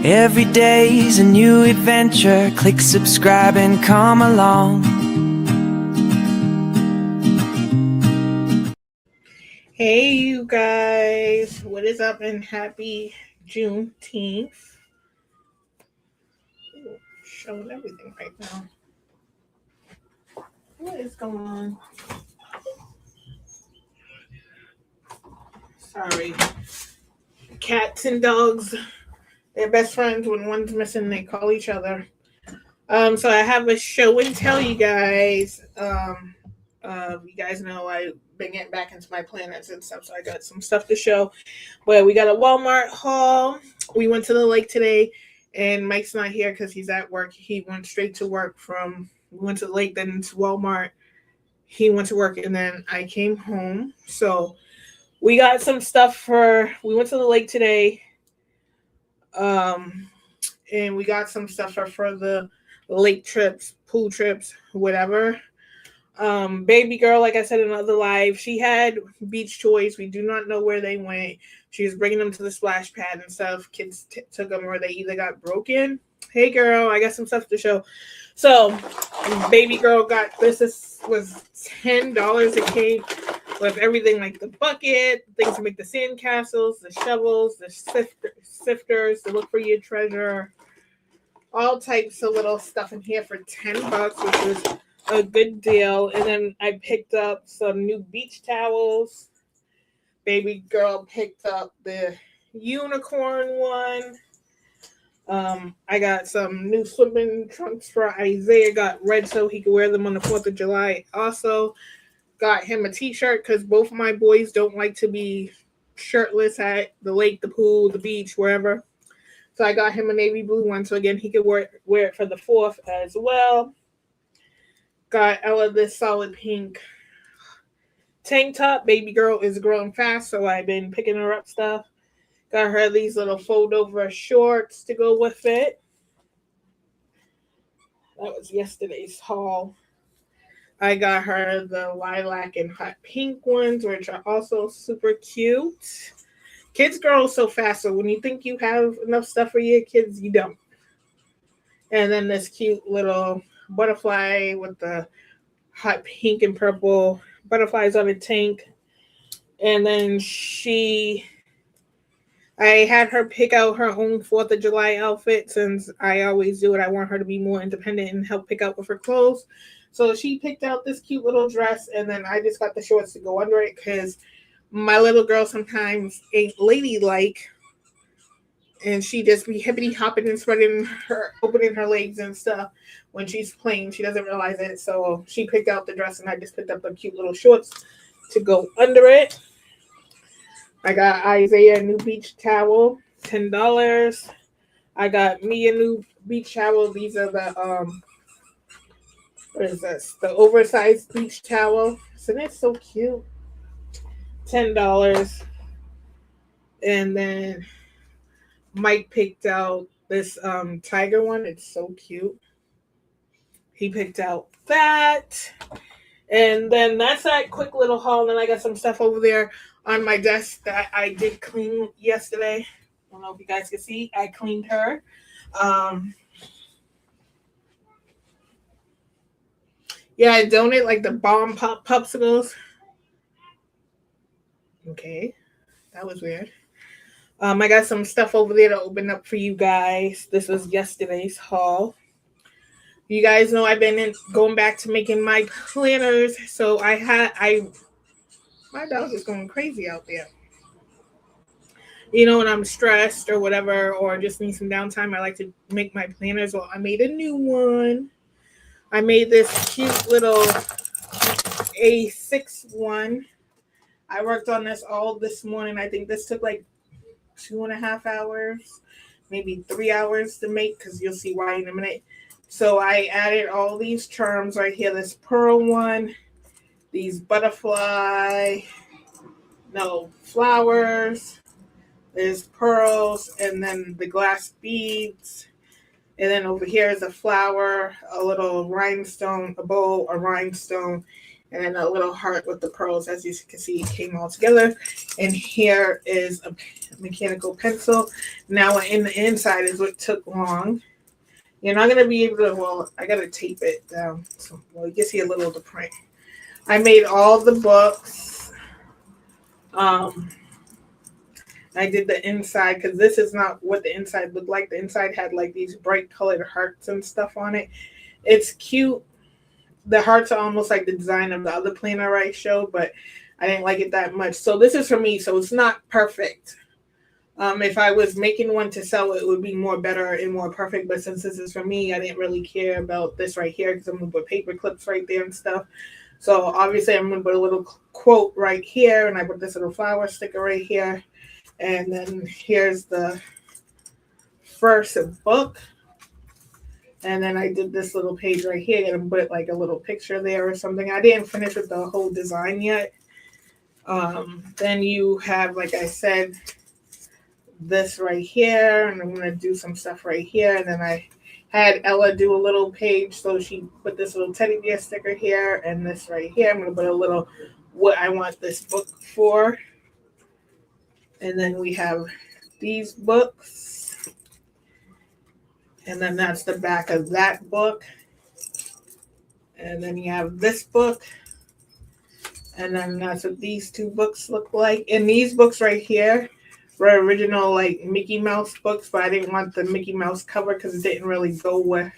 Every day's a new adventure. Click subscribe and come along. Hey you guys, what is up and happy Juneteenth. Showing everything right now. What is going on? Sorry. Cats and dogs, they're best friends. When one's missing, they call each other. So I have a show and tell you guys. You guys know I've been getting back into my planets and stuff, so I got some stuff to show. But we got a Walmart haul. We went to the lake today, and Mike's not here because he's at work. He went straight to work we went to the lake, then to Walmart. He went to work, and then I came home. So we got some stuff we went to the lake today. And we got some stuff for the lake trips, pool trips, whatever. Baby girl, like I said in another live, she had beach toys. We do not know where they went. She was bringing them to the splash pad and stuff. Kids took them, or they either got broken. Hey girl, I got some stuff to show. So baby girl got was $10. It came with everything like the bucket, things to make the sand castles, the shovels, the sifters to look for your treasure, all types of little stuff in here for $10, which was a good deal. And then I picked up some new beach towels. Baby girl picked up the unicorn one. I got some new swimming trunks for Isaiah. Got red so he could wear them on the 4th of July. Also got him a t-shirt because both of my boys don't like to be shirtless at the lake, the pool, the beach, wherever. So I got him a navy blue one, so again he could wear it for the 4th as well. Got Ella this solid pink tank top. Baby girl is growing fast, so I've been picking her up stuff. Got her these little fold over shorts to go with it. That was yesterday's haul. I got her the lilac and hot pink ones, which are also super cute. Kids grow so fast, so when you think you have enough stuff for your kids, you don't. And then this cute little butterfly with the hot pink and purple butterflies on a tank. And then I had her pick out her own 4th of July outfit, since I always do it. I want her to be more independent and help pick out with her clothes. So she picked out this cute little dress, and then I just got the shorts to go under it because my little girl sometimes ain't ladylike, and she just be hippity hopping and opening her legs and stuff when she's playing. She doesn't realize it. So she picked out the dress, and I just picked up the cute little shorts to go under it. I got Isaiah a new beach towel, $10. I got me a new beach towel. These are the what is this? The oversized beach towel. Isn't it so cute? $10. And then Mike picked out this tiger one. It's so cute. He picked out that. And then that's that quick little haul. And then I got some stuff over there on my desk that I did clean yesterday. I don't know if you guys can see. I cleaned her. Yeah, I donate like the bomb pop popsicles. Okay, that was weird. I got some stuff over there to open up for you guys. This was yesterday's haul. You guys know I've been going back to making my planners. So my dog is going crazy out there. You know, when I'm stressed or whatever, or just need some downtime, I like to make my planners. Well, I made a new one. I made this cute little A6 one. I worked on this all this morning. I think this took like 2.5 hours, maybe 3 hours to make, because you'll see why in a minute. So I added all these charms right here. This pearl one, these flowers, there's pearls, and then the glass beads. And then over here is a flower, a little rhinestone, a bowl, a rhinestone, and then a little heart with the pearls. As you can see, it came all together. And here is a mechanical pencil. Now in the inside is what took long. You're not going to be able to, well, I got to tape it down. So, well, you can see a little of the print. I made all the books. I did the inside because this is not what the inside looked like. The inside had like these bright colored hearts and stuff on it. It's cute. The hearts are almost like the design of the other planner I showed, but I didn't like it that much. So this is for me. So it's not perfect. If I was making one to sell, it would be more better and more perfect. But since this is for me, I didn't really care about this right here because I'm going to put paper clips right there and stuff. So obviously I'm going to put a little quote right here, and I put this little flower sticker right here. And then here's the first book. And then I did this little page right here and put like a little picture there or something. I didn't finish with the whole design yet. Then you have, like I said, this right here. And I'm going to do some stuff right here. And then I had Ella do a little page. So she put this little teddy bear sticker here and this right here. I'm going to put a little what I want this book for. And then we have these books. And then that's the back of that book. And then you have this book. And then that's what these two books look like. And these books right here were original like Mickey Mouse books, but I didn't want the Mickey Mouse cover because it didn't really go with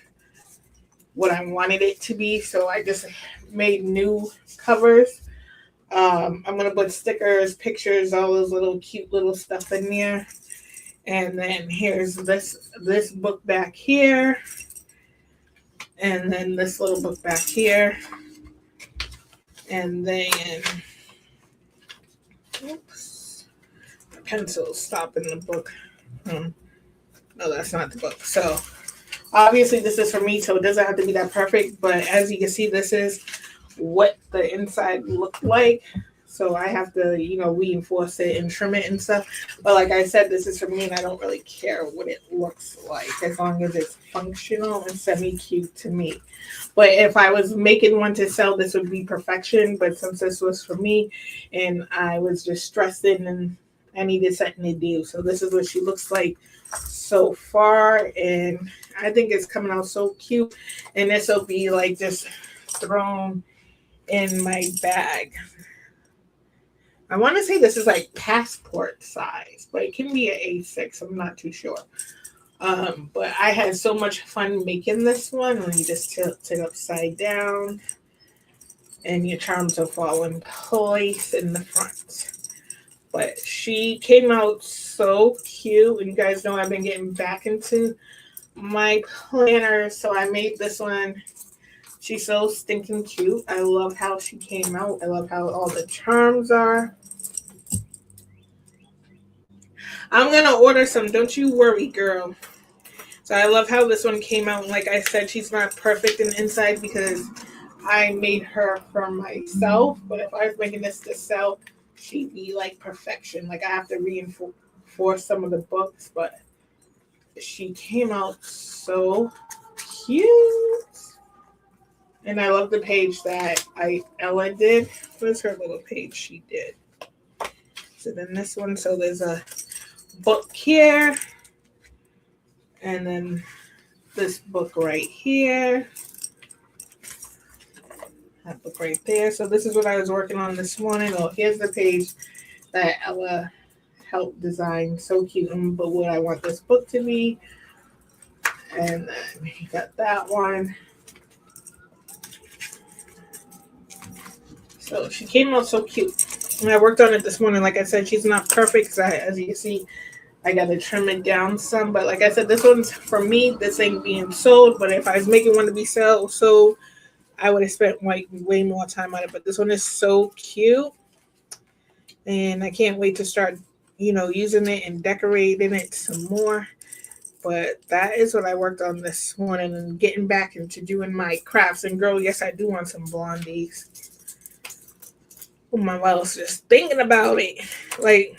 what I wanted it to be. So I just made new covers. I'm going to put stickers, pictures, all those little cute little stuff in there. And then here's this book back here. And then this little book back here. And then, oops, the pencil stopping the book. No, that's not the book. So obviously this is for me, so it doesn't have to be that perfect. But as you can see, this is what the inside looked like. So I have to, reinforce it and trim it and stuff. But like I said, this is for me and I don't really care what it looks like as long as it's functional and semi-cute to me. But if I was making one to sell, this would be perfection. But since this was for me and I was just stressed in and I needed something to do. So this is what she looks like so far. And I think it's coming out so cute. And this will be like just thrown in my bag. I want to say this is like passport size, but it can be an A6. I'm not too sure. But I had so much fun making this one when you just tilt it upside down and your charms will fall in place in the front. But she came out so cute. And you guys know I've been getting back into my planner. So I made this one. She's so stinking cute. I love how she came out. I love how all the charms are. I'm going to order some. Don't you worry, girl. So I love how this one came out. Like I said, she's not perfect in the inside because I made her for myself. But if I was making this to sell, she'd be like perfection. Like I have to reinforce some of the books. But she came out so cute. And I love the page that Ella did. What's her little page she did? So then this one, so there's a book here. And then this book right here. That book right there. So this is what I was working on this morning. Oh, here's the page that Ella helped design. So cute. But what I want this book to be. And then you got that one. So she came out so cute. And I worked on it this morning. Like I said, she's not perfect because as you can see, I got to trim it down some. But like I said, this one's for me. This ain't being sold. But if I was making one to be sold, I would have spent way more time on it. But this one is so cute. And I can't wait to start, using it and decorating it some more. But that is what I worked on this morning and getting back into doing my crafts. And girl, yes, I do want some blondies. Oh my, I was just thinking about it. Like,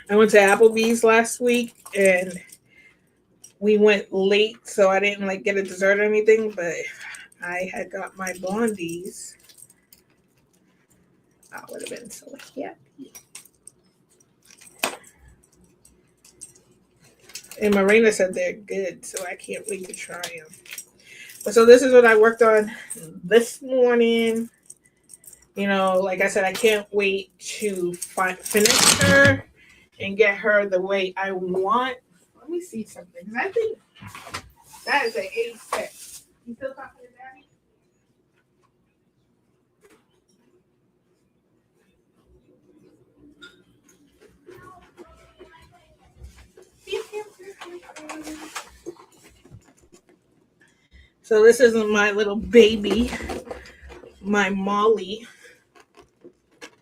I went to Applebee's last week and we went late, so I didn't get a dessert or anything, but I had got my blondies I would have been so happy. And Marina said they're good, so I can't wait to try them. But so this is what I worked on this morning. You know, like I said, I can't wait to finish her and get her the way I want. Let me see something. Because I think that is an A6. You still talking to Daddy? So this isn't my little baby, my Molly.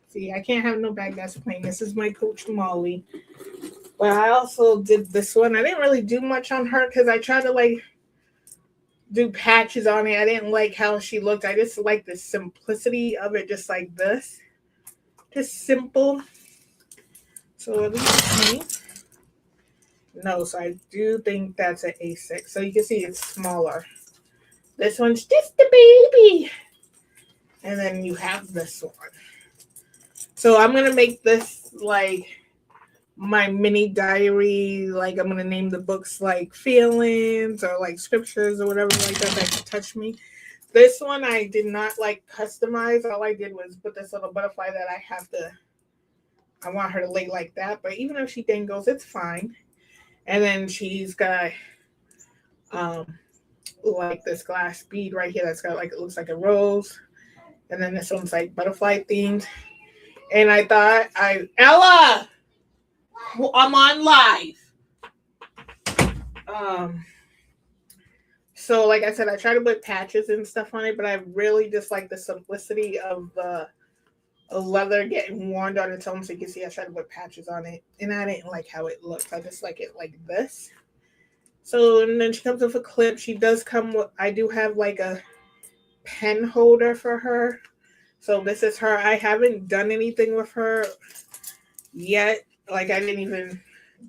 See, I can't have no bag that's plain. This is my Coach Molly. But I also did this one. I didn't really do much on her because I tried to like do patches on it. I didn't like how she looked. I just like the simplicity of it, just like this. Just simple. So at least no, so I do think that's an A6. So you can see it's smaller. This one's just the baby. And then you have this one. So I'm going to make this like my mini diary. Like I'm going to name the books like feelings or like scriptures or whatever like that can touch me. This one I did not like customize. All I did was put this little butterfly that I want her to lay like that. But even if she dangles, it's fine. And then she's got like this glass bead right here that's got like, it looks like a rose. And then this one's like butterfly themed. And I thought Ella, I'm on live. So like I said, I try to put patches and stuff on it, but I really just like the simplicity of the leather getting worn on its own. So you can see I tried to put patches on it, and I didn't like how it looks. I just like it like this. So, and then she comes with a clip. She does come with, I do have like a pen holder for her. So this is her. I haven't done anything with her yet. Like I didn't even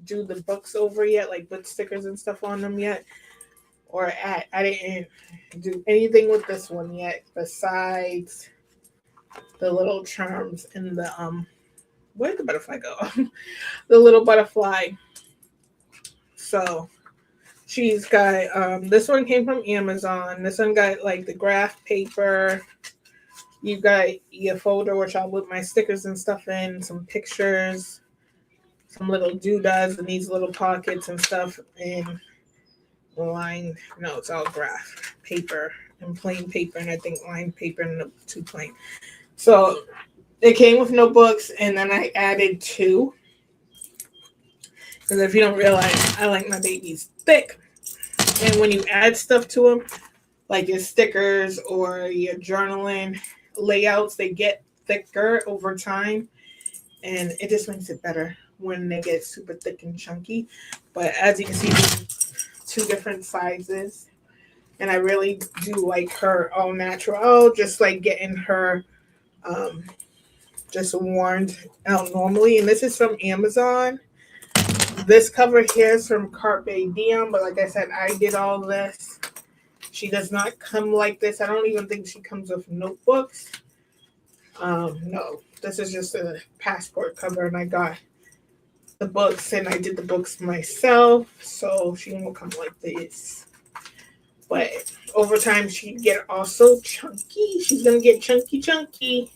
do the books over yet, like put stickers and stuff on them yet. I didn't do anything with this one yet besides the little charms and the where'd the butterfly go? The little butterfly. So she's got this one came from Amazon. This one got like the graph paper. You got your folder, which I'll put my stickers and stuff in, some pictures, some little doodads in these little pockets and stuff, and lined, no, it's all graph paper and plain paper, and I think lined paper and two plain. So it came with notebooks, and then I added 2. Because if you don't realize, I like my babies thick. And when you add stuff to them, like your stickers or your journaling layouts, they get thicker over time. And it just makes it better when they get super thick and chunky. But as you can see, 2 different sizes. And I really do like her all natural, just like getting her just worn out normally. And this is from Amazon. This cover here is from Carpe Diem, but like I said, I did all this. She does not come like this. I don't even think she comes with notebooks. No, this is just a passport cover, and I got the books, and I did the books myself, so she won't come like this. But over time, she'd get also chunky. She's gonna get chunky.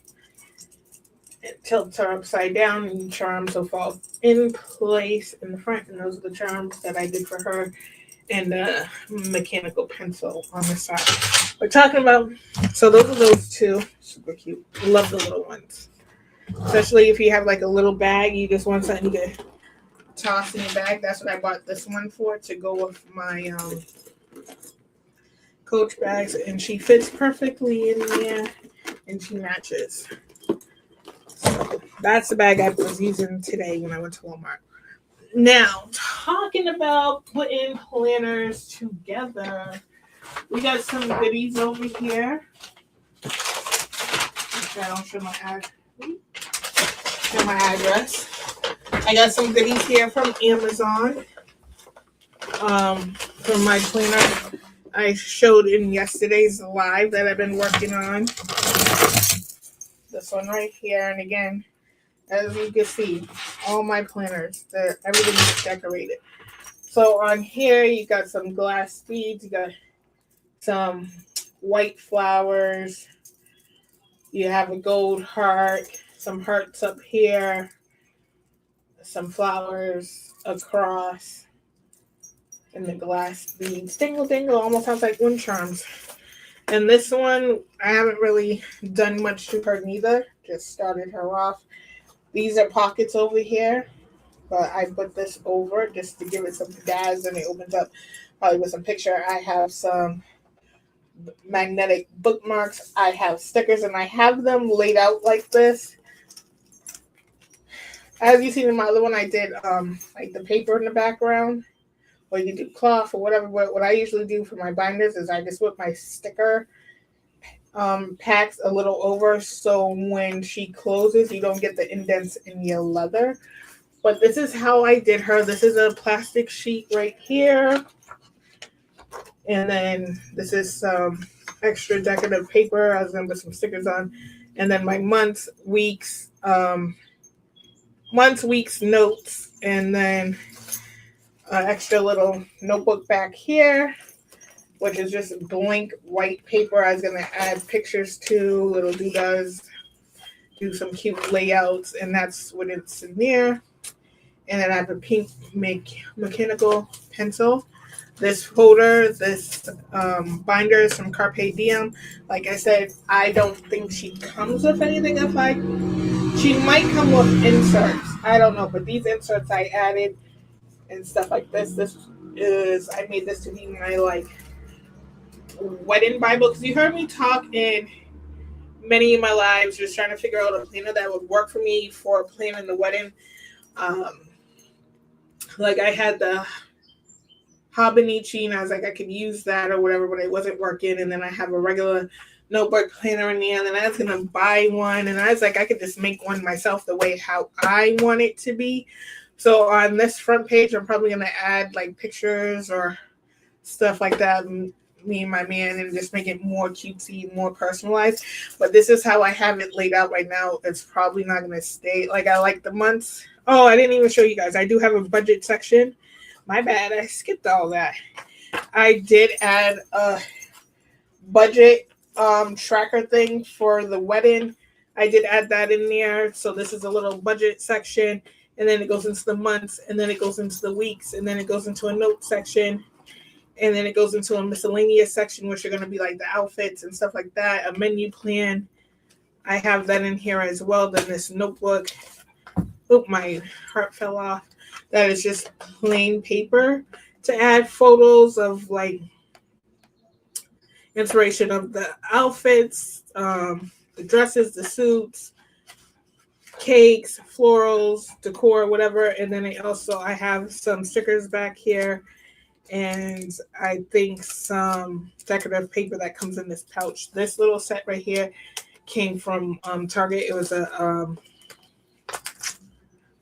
And tilt her upside down, and charms will fall in place in the front. And those are the charms that I did for her, and a mechanical pencil on the side. We're talking about, so those are those 2. Super cute. Love the little ones. Especially if you have like a little bag, you just want something to toss in your bag. That's what I bought this one for, to go with my Coach bags. And she fits perfectly in there, and she matches. So that's the bag I was using today when I went to Walmart. Now, talking about putting planners together, we got some goodies over here. I don't show my address. I got some goodies here from Amazon. From my planner I showed in yesterday's live that I've been working on. this one right here. And again, as you can see, all my planners, everything is decorated. So on here, you got some glass beads, you got some white flowers, you have a gold heart, some hearts up here, some flowers across, and the glass beads. Dingle dingle, almost sounds like wind charms. And this one, I haven't really done much to her neither. Just started her off. These are pockets over here, but I put this over just to give it some pizzazz, and it opens up probably with some picture. I have some magnetic bookmarks. I have stickers, and I have them laid out like this. As you see in my other one, I did like the paper in the background, or you can do cloth or whatever. But what I usually do for my binders is I just put my sticker packs a little over, so when she closes, you don't get the indents in your leather. But this is how I did her. This is a plastic sheet right here, and then this is some extra decorative paper. I was gonna put some stickers on, and then my months, weeks, notes, and then an extra little notebook back here, which is just blank white paper. I was going to add pictures to, little doodahs, do some cute layouts, and that's what it's in there. And then I have a pink mechanical pencil. This folder, this binder is from Carpe Diem. Like I said, I don't think she comes with anything. She might come with inserts. I don't know, but these inserts I added and stuff like this. I made this to be my wedding Bible, because you heard me talk in many of my lives just trying to figure out a planner that would work for me for planning the wedding. Like I had the Hobonichi, and I was like, I could use that or whatever, but it wasn't working. And then I have a regular notebook planner in there, and then I was gonna buy one, and I was like, I could just make one myself the way how I want it to be. So on this front page, I'm probably gonna add like pictures or stuff like that, me and my man, and just make it more cutesy, more personalized. But this is how I have it laid out right now. It's probably not gonna stay like I like the months. Oh, I didn't even show you guys. I do have a budget section. My bad, I skipped all that. I did add a budget tracker thing for the wedding. I did add that in there. So this is a little budget section, and then it goes into the months, and then it goes into the weeks, and then it goes into a note section, and then it goes into a miscellaneous section, which are going to be like the outfits and stuff like that, a menu plan. I have that in here as well. Then this notebook. Oh, my heart fell off. That is just plain paper to add photos of like inspiration of the outfits, the dresses, the suits, cakes, florals, decor, whatever. And then I have some stickers back here, and I think some decorative paper that comes in this pouch. This little set right here came from Target. It was a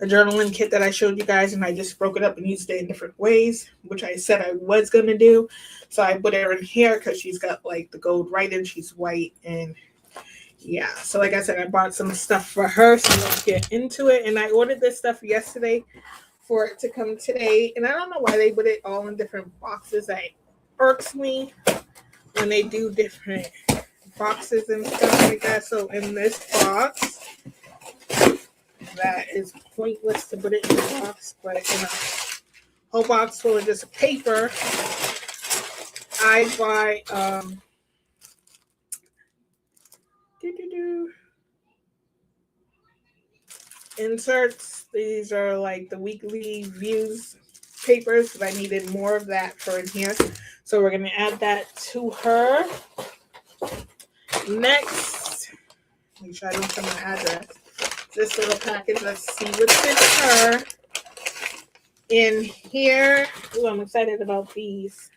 journaling kit that I showed you guys, and I just broke it up and used it in different ways, which I said I was going to do. So I put her in here because she's got like the gold writing. She's white, and yeah. So like I said, I bought some stuff for her, so let's get into it. And I ordered this stuff yesterday for it to come today, and I don't know why they put it all in different boxes. That irks me when they do different boxes and stuff like that. So in this box, that is pointless to put it in the box, but in a whole box full of just paper, I buy inserts. These are like the weekly views papers, but I needed more of that for in here, so we're gonna add that to her. Next, make sure I don't put my address. This little package. Let's see what's in her. In here, ooh, I'm excited about these.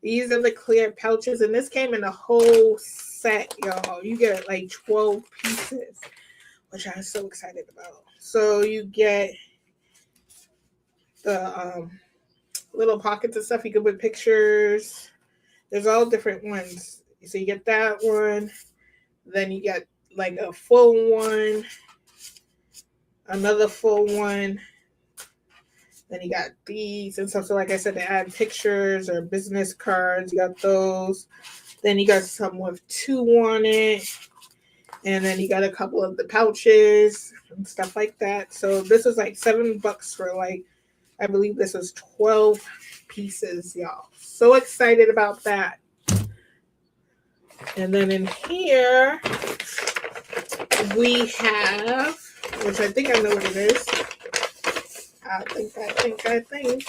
These are the clear pouches, and this came in a whole set, y'all. You get like 12 pieces, which I'm so excited about. So you get the little pockets and stuff. You can put pictures. There's all different ones. So you get that one. Then you get like a full one, another full one. Then you got these and stuff. So like I said, to add pictures or business cards, you got those. Then you got some with 2 on it. And then you got a couple of the pouches and stuff like that. So this was like $7 for like, I believe this was 12 pieces, y'all. So excited about that. And then in here, we have, which I think I know what it is. I think.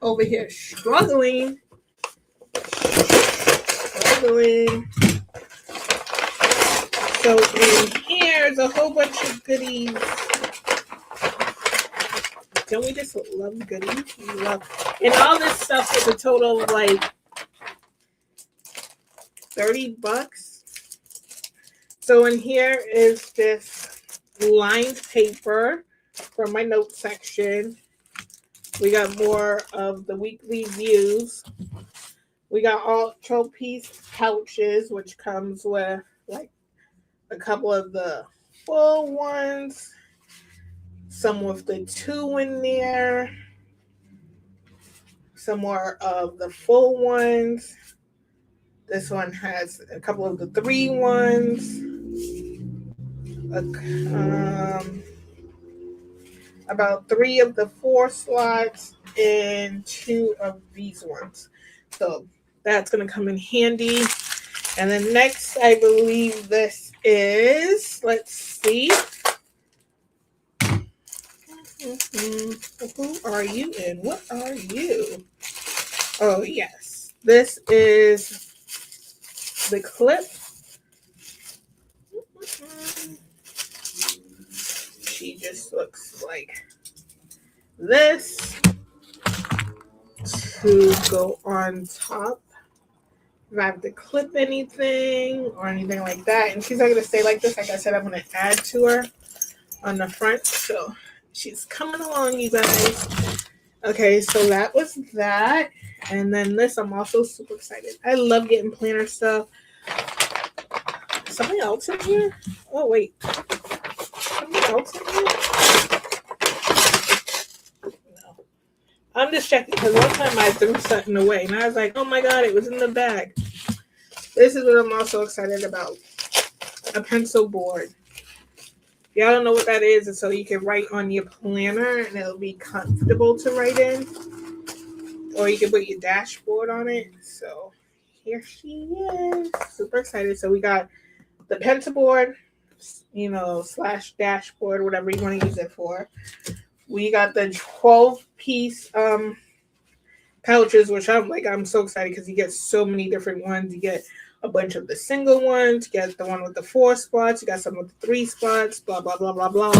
Over here, struggling. So in here is a whole bunch of goodies. Don't we just love goodies? And all this stuff is a total of like $30. So in here is this lined paper for my note section. We got more of the weekly views. We got Ultra piece pouches, which comes with like a couple of the full ones, some with the 2 in there, some more of the full ones. This one has a couple of the 3 ones, about 3 of the 4 slots, and 2 of these ones. So that's going to come in handy. And then next, I believe this is, let's see. Who are you and what are you? Oh, yes. This is the clip. She just looks like this to go on top. If I have to clip anything or anything like that. And she's not going to stay like this. Like I said, I'm going to add to her on the front. So she's coming along, you guys. Okay, so that was that. And then this, I'm also super excited. I love getting planner stuff. Something else in here? Oh, wait. Something else in here? No. I'm just checking because one time I threw something away. And I was like, oh my God, it was in the bag. This is what I'm also excited about. A pencil board. Y'all don't know what that is, and so you can write on your planner and it'll be comfortable to write in. Or you can put your dashboard on it. So here she is. Super excited. So we got the pencil board, / dashboard, whatever you want to use it for. We got the 12-piece pouches, which I'm so excited because you get so many different ones. You get a bunch of the single ones. You get the one with the 4 spots. You got some with the 3 spots. Blah, blah, blah, blah, blah.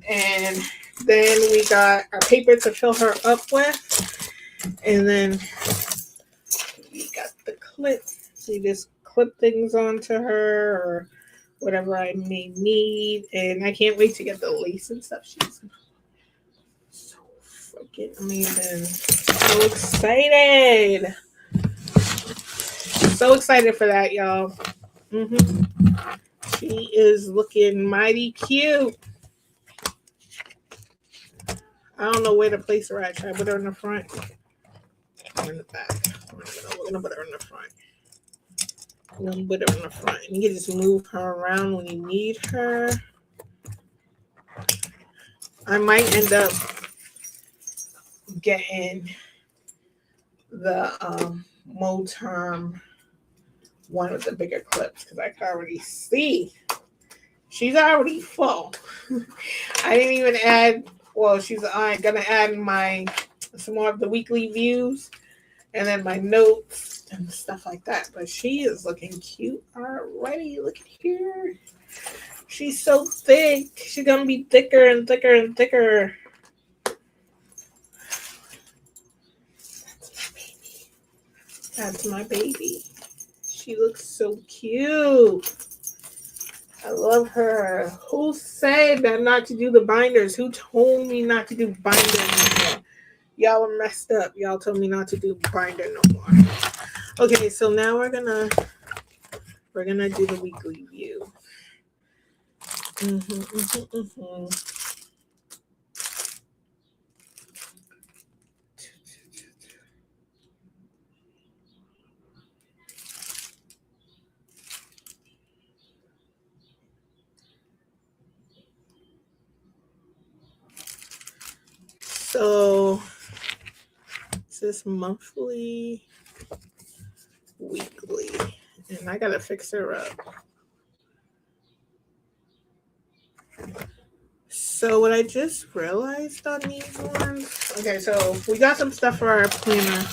And then we got our paper to fill her up with. And then we got the clip. So you just clip things onto her or whatever I may need. And I can't wait to get the lace and stuff. She's so freaking amazing. So excited. So excited for that, y'all. She is looking mighty cute. I don't know where to place her at. Should I put her in the front or in the back? We're gonna put her in the front. We're gonna put her in the front. And you can just move her around when you need her. I might end up getting the Moterm one with the bigger clips because I can already see she's already full. I didn't even add. Well, I'm gonna add some more of the weekly views and then my notes and stuff like that. But she is looking cute already. Look at here. She's so thick. She's gonna be thicker and thicker and thicker. That's my baby. She looks so cute. I love her. Who said that not to do the binders? Who told me not to do binders no more? Y'all are messed up. Y'all told me not to do binder no more. Okay, so now we're gonna we're gonna do the weekly view. So this is monthly, weekly, and I gotta fix her up. So what I just realized on these ones, okay, so we got some stuff for our planner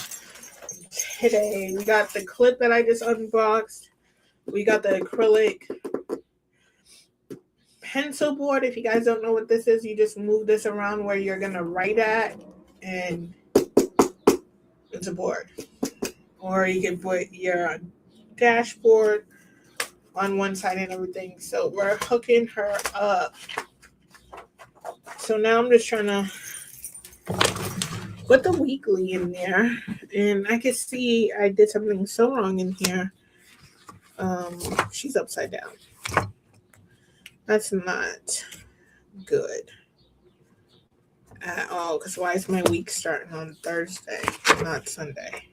today. We got the clip that I just unboxed. We got the acrylic pencil board. If you guys don't know what this is, you just move this around where you're gonna write at, and it's a board. Or you can put your dashboard on one side and everything. So we're hooking her up. So now I'm just trying to put the weekly in there, and I can see I did something so wrong in here. She's upside down. That's not good at all, because why is my week starting on Thursday, not Sunday?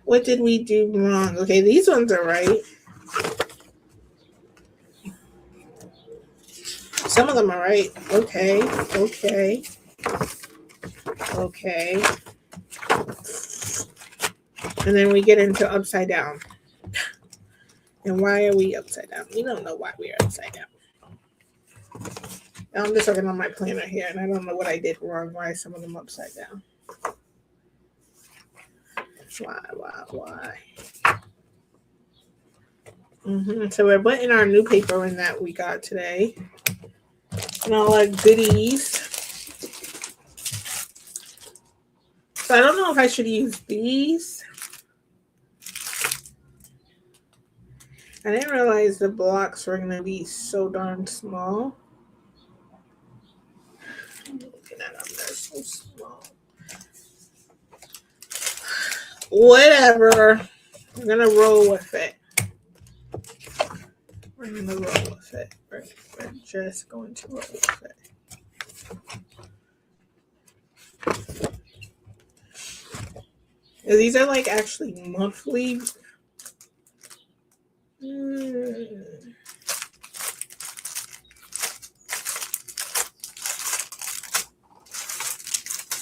What did we do wrong? Okay, these ones are right. Some of them are right. Okay. And then we get into upside down. And why are we upside down? We don't know why we are upside down. Now I'm just looking on my planner here, and I don't know what I did wrong. Why some of them upside down? Why? So we're putting our new paper in that we got today. And all our goodies. So I don't know if I should use these. I didn't realize the blocks were going to be so darn small. I'm looking at them, they're so small. Whatever. We're going to roll with it. We're just going to roll with it. These are like actually monthly.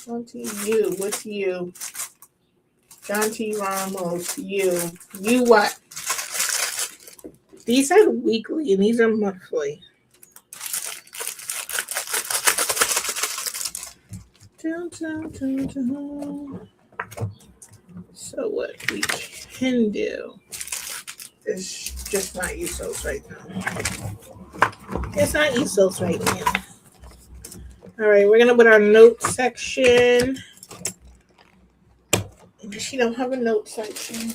On to you. What's you? John T. Ramos, you. You what? These are weekly and these are monthly. So what we can do is just not use those right now. It's not use those right now. All right, we're gonna put our note section. She don't have a note section.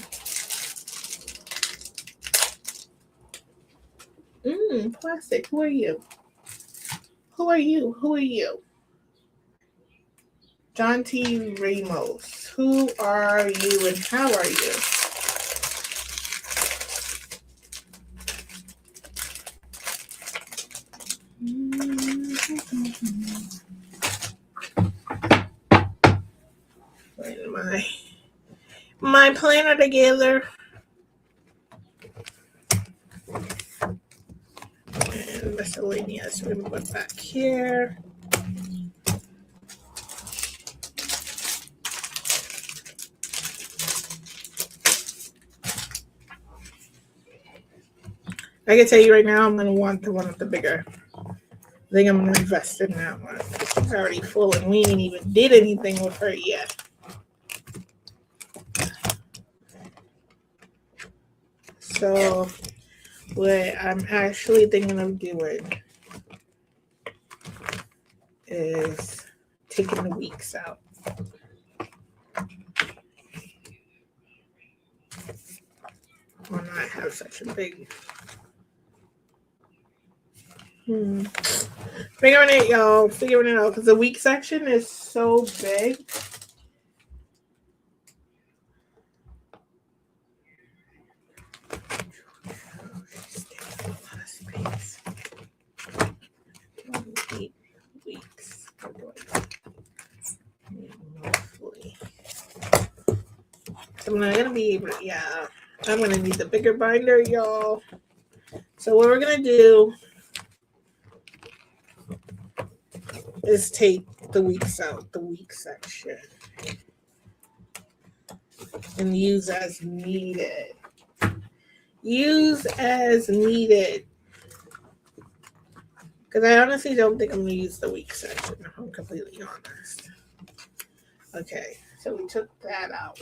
Plastic. Who are you? Who are you? John T. Ramos. Who are you and how are you? Putting my planner together. And miscellaneous. We're gonna put back here. I can tell you right now, I'm going to want the one with the bigger. I think I'm going to invest in that one. She's already full and we ain't even did anything with her yet. So what I'm actually thinking of doing is taking the weeks out. Or not have such a big... Figuring it out, because the week section is so big. I'm not gonna be able to, yeah. I'm gonna need the bigger binder, y'all. So what we're gonna do is take the weeks out, the week section, and use as needed. Use as needed. Because I honestly don't think I'm gonna use the week section, if I'm completely honest. Okay, so we took that out.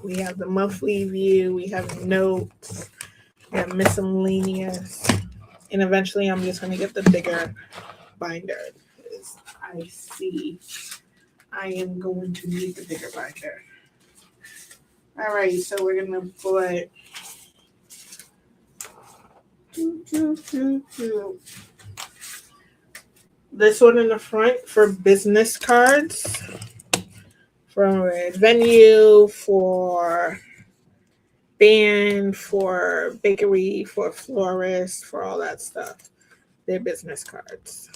We have the monthly view, we have notes, we have miscellaneous, and eventually I'm just going to get the bigger binder because I see I am going to need the bigger binder. All right, so we're going to put this one in the front for business cards. For venue, for band, for bakery, for florist, for all that stuff. They're business cards.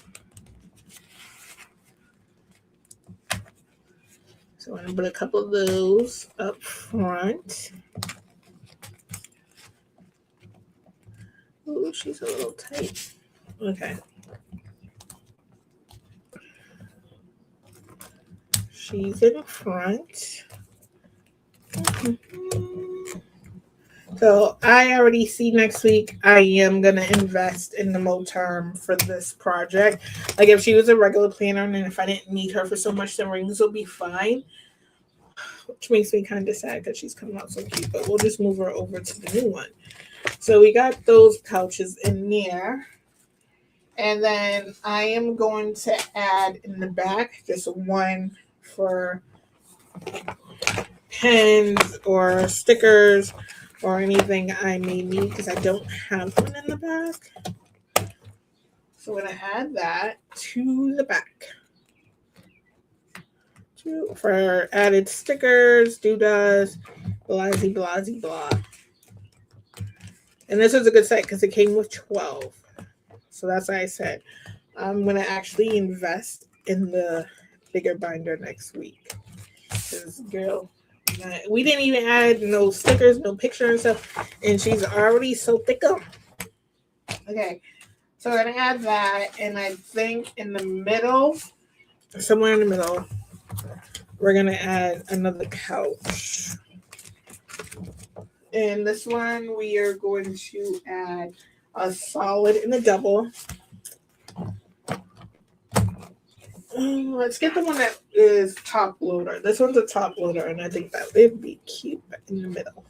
So I'm going to put a couple of those up front. Ooh, she's a little tight. Okay. She's in front. So I already see next week I am going to invest in the Moterm for this project. Like if she was a regular planner and if I didn't need her for so much, the rings will be fine. Which makes me kind of sad because she's coming out so cute. But we'll just move her over to the new one. So we got those pouches in there. And then I am going to add in the back just one for pens or stickers or anything I may need because I don't have one in the back. So I'm going to add that to the back. For added stickers, doodads, blasey, blasey, blah. And this was a good set because it came with 12. So that's why I said I'm going to actually invest in the bigger binder next week. Because, girl, we didn't even add no stickers, no picture and stuff. And she's already so thick up. Okay. So I'm going to add that. And I think in the middle, somewhere in the middle, we're going to add another couch. And this one, we are going to add a solid and a double. Let's get the one that is top loader. This one's a top loader, and I think that would be cute in the middle.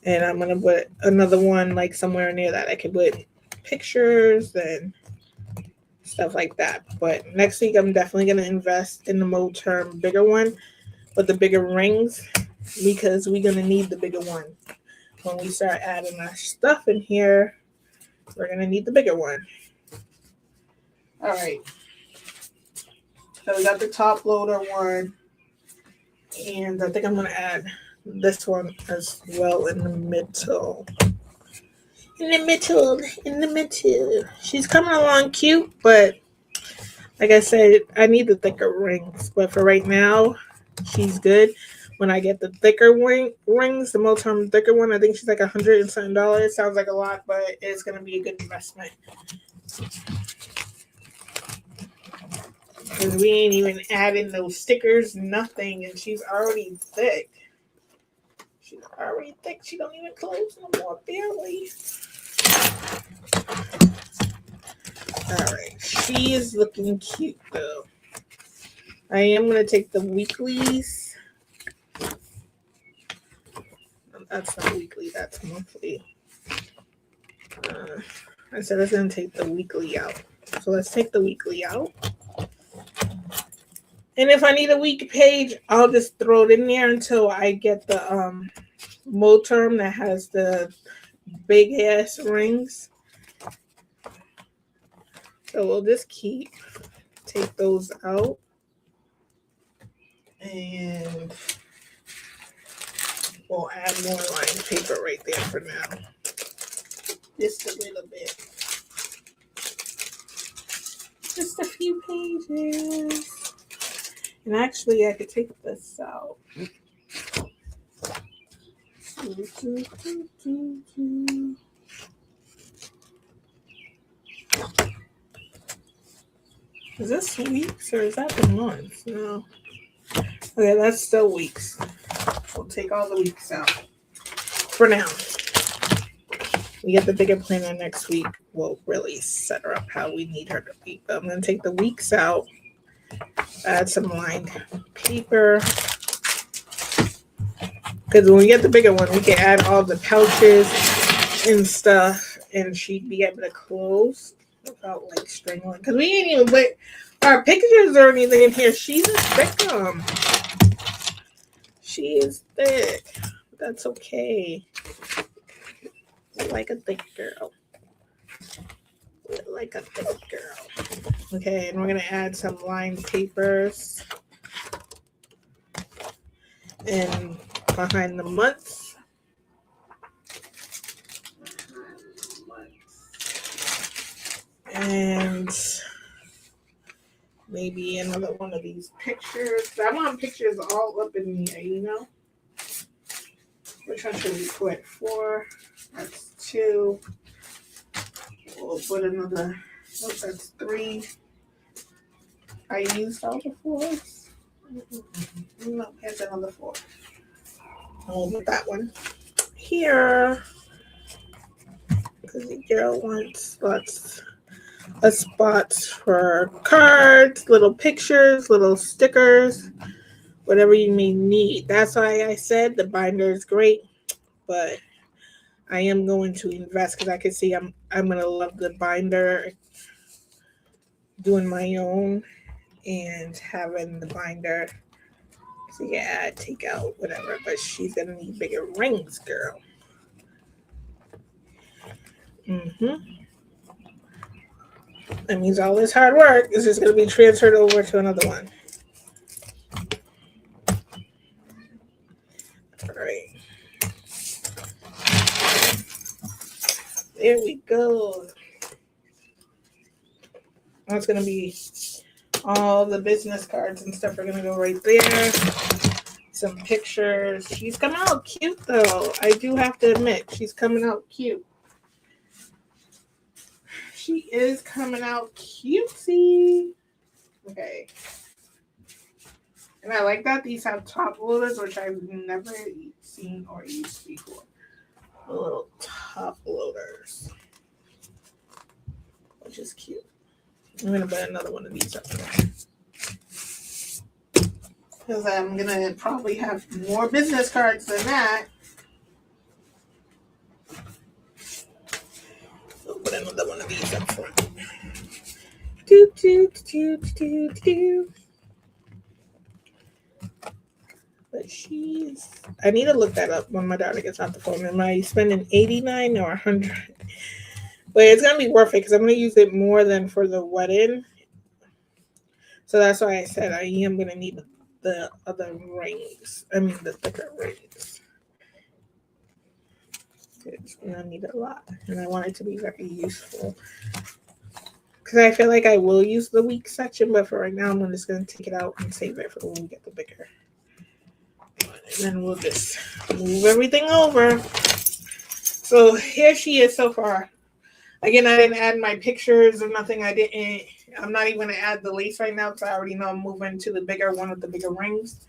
And I'm going to put another one like somewhere near that. I can put pictures and stuff like that. But next week, I'm definitely going to invest in the Moterm bigger one with the bigger rings because we're going to need the bigger one. When we start adding our stuff in here, we're going to need the bigger one. All right. So we got the top loader one. And I think I'm going to add this one as well in the middle. In the middle. She's coming along cute, but like I said, I need the thicker rings. But for right now, she's good. When I get the thicker rings, the Moterm thicker one, I think she's like $100 and something. Sounds like a lot, but it's going to be a good investment. Because we ain't even adding those stickers, nothing, and she's already thick. She's already thick. She don't even close no more, barely. All right, she is looking cute though. I am going to take the weeklies. That's not weekly, that's monthly. I said I was going to take the weekly out. So let's take the weekly out. And if I need a week page, I'll just throw it in there until I get the Moterm that has the big ass rings. So we'll just take those out. And we'll add more lined paper right there for now. Just a little bit. Just a few pages. And actually, I could take this out. Is this weeks or is that the months? No. Okay, that's still weeks. We'll take all the weeks out for now. We get the bigger planner next week. We'll really set her up how we need her to be. But I'm going to take the weeks out, add some lined paper. Because when we get the bigger one, we can add all the pouches and stuff, and she'd be able to close without like strangling. Because we ain't even put our pictures or anything in here. She's a victim. She is thick. That's okay. Like a thick girl. Like a thick girl. Okay, and we're going to add some lined papers. And behind the months. And maybe another one of these pictures. I want pictures all up in here, you know? Which one should we put? 4. That's 2. We'll put another. Oh, that's 3. I used all the 4s. No, here's another 4. I'll put that one here. Because the girl wants lots of spots for cards, little pictures, little stickers, whatever you may need. That's why I said the binder is great, but I am going to invest because I can see I'm gonna love the binder, doing my own and having the binder. So yeah, take out whatever, but she's gonna need bigger rings, girl. That means all this hard work is just gonna be transferred over to another one. All right. There we go. That's gonna be all the business cards and stuff are gonna go right there. Some pictures. She's coming out cute though. I do have to admit, she's coming out cute. She is coming out cutesy. Okay. And I like that these have top loaders, which I've never seen or used before. The little top loaders. Which is cute. I'm going to put another one of these up there. Because I'm going to probably have more business cards than that. I'll put another one of these up front. But I need to look that up when my daughter gets off the phone. Am I spending $89 or $100? But it's going to be worth it because I'm going to use it more than for the wedding. So that's why I said I am going to need the other rings. I mean, the thicker rings. It's going to need a lot. And I want it to be very useful. Because I feel like I will use the week section. But for right now, I'm just going to take it out and save it for when we get the bigger. And then we'll just move everything over. So here she is so far. Again, I didn't add my pictures or nothing. I'm not even going to add the lace right now because I already know I'm moving to the bigger one with the bigger rings.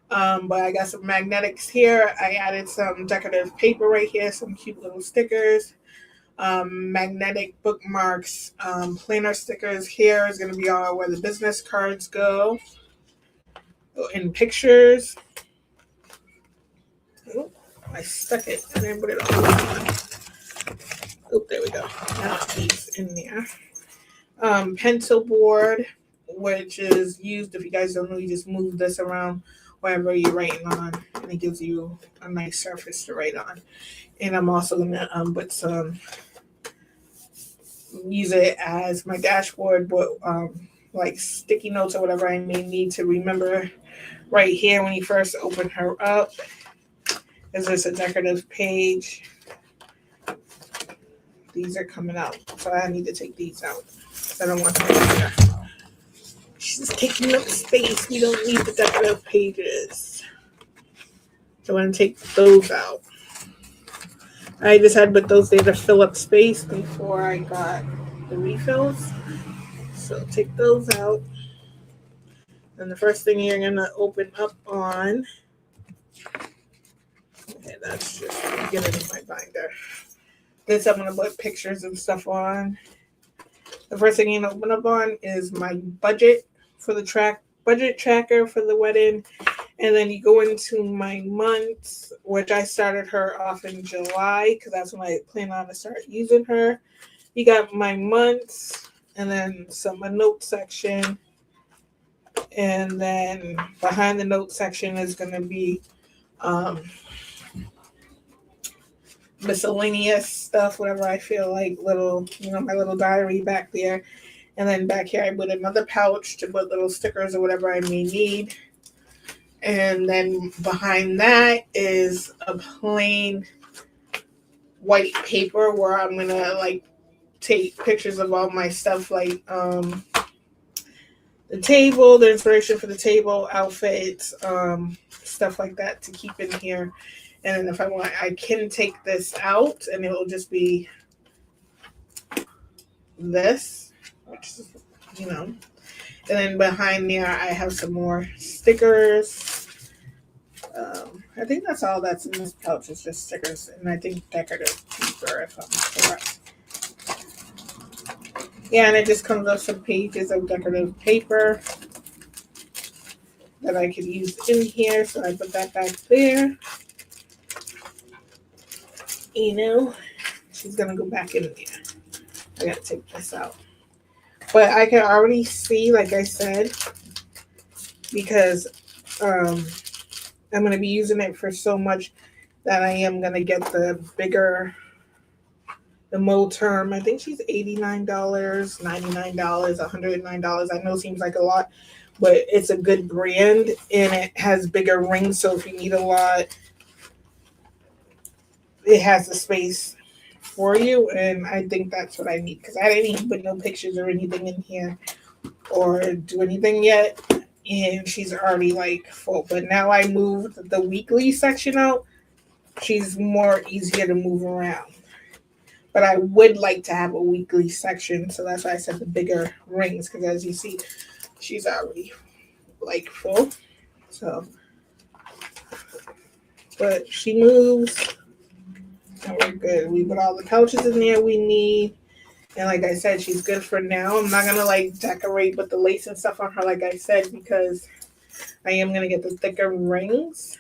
But I got some magnetics here. I added some decorative paper right here, some cute little stickers, magnetic bookmarks, planner stickers. Here is going to be all where the business cards go. And pictures. Oh, I stuck it. I didn't put it on. Oh, there we go. Now these in there. Pencil board, which is used, if you guys don't know, you just move this around wherever you're writing on, and it gives you a nice surface to write on. And I'm also going to put some, use it as my dashboard, but like sticky notes or whatever I may need to remember. Right here, when you first open her up, is this a decorative page? These are coming out, so I need to take these out. I don't want that here. She's taking up space. We don't need the decorative pages. So I'm going to take those out. I just had to put those there to fill up space before I got the refills. So take those out. And the first thing you're going to open up on, okay, that's just get it in my binder. This I'm going to put pictures and stuff on. The first thing you're going to open up on is my budget for the budget tracker for the wedding. And then you go into my months, which I started her off in July because that's when I plan on to start using her. You got my months and then a note section. And then behind the note section is going to be miscellaneous stuff, whatever I feel like, little, my little diary back there. And then back here I put another pouch to put little stickers or whatever I may need. And then behind that is a plain white paper where I'm going to take pictures of all my stuff, like the table, the inspiration for the table, outfits, stuff like that to keep in here. And then if I want, I can take this out and it will just be this, which is, And then behind there, I have some more stickers. I think that's all that's in this pouch is just stickers, and I think decorative paper, if I'm correct. Yeah, and it just comes with some pages of decorative paper that I could use in here, so I put that back there. She's going to go back in there. I got to take this out. But I can already see, like I said, because I'm going to be using it for so much that I am going to get the Moterm. I think she's $89, $99, $109. I know it seems like a lot, but it's a good brand and it has bigger rings. So if you need a lot, it has the space for you. And I think that's what I need because I didn't even put no pictures or anything in here or do anything yet. And she's already full. But now I moved the weekly section out. She's more easier to move around. But I would like to have a weekly section. So that's why I said the bigger rings. Because as you see, she's already full. So, but she moves. And we're good. We put all the pouches in there we need. And like I said, she's good for now. I'm not going to decorate with the lace and stuff on her, like I said, because I am going to get the thicker rings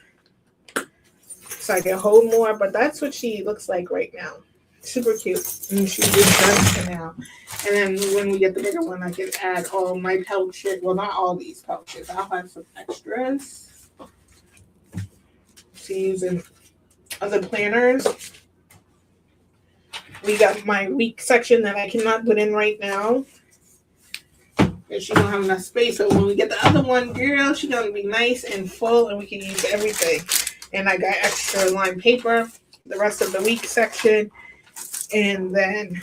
so I can hold more. But that's what she looks like right now. Super cute. And she's just done for now. And then when we get the bigger one, I can add all my pouches. Well, not all these pouches. I'll have some extras. She's in other planners. We got my week section that I cannot put in right now. Because she don't have enough space. So when we get the other one, girl, she's going to be nice and full and we can use everything. And I got extra line paper, the rest of the week section, and then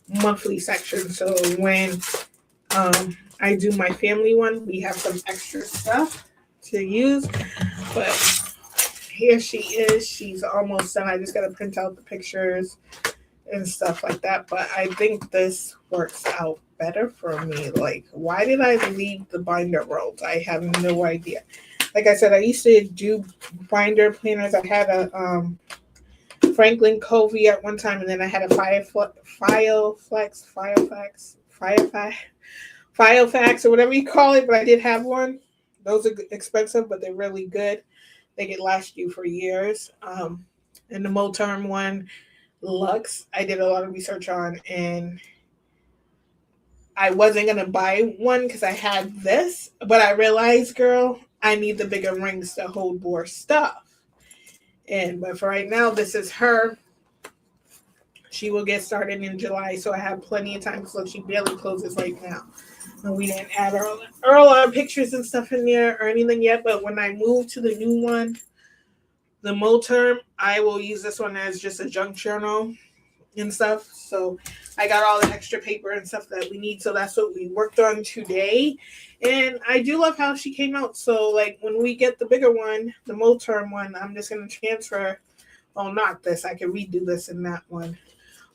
monthly section. So when I do my family one, we have some extra stuff to use. But here she is. She's almost done. I just got to print out the pictures and stuff like that. But I think this works out better for me. Why did I leave the binder rolls? I have no idea. Like I said, I used to do binder planners. I had a Franklin Covey at one time, and then I had a Filofax or whatever you call it. But I did have one. Those are expensive, but they're really good. They could last you for years. And the Moterm one, Luxe, I did a lot of research on, and I wasn't going to buy one because I had this, but I realized, girl, I need the bigger rings to hold more stuff. But for right now, this is her. She will get started in July, so I have plenty of time. So she barely closes right now. And we didn't add all our pictures and stuff in there or anything yet. But when I move to the new one, the Moterm, I will use this one as just a junk journal. and stuff. So I got all the extra paper and stuff that we need. So that's what we worked on today. And I do love how she came out. So like when we get the bigger one, the Moterm one, I'm just gonna transfer. Oh, not this. I can redo this in that one.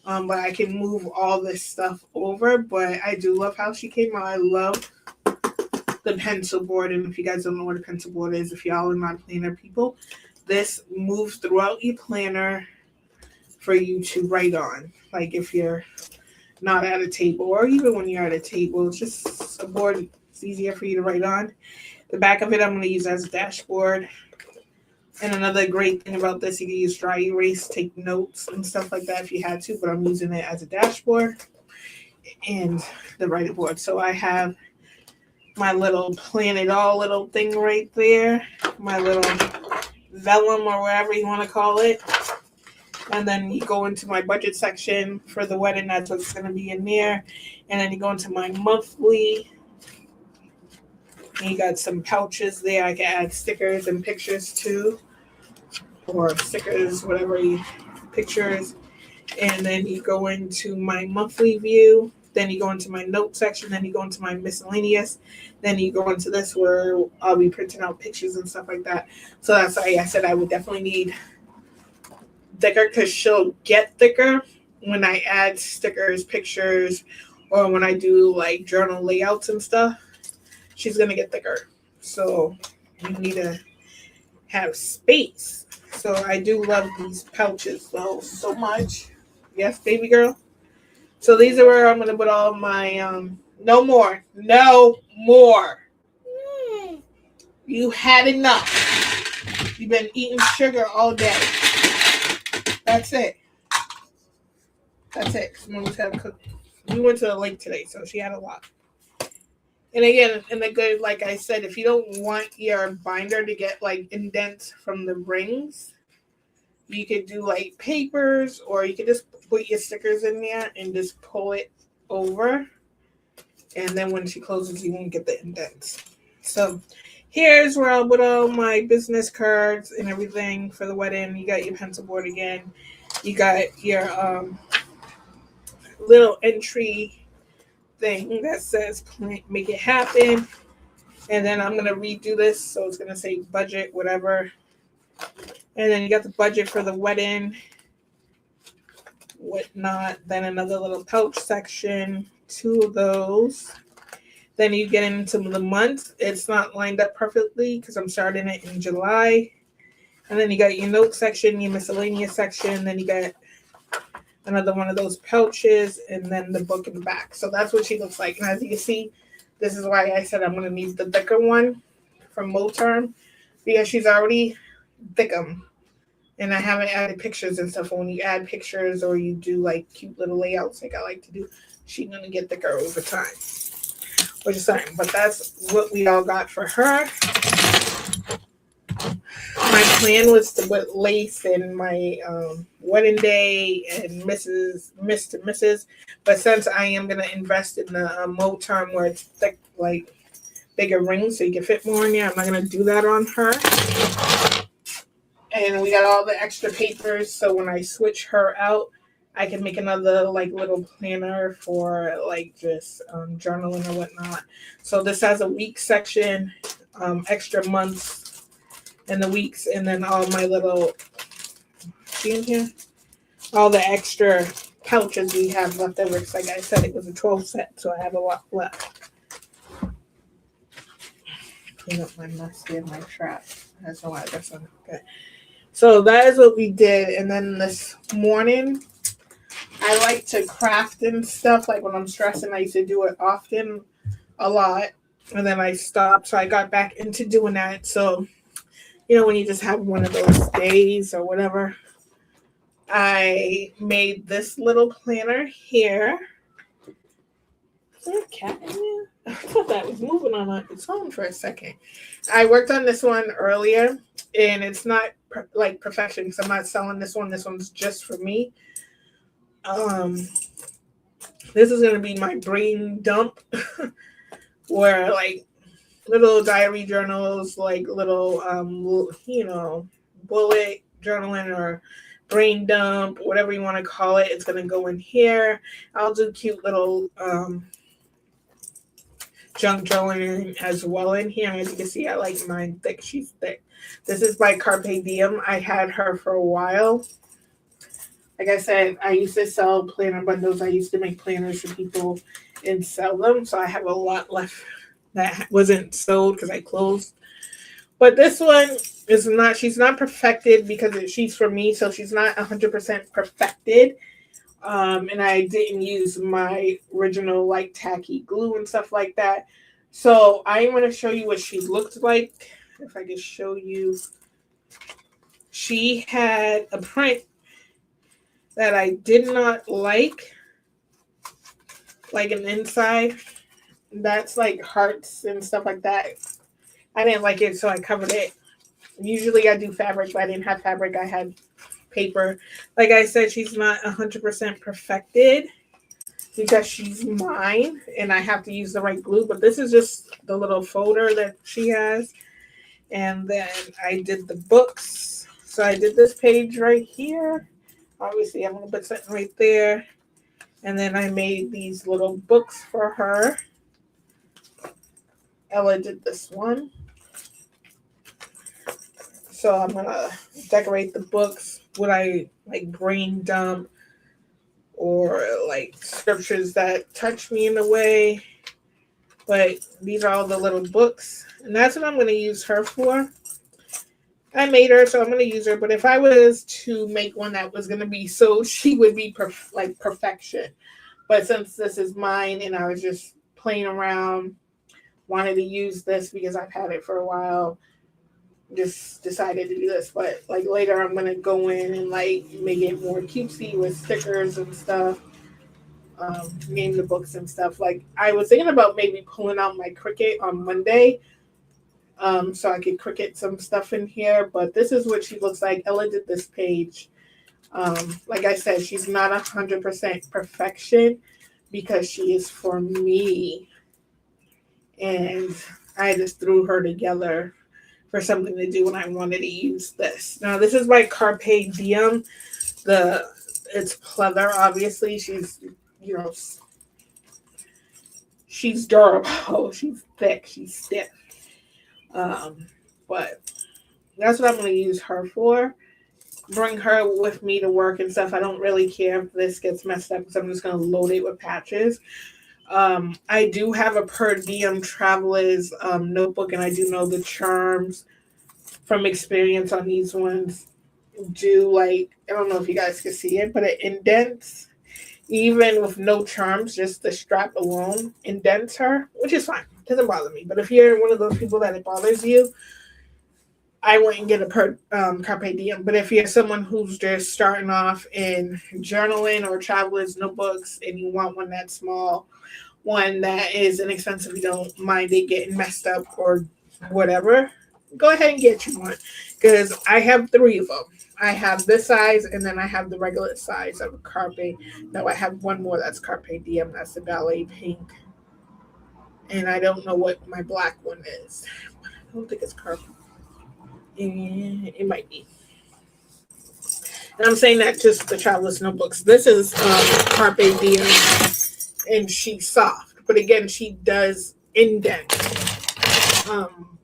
But I can move all this stuff over. But I do love how she came out. I love the pencil board. And if you guys don't know what a pencil board is, if y'all are not planner people, this moves throughout your planner for you to write on. Like if you're not at a table, or even when you're at a table, it's just a board. It's easier for you to write on. The back of it, I'm going to use as a dashboard. And another great thing about this, you can use dry erase, take notes and stuff like that if you had to, but I'm using it as a dashboard and the writing board. So I have my little plan it all little thing right there, my little vellum or whatever you want to call it. And then you go into my budget section for the wedding. That's what's going to be in there. And then you go into my monthly. And you got some pouches there. I can add stickers and pictures too. Or stickers, whatever you pictures. And then you go into my monthly view. Then you go into my note section. Then you go into my miscellaneous. Then you go into this where I'll be printing out pictures and stuff like that. So that's why I said I would definitely need thicker, because she'll get thicker when I add stickers, pictures, or when I do like journal layouts and stuff. She's gonna get thicker. So you need to have space. So I do love these pouches though so much. Yes, baby girl. So these are where I'm gonna put all my no more. You had enough. You've been eating sugar all day. That's it. We went to the lake today, so she had a lot. And again, in the good, like I said, if you don't want your binder to get like indents from the rings, you could do like papers, or you could just put your stickers in there and just pull it over. And then when she closes, you won't get the indents. So here's where I'll put all my business cards and everything for the wedding. You got your pencil board again. You got your little entry thing that says make it happen. And then I'm going to redo this. So it's going to say budget, whatever. And then you got the budget for the wedding, whatnot. Then another little pouch section, 2 of those. Then you get into the month. It's not lined up perfectly because I'm starting it in July. And then you got your note section, your miscellaneous section. Then you got another one of those pouches, and then the book in the back. So that's what she looks like. And as you can see, this is why I said I'm going to need the thicker one from Moterm, because she's already thickum. And I haven't added pictures and stuff. When you add pictures or you do like cute little layouts like I like to do, she's going to get thicker over time. Which is fine. But that's what we all got for her. My plan was to put lace in my wedding day and Mrs. But since I am going to invest in the Moterm where it's thick, like bigger rings so you can fit more in there, I'm not going to do that on her. And we got all the extra papers, so when I switch her out, I can make another like little planner for like just journaling or whatnot. So this has a week section, extra months, and the weeks, and then all my little, see in here? All the extra pouches we have left over. Because like I said, it was a 12 set, so I have a lot left. Clean up my mess here, my trap. That's no address on it. Okay. So that is what we did. And then this morning, I like to craft and stuff. Like when I'm stressing, I used to do it often, a lot. And then I stopped, so I got back into doing that. So you know, when you just have one of those days or whatever, I made this little planner here. Is there a cat in there? I thought that was moving on its own for a second. I worked on this one earlier, and it's not like perfection because I'm not selling this one. This one's just for me. This is going to be my brain dump where like little diary journals, like little, bullet journaling or brain dump, whatever you want to call it. It's going to go in here. I'll do cute little junk journaling as well in here. As you can see, I like mine thick. She's thick. This is by Carpe Diem. I had her for a while. Like I said, I used to sell planner bundles. I used to make planners for people and sell them. So I have a lot left that wasn't sold because I closed. But this one is not, she's not perfected because she's for me. So she's not 100% perfected. And I didn't use my original like tacky glue and stuff like that. So I'm going to show you what she looked like. If I can show you. She had a print that I did not like an inside. That's like hearts and stuff like that. I didn't like it, so I covered it. Usually I do fabric, but I didn't have fabric. I had paper. Like I said, she's not 100% perfected because she's mine and I have to use the right glue. But this is just the little folder that she has. And then I did the books. So I did this page right here. Obviously, I'm going to put something right there. And then I made these little books for her. Ella did this one. So I'm going to decorate the books. Would I like brain dump or like scriptures that touch me in a way? But these are all the little books. And that's what I'm going to use her for. I made her, so I'm going to use her. But if I was to make one that was going to be so, she would be like perfection. But since this is mine and I was just playing around, wanted to use this because I've had it for a while, just decided to do this. But like later I'm going to go in and like make it more cutesy with stickers and stuff. Name the books and stuff. Like I was thinking about maybe pulling out my Cricut on Monday. So I could Cricut some stuff in here, but this is what she looks like. Ella did this page. Like I said, she's not 100% perfection because she is for me. And I just threw her together for something to do when I wanted to use this. Now, this is by Carpe Diem. It's pleather, obviously. She's, she's durable. She's thick. She's stiff. But that's what I'm going to use her for. Bring her with me to work and stuff. I don't really care if this gets messed up because I'm just going to load it with patches. I do have a Per Diem Travelers notebook, and I do know the charms from experience on these ones do like, I don't know if you guys can see it, but it indents even with no charms, just the strap alone indents her, which is fine. It doesn't bother me. But if you're one of those people that it bothers you, I wouldn't get a Carpe Diem. But if you're someone who's just starting off in journaling or traveler's notebooks and you want one that's small, one that is inexpensive, you don't mind it getting messed up or whatever, go ahead and get you one. Because I have 3 of them. I have this size, and then I have the regular size of Carpe. Now I have one more that's Carpe Diem. That's the ballet pink. And I don't know what my black one is. I don't think it's Carpe. It might be. And I'm saying that just the Traveler's Notebooks. This is Carpe Diem, and she's soft. But again, she does indent.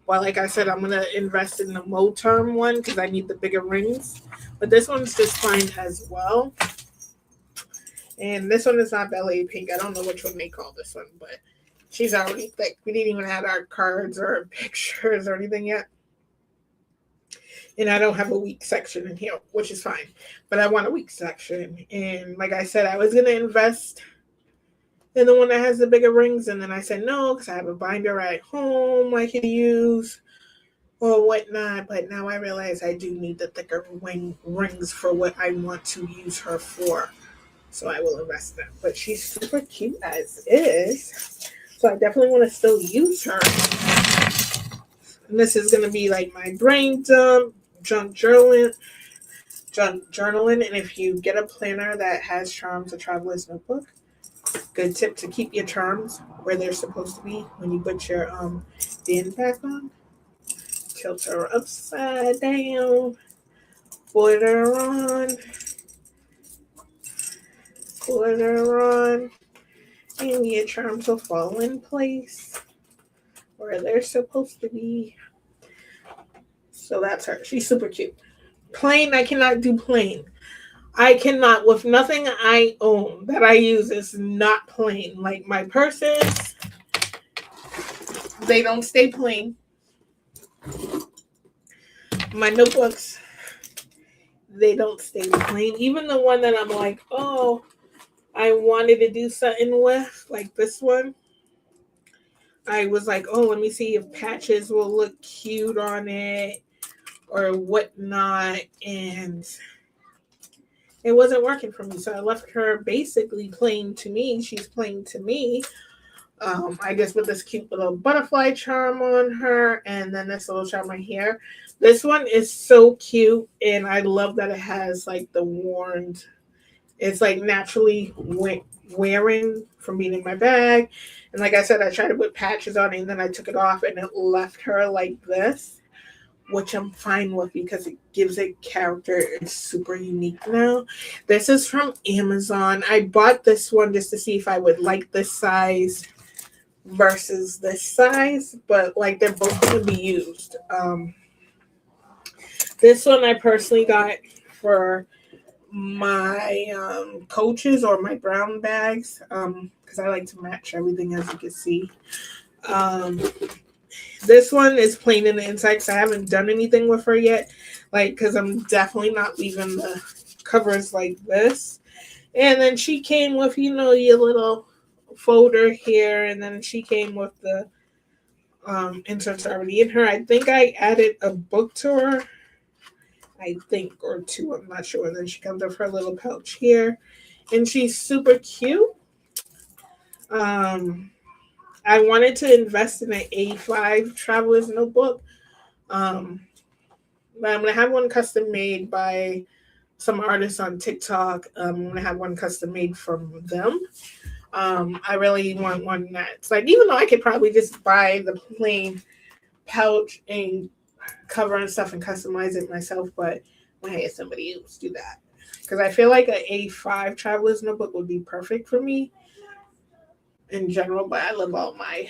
Well, like I said, I'm going to invest in the Moterm one because I need the bigger rings. But this one's just fine as well. And this one is not ballet pink. I don't know which one they call this one, but she's already thick. We didn't even have our cards or pictures or anything yet. And I don't have a weak section in here, which is fine. But I want a weak section. And like I said, I was going to invest in the one that has the bigger rings. And then I said no, because I have a binder at home I can use or whatnot. But now I realize I do need the thicker rings for what I want to use her for. So I will invest in them. But she's super cute as is. So I definitely want to still use her. And this is going to be like my brain dump, junk journaling. And if you get a planner that has charms, a traveler's notebook, good tip to keep your charms where they're supposed to be when you put your band back on. Tilt her upside down. Put her on. put her on, and your charms will fall in place where they're supposed to be. So that's her. She's super cute. Plain, I cannot do plain. I cannot, with nothing I own that I use is not plain. Like my purses, they don't stay plain. My notebooks, they don't stay plain. Even the one that I'm like, oh, I wanted to do something with, like this one. I was like, oh, let me see if patches will look cute on it or whatnot. And it wasn't working for me. So I left her basically plain to me. She's plain to me. I just put this cute little butterfly charm on her and then this little charm right here. This one is so cute and I love that it has like the warmed, it's like naturally wearing from being in my bag. And like I said, I tried to put patches on it and then I took it off and it left her like this, which I'm fine with because it gives it character. It's super unique now. This is from Amazon. I bought this one just to see if I would like this size versus this size, but like they're both going to be used. This one I personally got for my coaches or my brown bags because I like to match everything, as you can see. This one is plain in the inside because I haven't done anything with her yet, like because I'm definitely not leaving the covers like this. And then she came with, you know, your little folder here, and then she came with the inserts already in her. I think I added a book to her, I think, or two, I'm not sure. And then she comes with her little pouch here, and she's super cute. I wanted to invest in an A5 traveler's notebook, but I'm gonna have one custom made by some artists on TikTok. I'm gonna have one custom made from them. I really want one that's like, even though I could probably just buy the plain pouch and cover and stuff and customize it myself, but I had somebody else do that because I feel like an A5 traveler's notebook would be perfect for me in general. But I love all my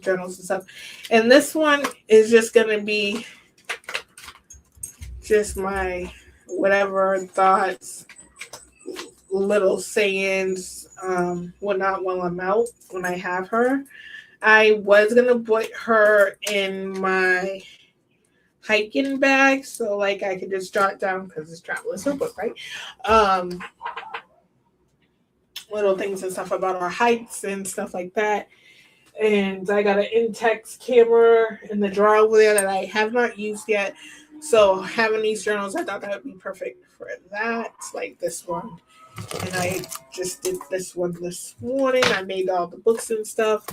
journals and stuff, and this one is just gonna be just my whatever thoughts, little sayings, whatnot while I'm out when I have her. I was gonna put her in my hiking bag, so like I could just jot it down because it's traveler's notebook, right? Little things and stuff about our hikes and stuff like that. And I got an Intex camera in the drawer over there that I have not used yet. So having these journals, I thought that would be perfect for that, like this one. And I just did this one this morning. I made all the books and stuff.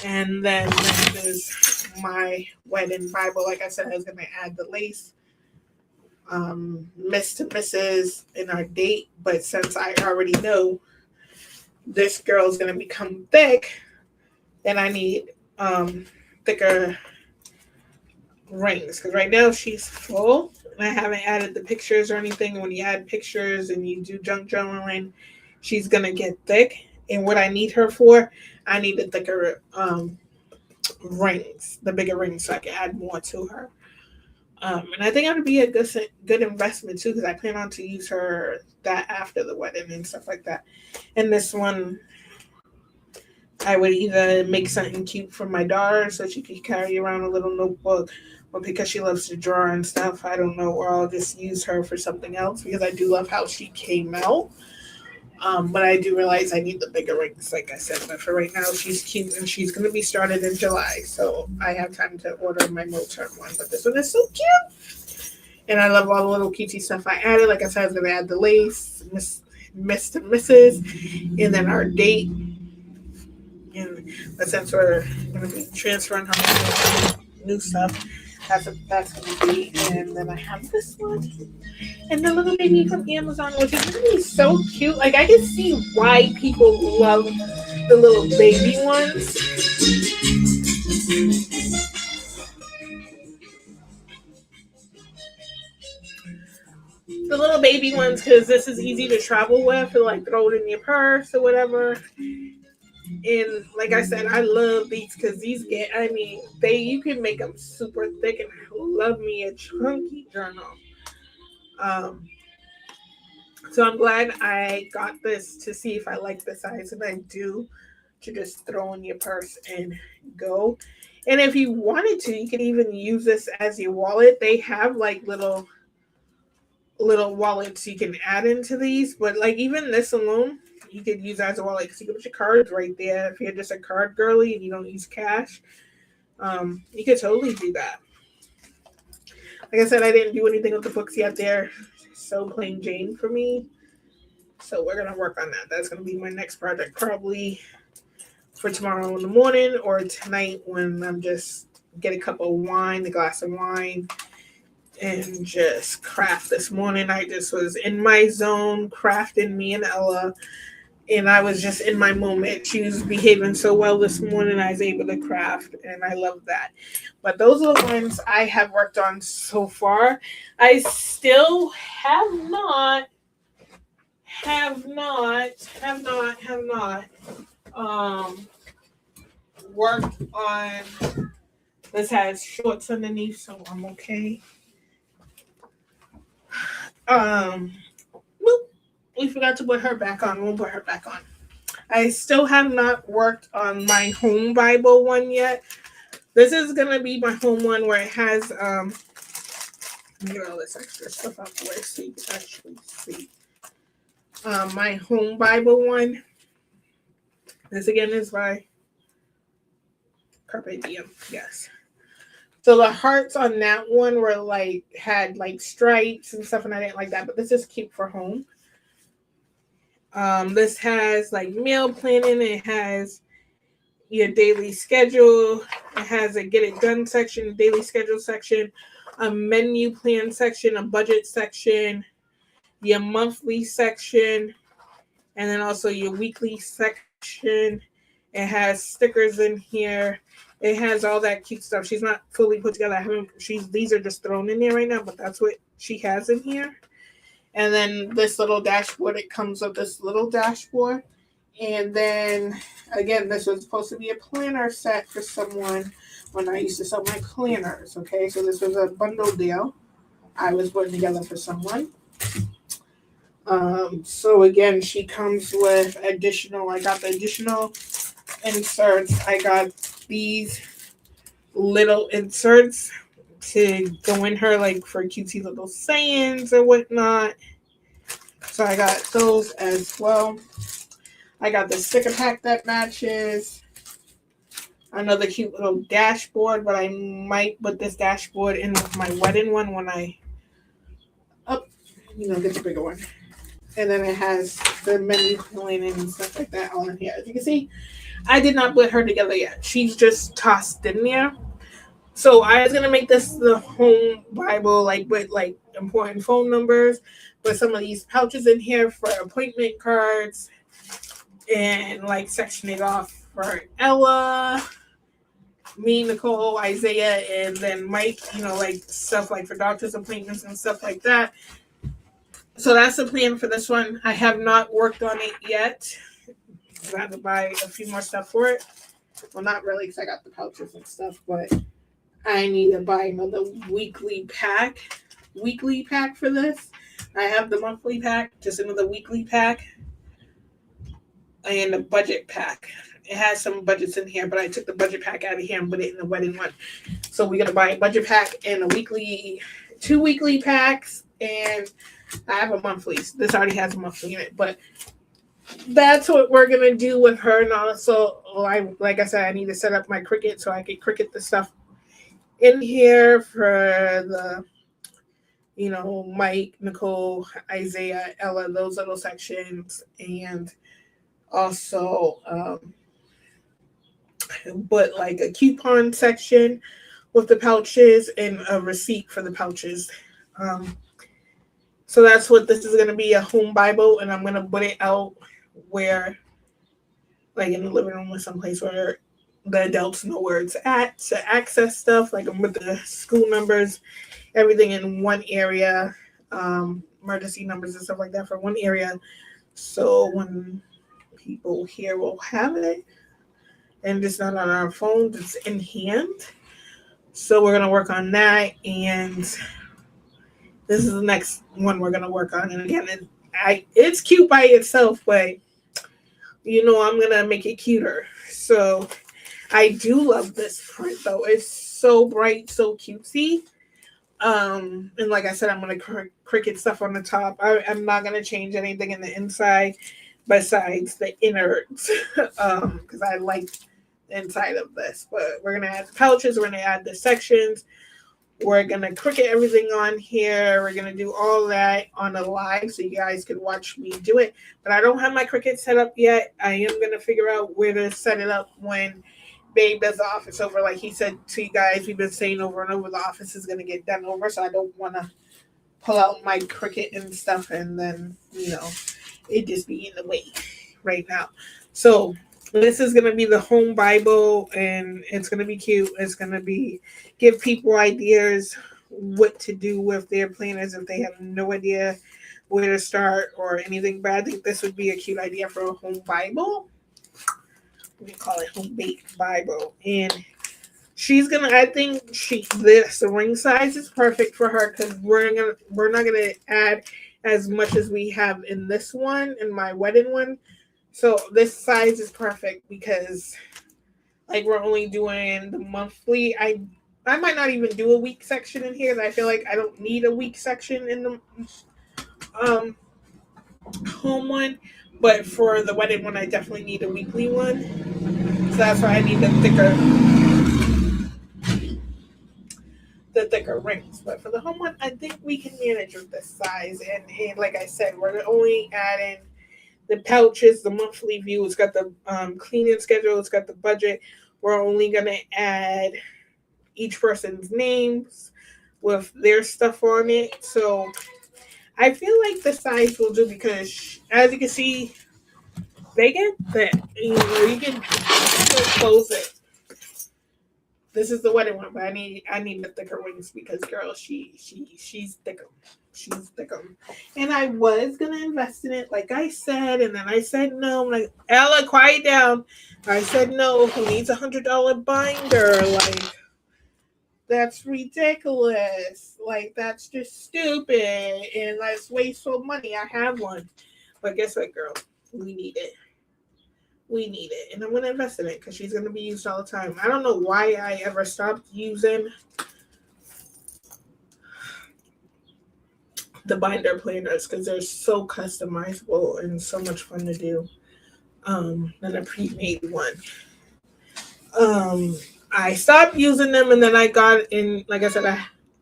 And then this is my wedding Bible. Like I said, I was going to add the lace, Miss to Mrs. in our date. But since I already know this girl is going to become thick, then I need thicker rings. Because right now she's full. And I haven't added the pictures or anything. When you add pictures and you do junk journaling, she's going to get thick. And what I need her for, I need the thicker rings, the bigger rings, so I can add more to her. And I think that would be a good investment too, because I plan on to use her that after the wedding and stuff like that. And this one, I would either make something cute for my daughter so she could carry around a little notebook, or because she loves to draw and stuff, I don't know, or I'll just use her for something else because I do love how she came out. But I do realize I need the bigger rings, like I said. But for right now, she's cute and she's going to be started in July. So I have time to order my Moterm one. But this one is so cute. And I love all the little cutesy stuff I added. Like I said, I was going to add the lace, Miss to Mrs. And then our date. But since we're going to be transferring her new stuff, that's going to be. And then I have this one. And the little baby from Amazon, which is going to be so cute. Like, I can see why people love the little baby ones. the little baby ones because this is easy to travel with, or like throw it in your purse or whatever. And like I said, I love these because these get, I mean, you can make them super thick, and I love me a chunky journal. Um, so I'm glad I got this to see if I like the size, and I do, to just throw in your purse and go. And if you wanted to, you could even use this as your wallet. They have like little wallets you can add into these, but like even this alone, you could use as a wallet because you can put your cards right there. If you're just a card girly and you don't use cash, you could totally do that. Like I said, I didn't do anything with the books yet. They're so plain Jane for me. So we're gonna work on that. That's gonna be my next project, probably for tomorrow in the morning or tonight when I'm just get a cup of wine, a glass of wine, and just craft. This morning I just was in my zone crafting, me and Ella, and I was just in my moment. She was behaving so well this morning. I was able to craft, and I love that. But those are the ones I have worked on so far. I still have not worked on. This has shorts underneath, so I'm okay. Whoop, we forgot to put her back on. We'll put her back on. I still have not worked on my home Bible one yet. This is gonna be my home one where it has let me get all this extra stuff out the way so you can actually see. My home Bible one. This again is by Carpe Diem. Yes. So the hearts on that one were like had like stripes and stuff, and I didn't like that. But this is cute for home. This has like meal planning. It has your daily schedule. It has a get it done section, daily schedule section, a menu plan section, a budget section, your monthly section, and then also your weekly section. It has stickers in here. It has all that cute stuff. She's not fully put together. These are just thrown in there right now, but that's what she has in here. And then this little dashboard, it comes with this little dashboard. And then again, this was supposed to be a planner set for someone when I used to sell my planners. Okay, so this was a bundle deal I was putting together for someone. So again, she comes with additional. I got the additional inserts. I got these little inserts to go in her like for cutesy little sayings or whatnot. So I got those as well. I got the sticker pack that matches. Another cute little dashboard, but I might put this dashboard in with my wedding one when I get the bigger one. And then it has the menu planning and stuff like that all in here. As you can see, I did not put her together yet. She's just tossed in there. So I was gonna make this the home Bible, like with like important phone numbers, with some of these pouches in here for appointment cards, and like section it off for Ella, me, Nicole, Isaiah, and then Mike. Like stuff like for doctor's appointments and stuff like that. So that's the plan for this one. I have not worked on it yet. I have to buy a few more stuff for it. Well, not really, because I got the pouches and stuff, but I need to buy another weekly pack for this. I have the monthly pack, just another weekly pack, and a budget pack. It has some budgets in here, but I took the budget pack out of here and put it in the wedding one. So we're gonna buy a budget pack and two weekly packs, and I have a monthly. This already has a monthly in it, but that's what we're gonna do with her. And also, like I said, I need to set up my Cricut so I can Cricut the stuff in here for the, Mike, Nicole, Isaiah, Ella, those little sections, and also put like a coupon section with the pouches and a receipt for the pouches. So that's what this is going to be, a home Bible, and I'm going to put it out where, like in the living room or someplace where the adults know where it's at to access stuff, like with the school numbers, everything in one area. emergency numbers and stuff like that for one area. So when people here will have it, and it's not on our phones, it's in hand. So we're gonna work on that, and this is the next one we're gonna work on. And again, it's cute by itself, but I'm gonna make it cuter. So I do love this print though. It's so bright, so cutesy. And like I said, I'm gonna Cricut stuff on the top. I'm not gonna change anything in the inside besides the innards, because I like the inside of this. But we're gonna add the pouches. We're gonna add the sections. We're gonna Cricut everything on here. We're gonna do all that on a live so you guys can watch me do it. But I don't have my Cricut set up yet. I am gonna figure out where to set it up when Babe does the office over. Like he said to you guys, we've been saying over and over, the office is gonna get done over, so I don't wanna pull out my Cricut and stuff and then it just be in the way right now. So this is gonna be the home Bible, and it's gonna be cute. It's gonna be give people ideas what to do with their planners if they have no idea where to start or anything. But I think this would be a cute idea for a home Bible. We call it home baked Bible, and I think the ring size is perfect for her because we're not gonna add as much as we have in this one, in my wedding one. So this size is perfect because we're only doing the monthly. I might not even do a week section in here. I feel like I don't need a week section in the home one. But for the wedding one, I definitely need a weekly one. So that's why I need the thicker rings. But for the home one, I think we can manage with this size. And like I said, we're only adding the pouches, the monthly view. It's got the cleaning schedule. It's got the budget. We're only going to add each person's names with their stuff on it. So I feel like the size will do because, as you can see, they get that. You can close it. This is the wedding one, but I need the thicker wings because, girl, she's thicker. She's thicker. And I was gonna invest in it, like I said, and then I said no. I'm like, Ella, quiet down. I said no. Who needs $100 binder? Like, that's ridiculous. Like, that's just stupid, and that's wasteful money. I have one, but guess what, girl? We need it. We need it, and I'm gonna invest in it because she's gonna be used all the time. I don't know why I ever stopped using the binder planners because they're so customizable and so much fun to do. Than a pre-made one. I stopped using them, and then I got in, like I said,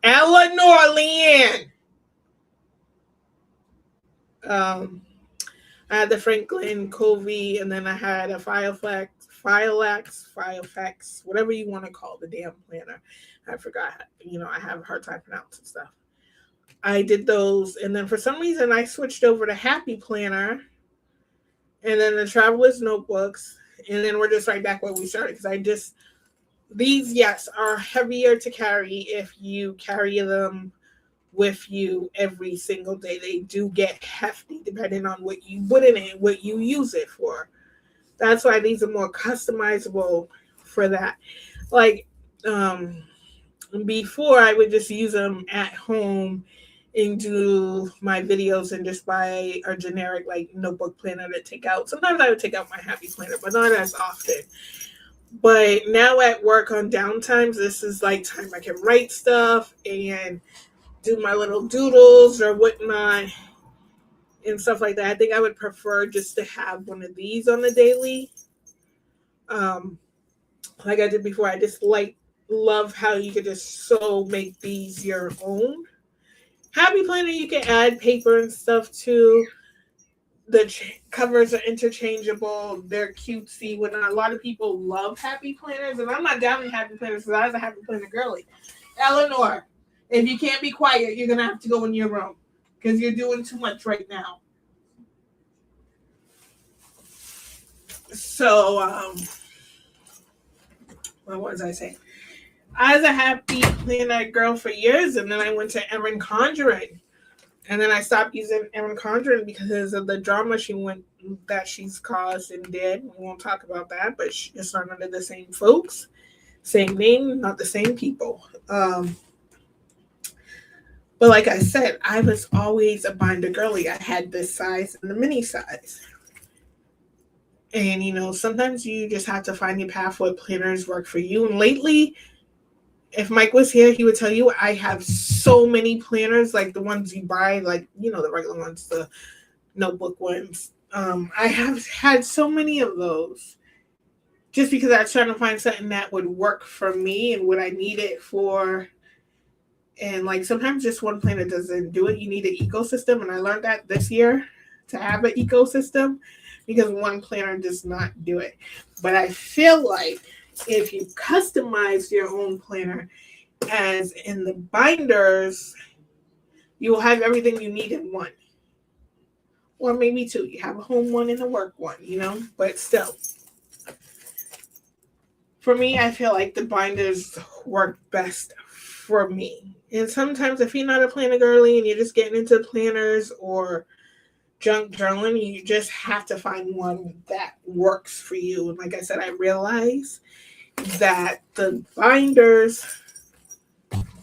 Eleanor Leanne. I had the Franklin Covey, and then I had a Filefax, whatever you want to call the damn planner. I forgot. I have a hard time pronouncing stuff. I did those, and then for some reason I switched over to Happy Planner, and then the Traveler's Notebooks, and then we're just right back where we started because these, yes, are heavier to carry if you carry them with you every single day. They do get hefty depending on what you put in it, what you use it for. That's why these are more customizable for that. Like before, I would just use them at home and do my videos and just buy a generic notebook planner to take out. Sometimes I would take out my Happy Planner, but not as often. But now at work on downtimes, this is time I can write stuff and do my little doodles or whatnot and stuff like that. I think I would prefer just to have one of these on the daily. Like I did before, I just love how you could just make these your own. Happy Planner, you can add paper and stuff too. The covers are interchangeable. They're cutesy. When a lot of people love Happy Planners, and I'm not down in Happy Planners because I was a Happy Planner girly. Eleanor, if you can't be quiet, you're going to have to go in your room because you're doing too much right now. So, what was I saying? I was a Happy Planner girl for years, and then I went to Erin Condren And then I stopped using Erin Condren because of the drama that she's caused and did. We won't talk about that, but it's not under the same folks, same name, not the same people. But like I said, I was always a binder girly. I had this size and the mini size. And sometimes you just have to find your path, what planners work for you. And lately, if Mike was here, he would tell you I have so many planners, like the ones you buy, like the regular ones, the notebook ones. I have had so many of those just because I was trying to find something that would work for me and what I need it for. And like sometimes just one planner doesn't do it. You need an ecosystem, and I learned that this year to have an ecosystem because one planner does not do it. But I feel like if you customize your own planner, as in the binders, you will have everything you need in one. Or maybe two. You have a home one and a work one, but still. For me, I feel like the binders work best for me. And sometimes if you're not a planner girly and you're just getting into planners or junk journaling, you just have to find one that works for you. And like I said, I realize that the binders,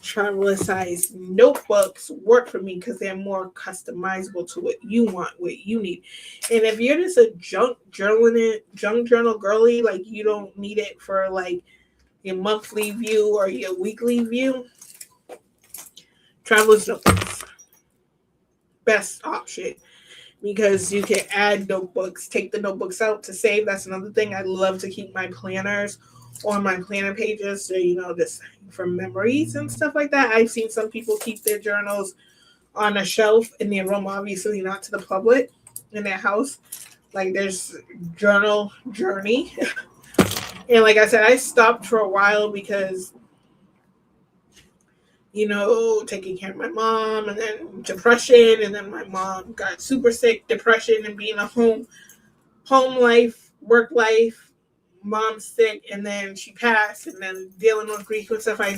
traveler size notebooks work for me because they're more customizable to what you want, what you need. And if you're just a junk journal girly, like you don't need it for like your monthly view or your weekly view, traveler's notebooks, best option. Because you can add notebooks, take the notebooks out to save. That's another thing. I love to keep my planners on my planner pages, so just for memories and stuff like that. I've seen some people keep their journals on a shelf in their room, obviously not to the public, in their house. Like there's Journal Journey. And like I said, I stopped for a while because taking care of my mom and then depression, and then my mom got super sick, depression, and being a home life, work life, mom's sick, and then she passed, and then dealing with grief and stuff. I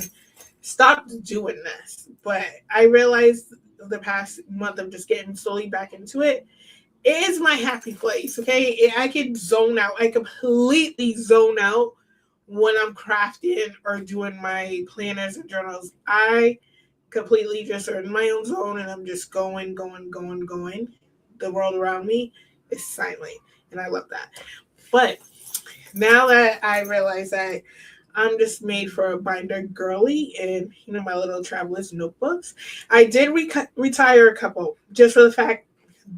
stopped doing this, but I realized the past month of just getting slowly back into it, it is my happy place. Okay, I can zone out. I completely zone out when I'm crafting or doing my planners and journals. I completely just are in my own zone and I'm just going. The world around me is silent, and I love that. But now that I realize that I'm just made for a binder girly and my little traveler's notebooks, I did retire a couple just for the fact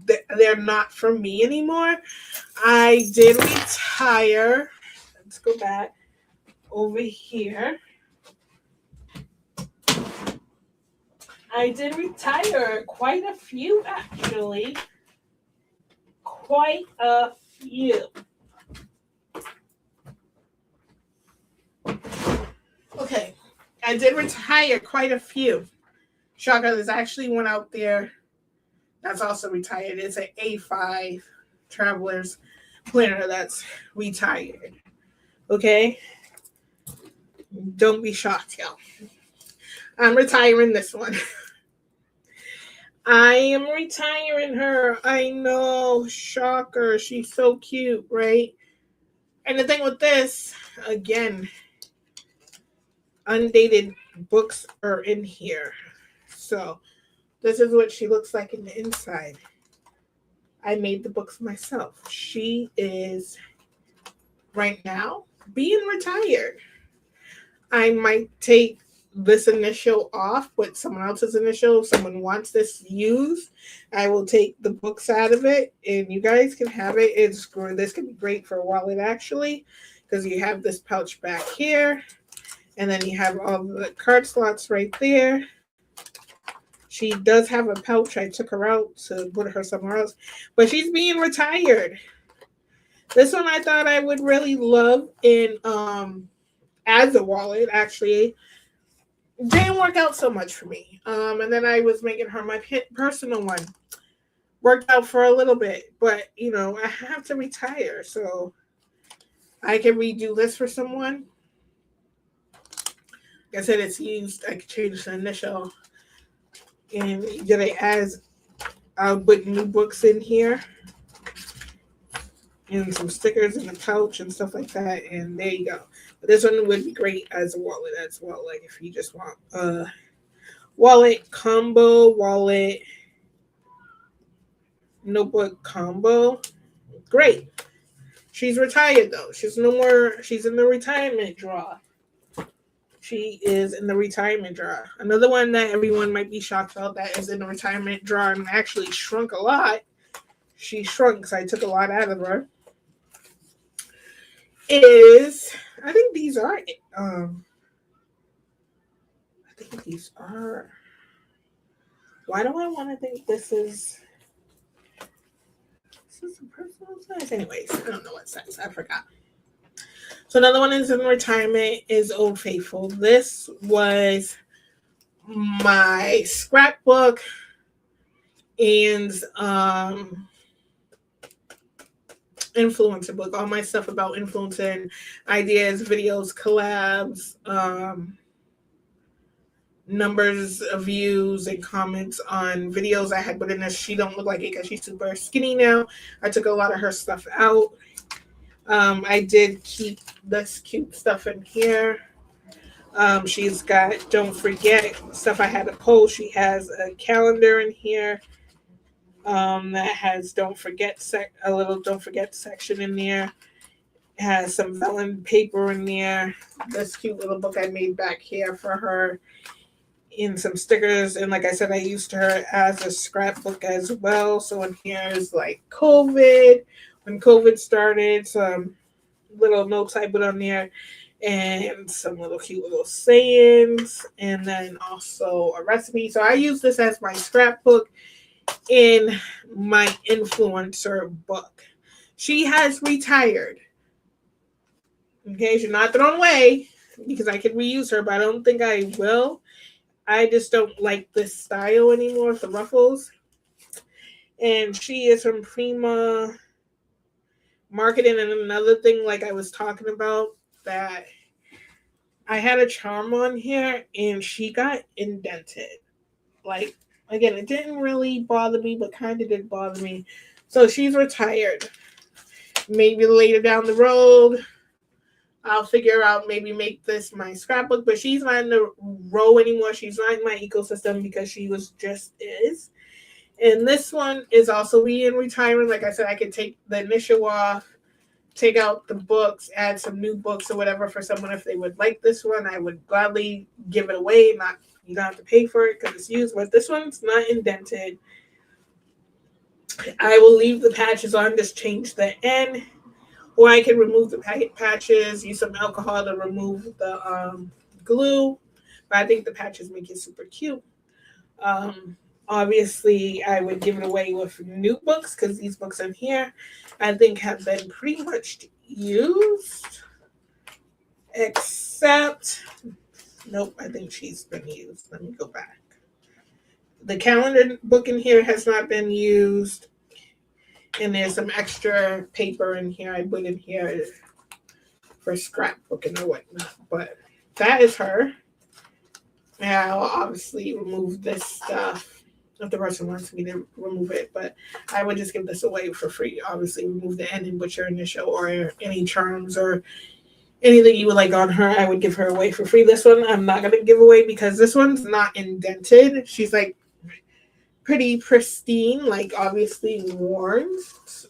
that they're not for me anymore. I did retire. Let's go back over here. I did retire quite a few, actually. Quite a few. Okay, I did retire quite a few. Shocker, there's actually one out there that's also retired. It's an A5 Traveler's Planner that's retired. Okay? Don't be shocked, y'all. I'm retiring this one. I am retiring her. I know. Shocker. She's so cute, right? And the thing with this, again, undated books are in here. So this is what she looks like in the inside. I made the books myself. She is right now being retired. I might take this initial off with someone else's initial. If someone wants this used, I will take the books out of it and you guys can have it. This can be great for a wallet actually, because you have this pouch back here and then you have all the card slots right there. She does have a pouch. I took her out to put her somewhere else, but she's being retired. This one I thought I would really love in as a wallet. Actually, didn't work out so much for me. And then I was making her my personal one. Worked out for a little bit, but I have to retire, so I can redo this for someone. Like I said, it's used. I could change the initial and get it as I'll put new books in here and some stickers in the pouch and stuff like that. And there you go. But this one would be great as a wallet as well. Like if you just want a wallet combo, wallet notebook combo. Great. She's retired though. She's no more. She's in the retirement drawer. She is in the retirement drawer. Another one that everyone might be shocked about that is in the retirement drawer and actually shrunk a lot. She shrunk, so I took a lot out of her. Is I think these are I think these are. Why do I want to think this is a personal size? Anyways, I don't know what size. I forgot. So another one is in retirement is Old Faithful. This was my scrapbook and influencer book. All my stuff about influencing, ideas, videos, collabs, numbers of views and comments on videos I had put in this. She don't look like it because she's super skinny now. I took a lot of her stuff out. I did keep this cute stuff in here. She's got don't forget stuff I had to post. She has a calendar in here that has a little don't forget section in there. It has some vellum paper in there. This cute little book I made back here for her. In some stickers, and like I said, I used her as a scrapbook as well. So in here is like COVID, when COVID started, some little notes I put on there, and some little cute little sayings, and then also a recipe. So I use this as my scrapbook in my influencer book. She has retired. Okay, she's not thrown away because I could reuse her, but I don't think I will. I just don't like this style anymore with the ruffles. And she is from Prima Marketing. And another thing, like I was talking about, that I had a charm on here and she got indented. Like, again, it didn't really bother me, but kind of did bother me. So she's retired. Maybe later down the road, I'll figure out maybe make this my scrapbook, but she's not in the row anymore. She's not in my ecosystem because she was just is. And this one is also being retirement. Like I said, I could take the initial off, take out the books, add some new books or whatever for someone if they would like this one. I would gladly give it away. Not you don't have to pay for it because it's used, but this one's not indented. I will leave the patches on, just change the N. Or I can remove the patches, use some alcohol to remove the glue. But I think the patches make it super cute. Obviously, I would give it away with new books because these books in here, I think, have been pretty much used. Except, nope, I think she's been used. Let me go back. The calendar book in here has not been used. And there's some extra paper in here I put in here for scrapbooking or whatnot. But that is her. Now, I'll obviously remove this stuff if the person wants me to remove it. But I would just give this away for free. Obviously, remove the end and put your initial or any charms or anything you would like on her. I would give her away for free. This one I'm not going to give away because this one's not indented. She's like pretty pristine, like obviously worn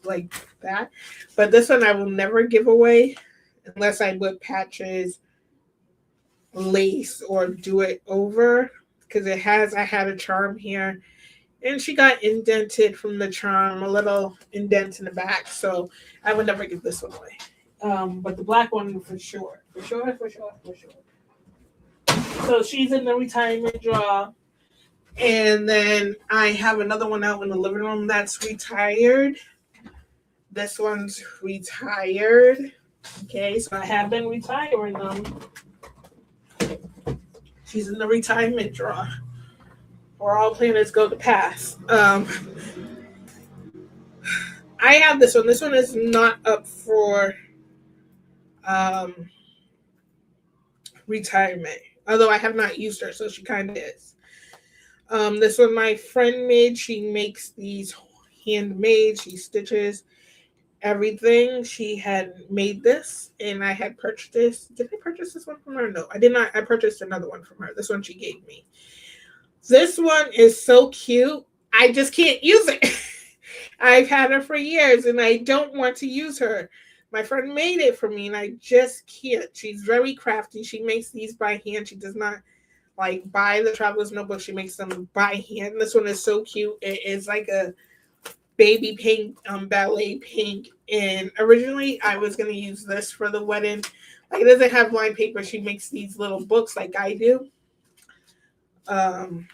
like that. But this one I will never give away unless I put patches, lace, or do it over because I had a charm here and she got indented from the charm, a little indent in the back. So I would never give this one away. But the black one for sure. So she's in the retirement drawer. And then I have another one out in the living room that's retired. This one's retired. Okay, so I have been retiring them. She's in the retirement drawer. Where all planets go to pass. I have this one. This one is not up for retirement. Although I have not used her, so she kind of is. This one my friend made. She makes these handmade. She stitches everything. She had made this, and I had purchased this. Did I purchase this one from her? No, I did not. I purchased another one from her. This one she gave me. This one is so cute. I just can't use it. I've had her for years, and I don't want to use her. My friend made it for me, and I just can't. She's very crafty. She makes these by hand. She does not like buy the traveler's notebook. She makes them by hand. This one is so cute. It is like a baby pink, ballet pink. And originally, I was gonna use this for the wedding. Like, it doesn't have lined paper. She makes these little books like I do. Um,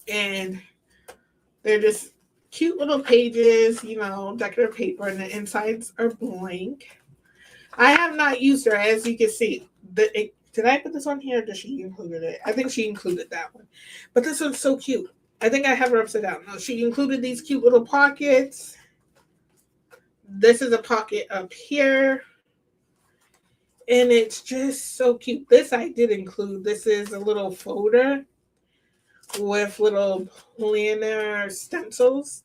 and they're just cute little pages, decorative paper, and the insides are blank. I have not used her, as you can see. Did I put this on here? Or did she include it? I think she included that one. But this one's so cute. I think I have her upside down. No, she included these cute little pockets. This is a pocket up here. And it's just so cute. This I did include. This is a little folder with little planner stencils,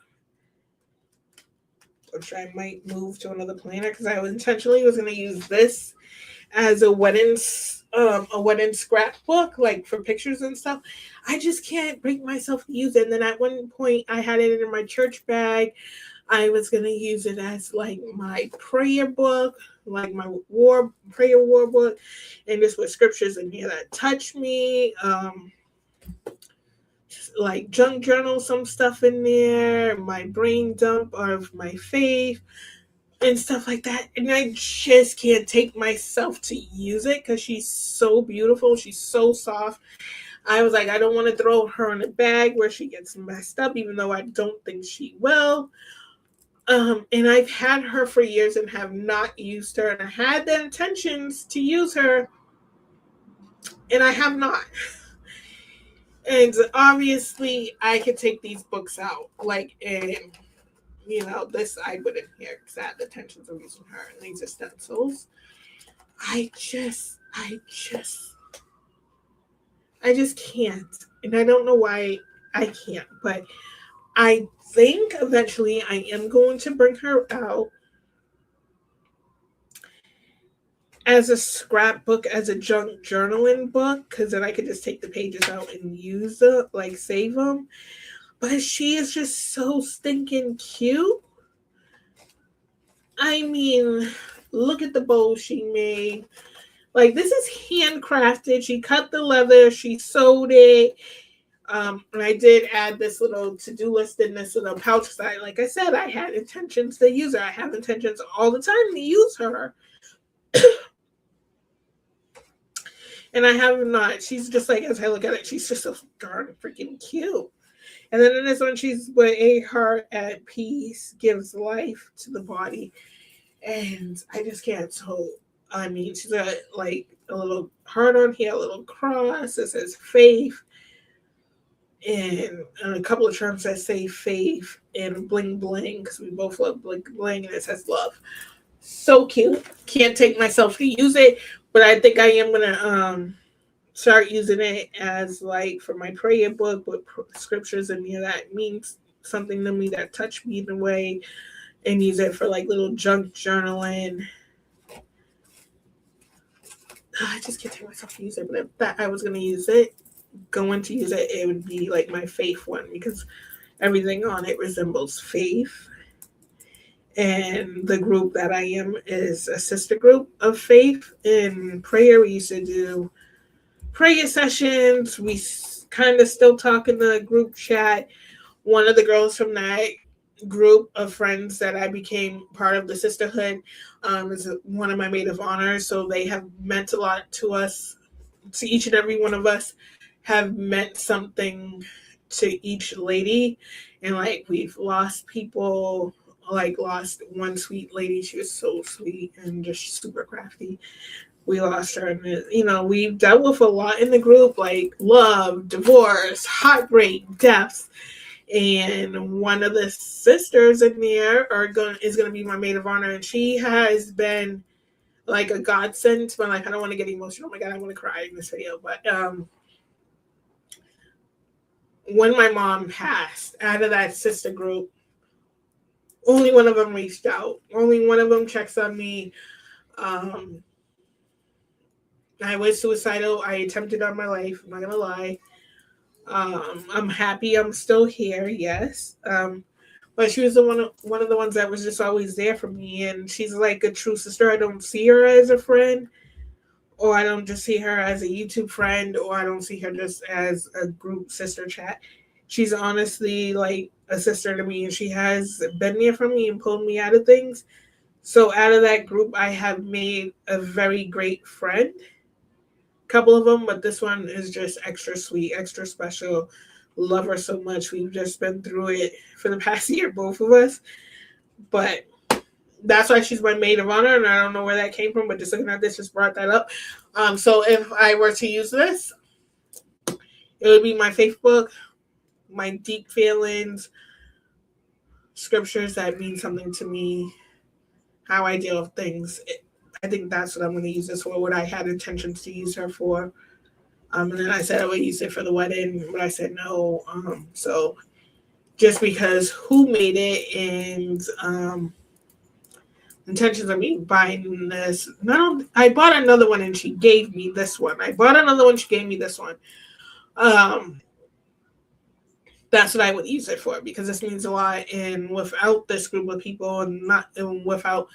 which I might move to another planner because I intentionally was going to use this as a wedding scrapbook, like for pictures and stuff. I just can't bring myself to use it. And then at one point, I had it in my church bag. I was gonna use it as like my prayer book, like my prayer war book, and just with scriptures in here that touch me. Like junk journal, some stuff in there, my brain dump of my faith and stuff like that. And I just can't take myself to use it because she's so beautiful. She's so soft. I was like, I don't want to throw her in a bag where she gets messed up, even though I don't think she will. And I've had her for years and have not used her. And I had the intentions to use her, and I have not. And obviously, I could take these books out, like, and this I wouldn't hear because I had the intentions of using her. And these are stencils. I just can't, and I don't know why I can't, but I think eventually I am going to bring her out as a scrapbook, as a junk journaling book, because then I could just take the pages out and use them, like save them. But she is just so stinking cute. I mean, look at the bow she made. Like, this is handcrafted. She cut the leather, she sewed it. And I did add this little to-do list in this little pouch because like I said, I had intentions to use her. I have intentions all the time to use her. And I have not. She's just like, as I look at it, she's just so darn freaking cute. And then in this one, she's with a heart at peace, gives life to the body. And I just can't. So, I mean, she's got like a little heart on here, a little cross that says faith. And a couple of terms that say faith and bling bling, because we both love bling bling, and it says love. So cute. Can't take myself to use it, but I think I am gonna start using it as like for my prayer book with scriptures in here that means something to me, that touch me in a way, and use it for like little junk journaling. I just can't take myself to use it, but if that I was gonna use it, going to use it, it would be like my faith one because everything on it resembles faith. And the group that I am is a sister group of faith. In prayer, we used to do prayer sessions. We kind of still talk in the group chat. One of the girls from that group of friends that I became part of the sisterhood is one of my maid of honor. So they have meant a lot to us, to each and every one of us. Have meant something to each lady, and like we've lost people, like lost one sweet lady. She was so sweet and just super crafty. We lost her, and we've dealt with a lot in the group, like love, divorce, heartbreak, deaths. And one of the sisters in there is gonna be my maid of honor, and she has been like a godsend to my life. I don't want to get emotional. Oh my god, I want to cry in this video, but when my mom passed, out of that sister group, only one of them reached out. Only one of them checks on me. Um, I was suicidal. I attempted on my life. I'm not gonna lie. I'm happy I'm still here. Yes. But she was one of the ones that was just always there for me, and she's like a true sister. I don't see her as a friend, or I don't just see her as a YouTube friend, or I don't see her just as a group sister chat. She's honestly like a sister to me, and she has been there for me and pulled me out of things. So out of that group, I have made a very great friend. Couple of them, but this one is just extra sweet, extra special. Love her so much. We've just been through it for the past year, both of us. But that's why she's my maid of honor, and I don't know where that came from, but just looking at this just brought that up. So if I were to use this, it would be my faith book, my deep feelings, scriptures that mean something to me, how I deal with things. I think that's what I'm going to use this for, what I had intentions to use her for. And then I said I would use it for the wedding, but I said no. So just because who made it and intentions of me buying this. No, I bought another one and she gave me this one. I bought another one, she gave me this one. That's what I would use it for because this means a lot. And without this group of people and without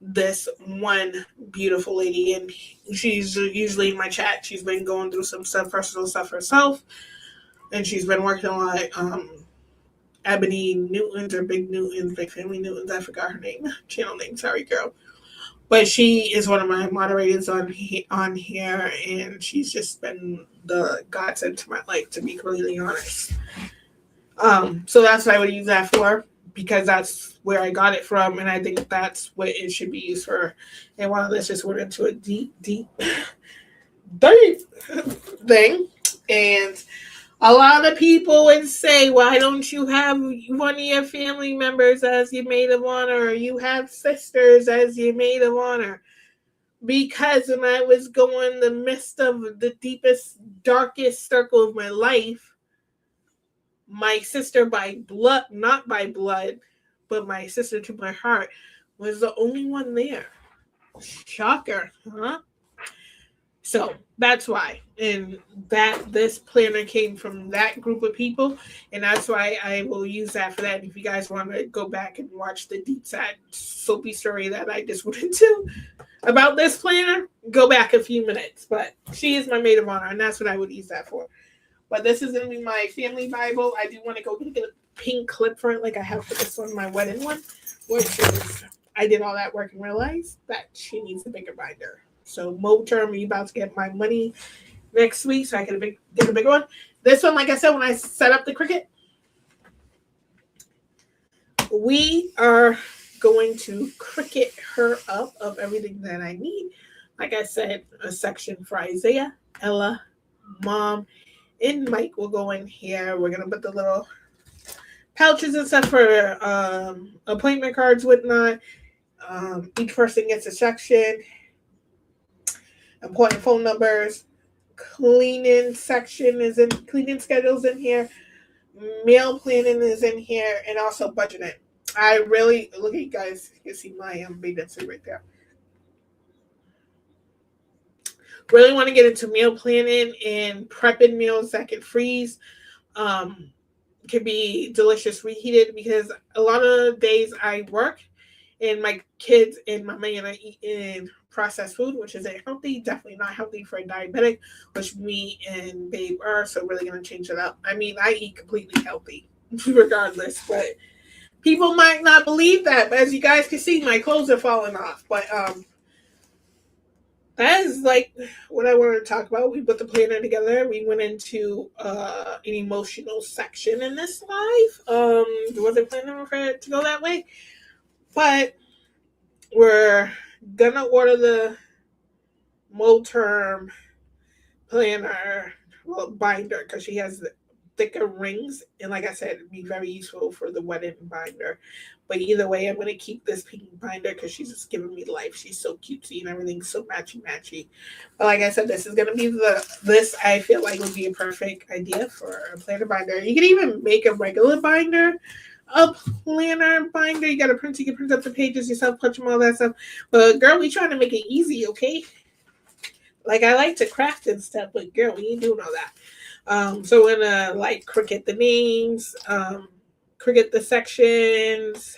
this one beautiful lady, and she's usually in my chat, she's been going through some stuff, personal stuff herself, and she's been working a lot. Ebony Newtons or Big Newtons, Big Family Newtons, I forgot her name, channel name, sorry girl. But she is one of my moderators on here, and she's just been the godsend to my life, to be completely honest. So that's what I would use that for, because that's where I got it from, and I think that's what it should be used for. And while this just went into a deep thing, and a lot of people would say, why don't you have one of your family members as your maid of honor, or you have sisters as your maid of honor? Because when I was going the midst of the deepest, darkest circle of my life, my sister by blood, not by blood, but my sister to my heart, was the only one there. Shocker, huh? So that's why. And that this planner came from that group of people. And that's why I will use that for that. And if you guys want to go back and watch the deep sad soapy story that I just went into about this planner, go back a few minutes. But she is my maid of honor, and that's what I would use that for. But this is going to be my family Bible. I do want to go get a pink clip for it like I have for this one, my wedding one, which is, I did all that work and realized that she needs a bigger binder. So Mo term, we about to get my money next week, so I can get a bigger one. This one, like I said, when I set up the Cricut, we are going to Cricut her up of everything that I need. Like I said, a section for Isaiah, Ella, Mom, and Mike will go in here. We're gonna put the little pouches and stuff for appointment cards, whatnot. Each person gets a section. Important phone numbers. Cleaning section is in, cleaning schedules in here. Meal planning is in here, and also budgeting. I really, look at you guys. You can see my bathing suit right there. Really want to get into meal planning and prepping meals that can freeze. Can be delicious reheated, because a lot of days I work and my kids and my man are eating processed food, which isn't healthy, definitely not healthy for a diabetic, which me and Babe are, so really going to change it up. I mean, I eat completely healthy regardless, but people might not believe that, but as you guys can see, my clothes are falling off. But that is like what I wanted to talk about. We put the planner together. We went into an emotional section in this live. Wasn't planning for it to go that way, but we're gonna order the Mo term planner, well, binder, because she has thicker rings. And like I said, it'd be very useful for the wedding binder. But either way, I'm gonna keep this pink binder because she's just giving me life. She's so cutesy and everything's so matchy matchy. But like I said, this is gonna be this I feel like would be a perfect idea for a planner binder. You can even make a regular binder, a planner binder. You can print up the pages yourself, punch them, all that stuff. But girl, we trying to make it easy, okay? Like I like to craft and stuff, but girl, we ain't doing all that. So we're gonna like cricket the names, cricket the sections,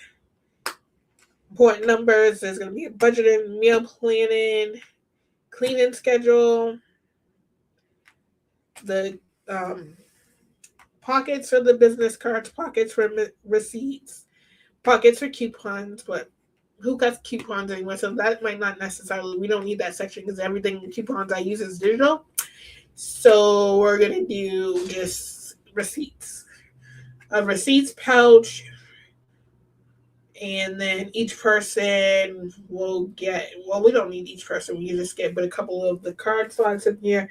important numbers. There's gonna be a budgeting, meal planning, cleaning schedule, the pockets for the business cards, pockets for receipts, pockets for coupons, but who got coupons anyway? So that might not necessarily, we don't need that section because everything coupons I use is digital. So we're going to do just receipts. A receipts pouch, and then each person will get, well, we don't need each person, we just get but a couple of the card slots in here,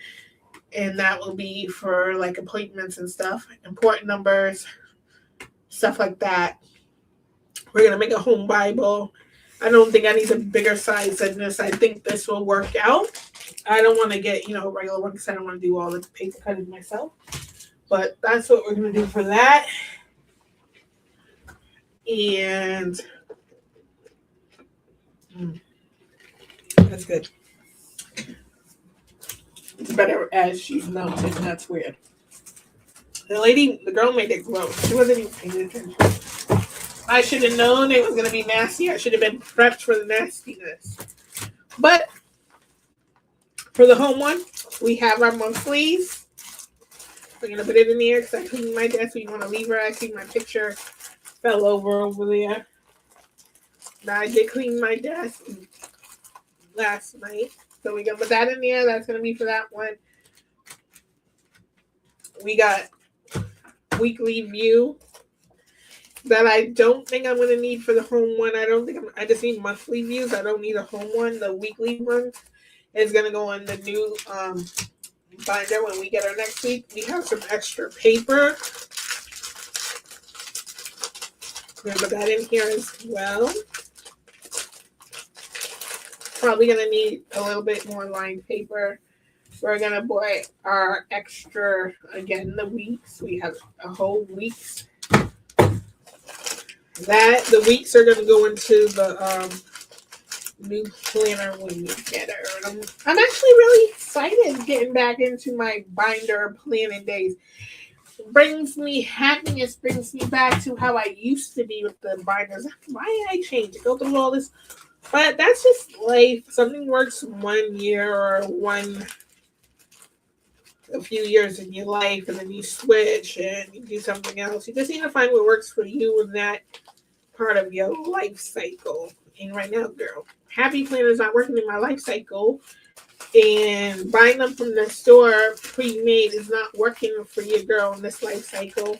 and that will be for like appointments and stuff, important numbers, stuff like that. We're going to make a home Bible. I don't think I need a bigger size than this. I think this will work out. I don't want to get, a regular one because I don't want to do all the paper cutting myself. But that's what we're going to do for that. And that's good. It's better as she's melted. That's weird. The girl made it gross. She wasn't even paying attention. I should have known it was going to be nasty. I should have been prepped for the nastiness. But for the home one, we have our monthlies. We're going to put it in here because I cleaned my desk. We want to leave her. I see my picture fell over there. Now, I did clean my desk last night. So we're going to put that in there. That's going to be for that one. We got weekly view that I don't think I'm going to need for the home one. I just need monthly views. I don't need a home one. The weekly one is going to go on the new binder when we get her next week. We have some extra paper. We're going to put that in here as well. Probably going to need a little bit more lined paper. We're going to put our extra, again, the weeks. We have a whole weeks. The weeks are going to go into the new planner when we get her. I'm actually really excited getting back into my binder planning days. Brings me happiness, brings me back to how I used to be with the binders. Why did I change it? Go through all this. But that's just life. Something works 1 year or a few years in your life, and then you switch and you do something else. You just need to find what works for you in that part of your life cycle. And right now, girl, Happy Planner is not working in my life cycle, and buying them from the store pre-made is not working for your girl in this life cycle.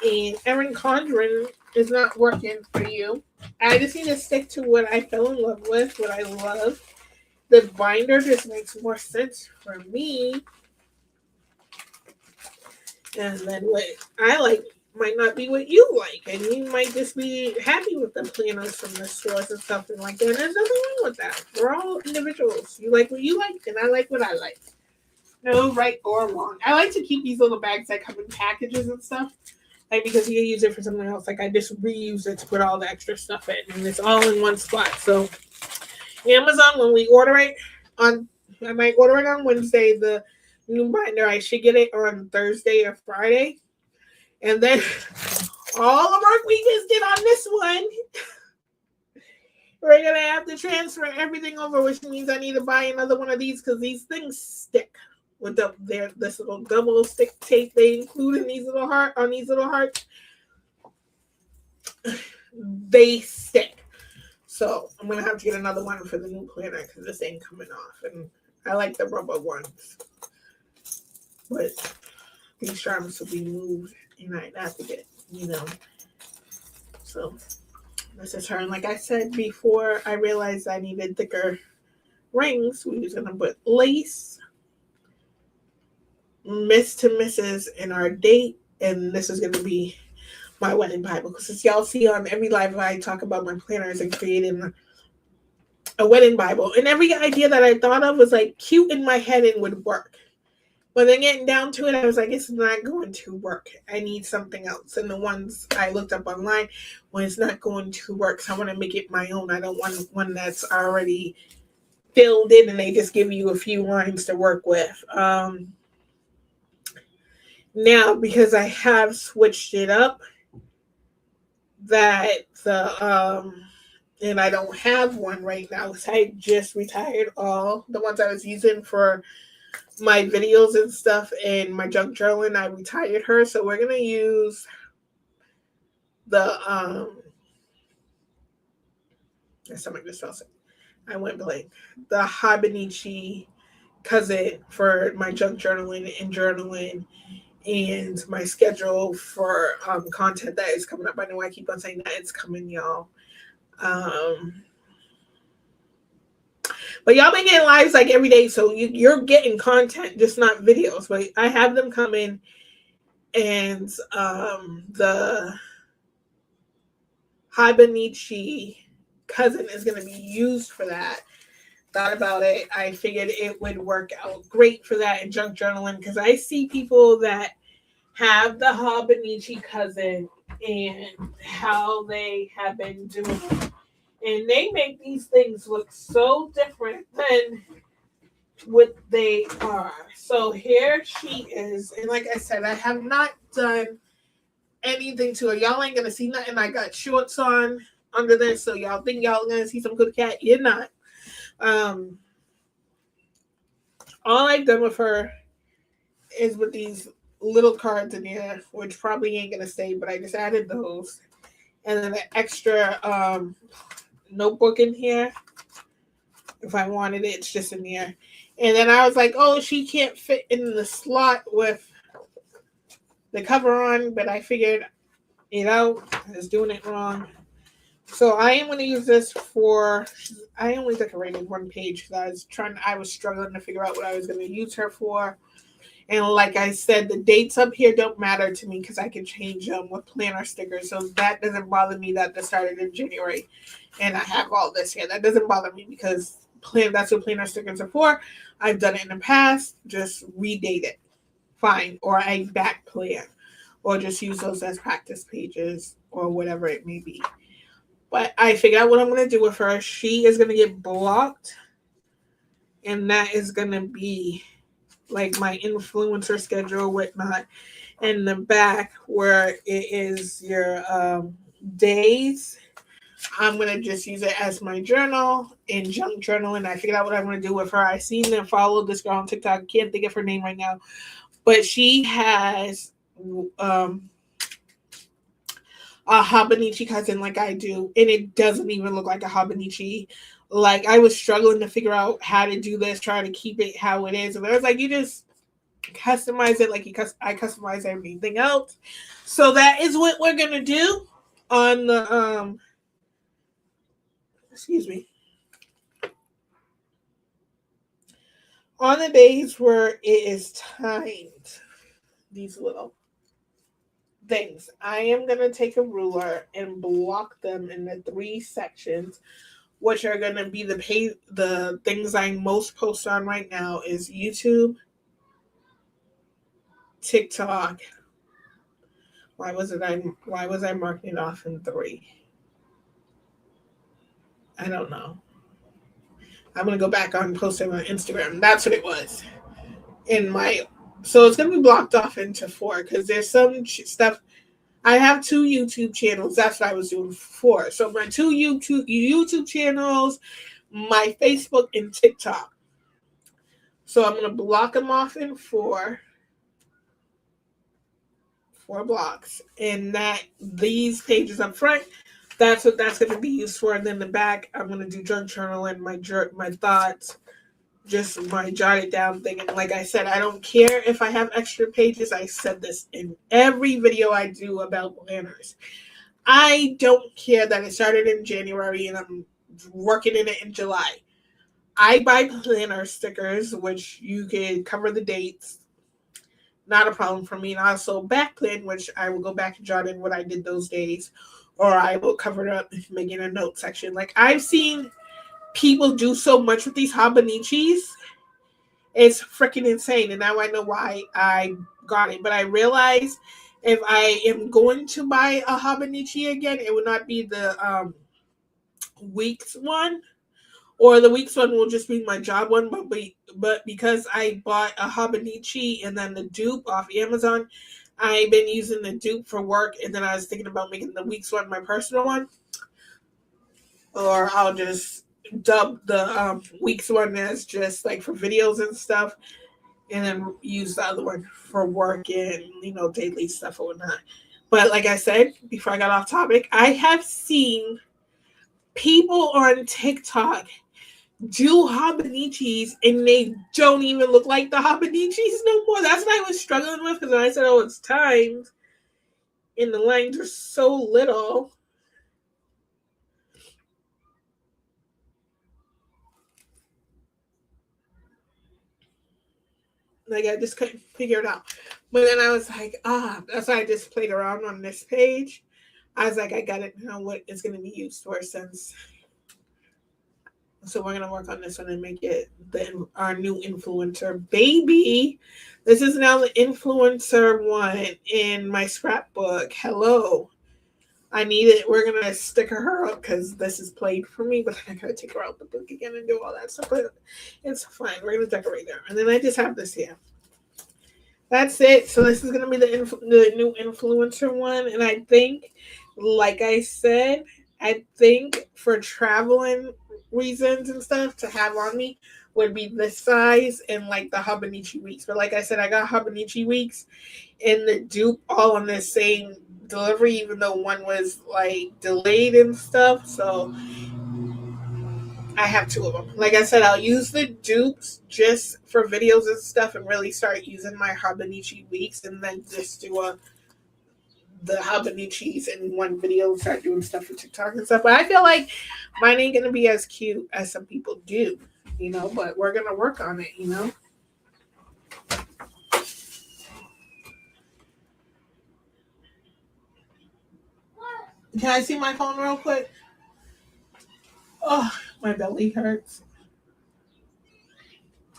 And Erin Condren is not working for you. I just need to stick to what I fell in love with, what I love. The binder just makes more sense for me. And then what I like might not be what you like. And you might just be happy with the planners from the stores and stuff like that. And there's nothing wrong with that. We're all individuals. You like what you like, and I like what I like. No right or wrong. I like to keep these little bags that come in packages and stuff. Like, because you can use it for something else. Like, I just reuse it to put all the extra stuff in. And it's all in one spot. So, Amazon, when we order it I might order it on Wednesday, the new binder. I should get it on Thursday or Friday. And then all the work we just did on this one, we're going to have to transfer everything over, which means I need to buy another one of these because these things stick. With this little double stick tape they include in these little hearts, they stick. So I'm gonna have to get another one for the new planner because this ain't coming off. And I like the rubber ones, but these charms will be moved, and I have to get, So this is her. And like I said before, I realized I needed thicker rings. We was gonna put lace Miss to Mrs. and our date, and this is going to be my wedding Bible. Because as y'all see on every live, I talk about my planners and creating a wedding Bible. And every idea that I thought of was like cute in my head and would work. But then getting down to it, I was like, it's not going to work. I need something else. And the ones I looked up online, when it's not going to work, so I want to make it my own. I don't want one that's already filled in and they just give you a few lines to work with. Now, because I have switched it up, that and I don't have one right now because I just retired all the ones I was using for my videos and stuff and my junk journaling. I retired her, so we're gonna use the something just fell sick. I went blank. The Hobonichi cousin for my junk journaling and my schedule for content that is coming up. I know I keep on saying that it's coming, y'all. But y'all been getting lives like every day, so you're getting content, just not videos. But I have them coming, and the Hibonichi cousin is going to be used for that. Thought about it. I figured it would work out great for that in junk journaling because I see people that have the Hibonichi cousin and how they have been doing it. And they make these things look so different than what they are. So here she is. And like I said, I have not done anything to her. Y'all ain't going to see nothing. I got shorts on under there. So y'all think y'all going to see some good cat? You're not. All I've done with her is with these little cards in here, which probably ain't going to stay, but I just added those. And then an extra notebook in here. If I wanted it, it's just in here. And then I was like, oh, she can't fit in the slot with the cover on, but I figured it out. I was doing it wrong. So I am going to use this for, I only decorated one page because I was struggling to figure out what I was going to use her for. And like I said, the dates up here don't matter to me because I can change them with planner stickers. So that doesn't bother me that they started in January. And I have all this here. That doesn't bother me because that's what planner stickers are for. I've done it in the past. Just redate it. Fine. Or I back plan. Or just use those as practice pages or whatever it may be. But I figured out what I'm going to do with her. She is going to get blocked. And that is going to be like my influencer schedule, whatnot. In the back where it is your days, I'm going to just use it as my journal in junk journal. And I figured out what I'm going to do with her. I seen and followed this girl on TikTok. Can't think of her name right now. But she has a Hobonichi cousin like I do. And it doesn't even look like a Hobonichi. Like I was struggling to figure out how to do this, trying to keep it how it is. And I was like, you just customize it like I customize everything else. So that is what we're going to do on the excuse me, on the days where it is timed, these little things, I am going to take a ruler and block them in the 3 sections, which are going to be the things I most post on right now is YouTube, TikTok. Why was I marking it off in 3? I don't know. I'm going to go back on posting on Instagram. That's what it was. So it's going to be blocked off into 4 because there's some stuff. I have 2 YouTube channels. That's what I was doing before. So my 2 YouTube channels, my Facebook and TikTok. So I'm going to block them off in 4 blocks. And that these pages up front, that's what that's going to be used for. And then the back, I'm going to do junk journal and my thoughts, just my jotted down thing. And like I said, I don't care if I have extra pages. I said this in every video I do about planners. I don't care that it started in January and I'm working in it in July. I buy planner stickers, which you can cover the dates. not a problem for me. And also backplate, which I will go back and jot in what I did those days, or I will cover it up, making a note section. Like I've seen people do so much with these Habanichis. It's freaking insane. And now I know why I got it. But I realized if I am going to buy a Habanichi again, it would not be the weeks one, or the weeks one will just be my job one. But because I bought a Habanichi and then the dupe off Amazon, I've been using the dupe for work, and then I was thinking about making the weeks one my personal one, or I'll just dub the weeks one as just like for videos and stuff, and then use the other one for work and daily stuff or whatnot. But like I said before I got off topic, I have seen people on TikTok do Habanichis and they don't even look like the Habanichis no more. That's what I was struggling with, because when I said, oh, it's timed and the lines are so little. Like I just couldn't figure it out. But then I was like, that's why I just played around on this page. I was like, I got it now what it's gonna be used for, since so we're gonna work on this one and make it our new influencer baby. This is now the influencer one in my scrapbook. Hello. I need it. We're gonna sticker her up because this is played for me, but I gotta take her out the book again and do all that stuff. But it's fine. We're gonna decorate her, and then I just have this here. That's it. So this is gonna be the new influencer one, and I think, like I said, I think for traveling reasons and stuff to have on me would be this size and like the Habanichi weeks. But like I said, I got Habanichi weeks and the dupe all on the same delivery, even though one was like delayed and stuff. So I have two of them. Like I said, I'll use the dupes just for videos and stuff, and really start using my Habanichi weeks, and then just do the Habanichis in one video and start doing stuff for TikTok and stuff. But I feel like mine ain't gonna be as cute as some people do, but we're gonna work on it, Can I see my phone real quick? Oh, my belly hurts.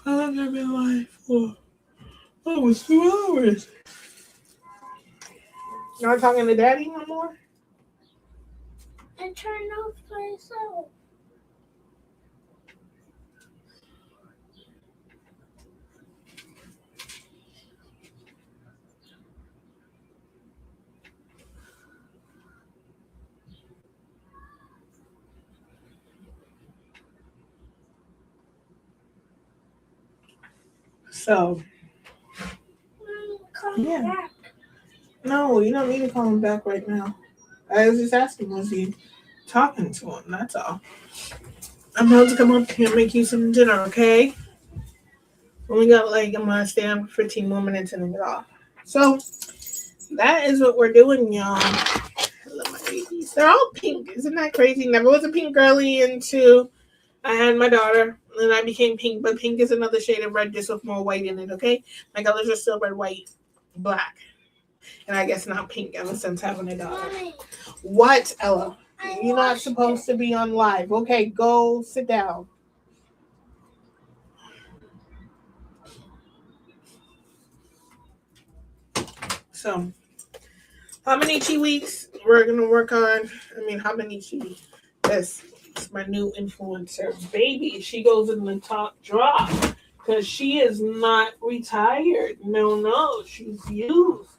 How long have I been live for? Almost 2 hours. You're not talking to Daddy no more? And turn off myself. So, Come back. No, you don't need to call him back right now. I was just asking, was he talking to him? That's all. I'm about to come up here and make you some dinner, okay? Only got I'm gonna stay on for 15 more minutes and then get off. So that is what we're doing, y'all. I love my babies. They're all pink. Isn't that crazy? Never was a pink girly until I had my daughter, and I became pink. But pink is another shade of red, just with more white in it. Okay, my colors are still red, white, black, and I guess not pink ever since having a daughter. Mommy, What, Ella? I You're not washed supposed to be on live. Okay, go sit down. So, Habanichi weeks we're gonna work on. Habanichi. This is my new influencer baby. She goes in the top drop because she is not retired. No, she's used.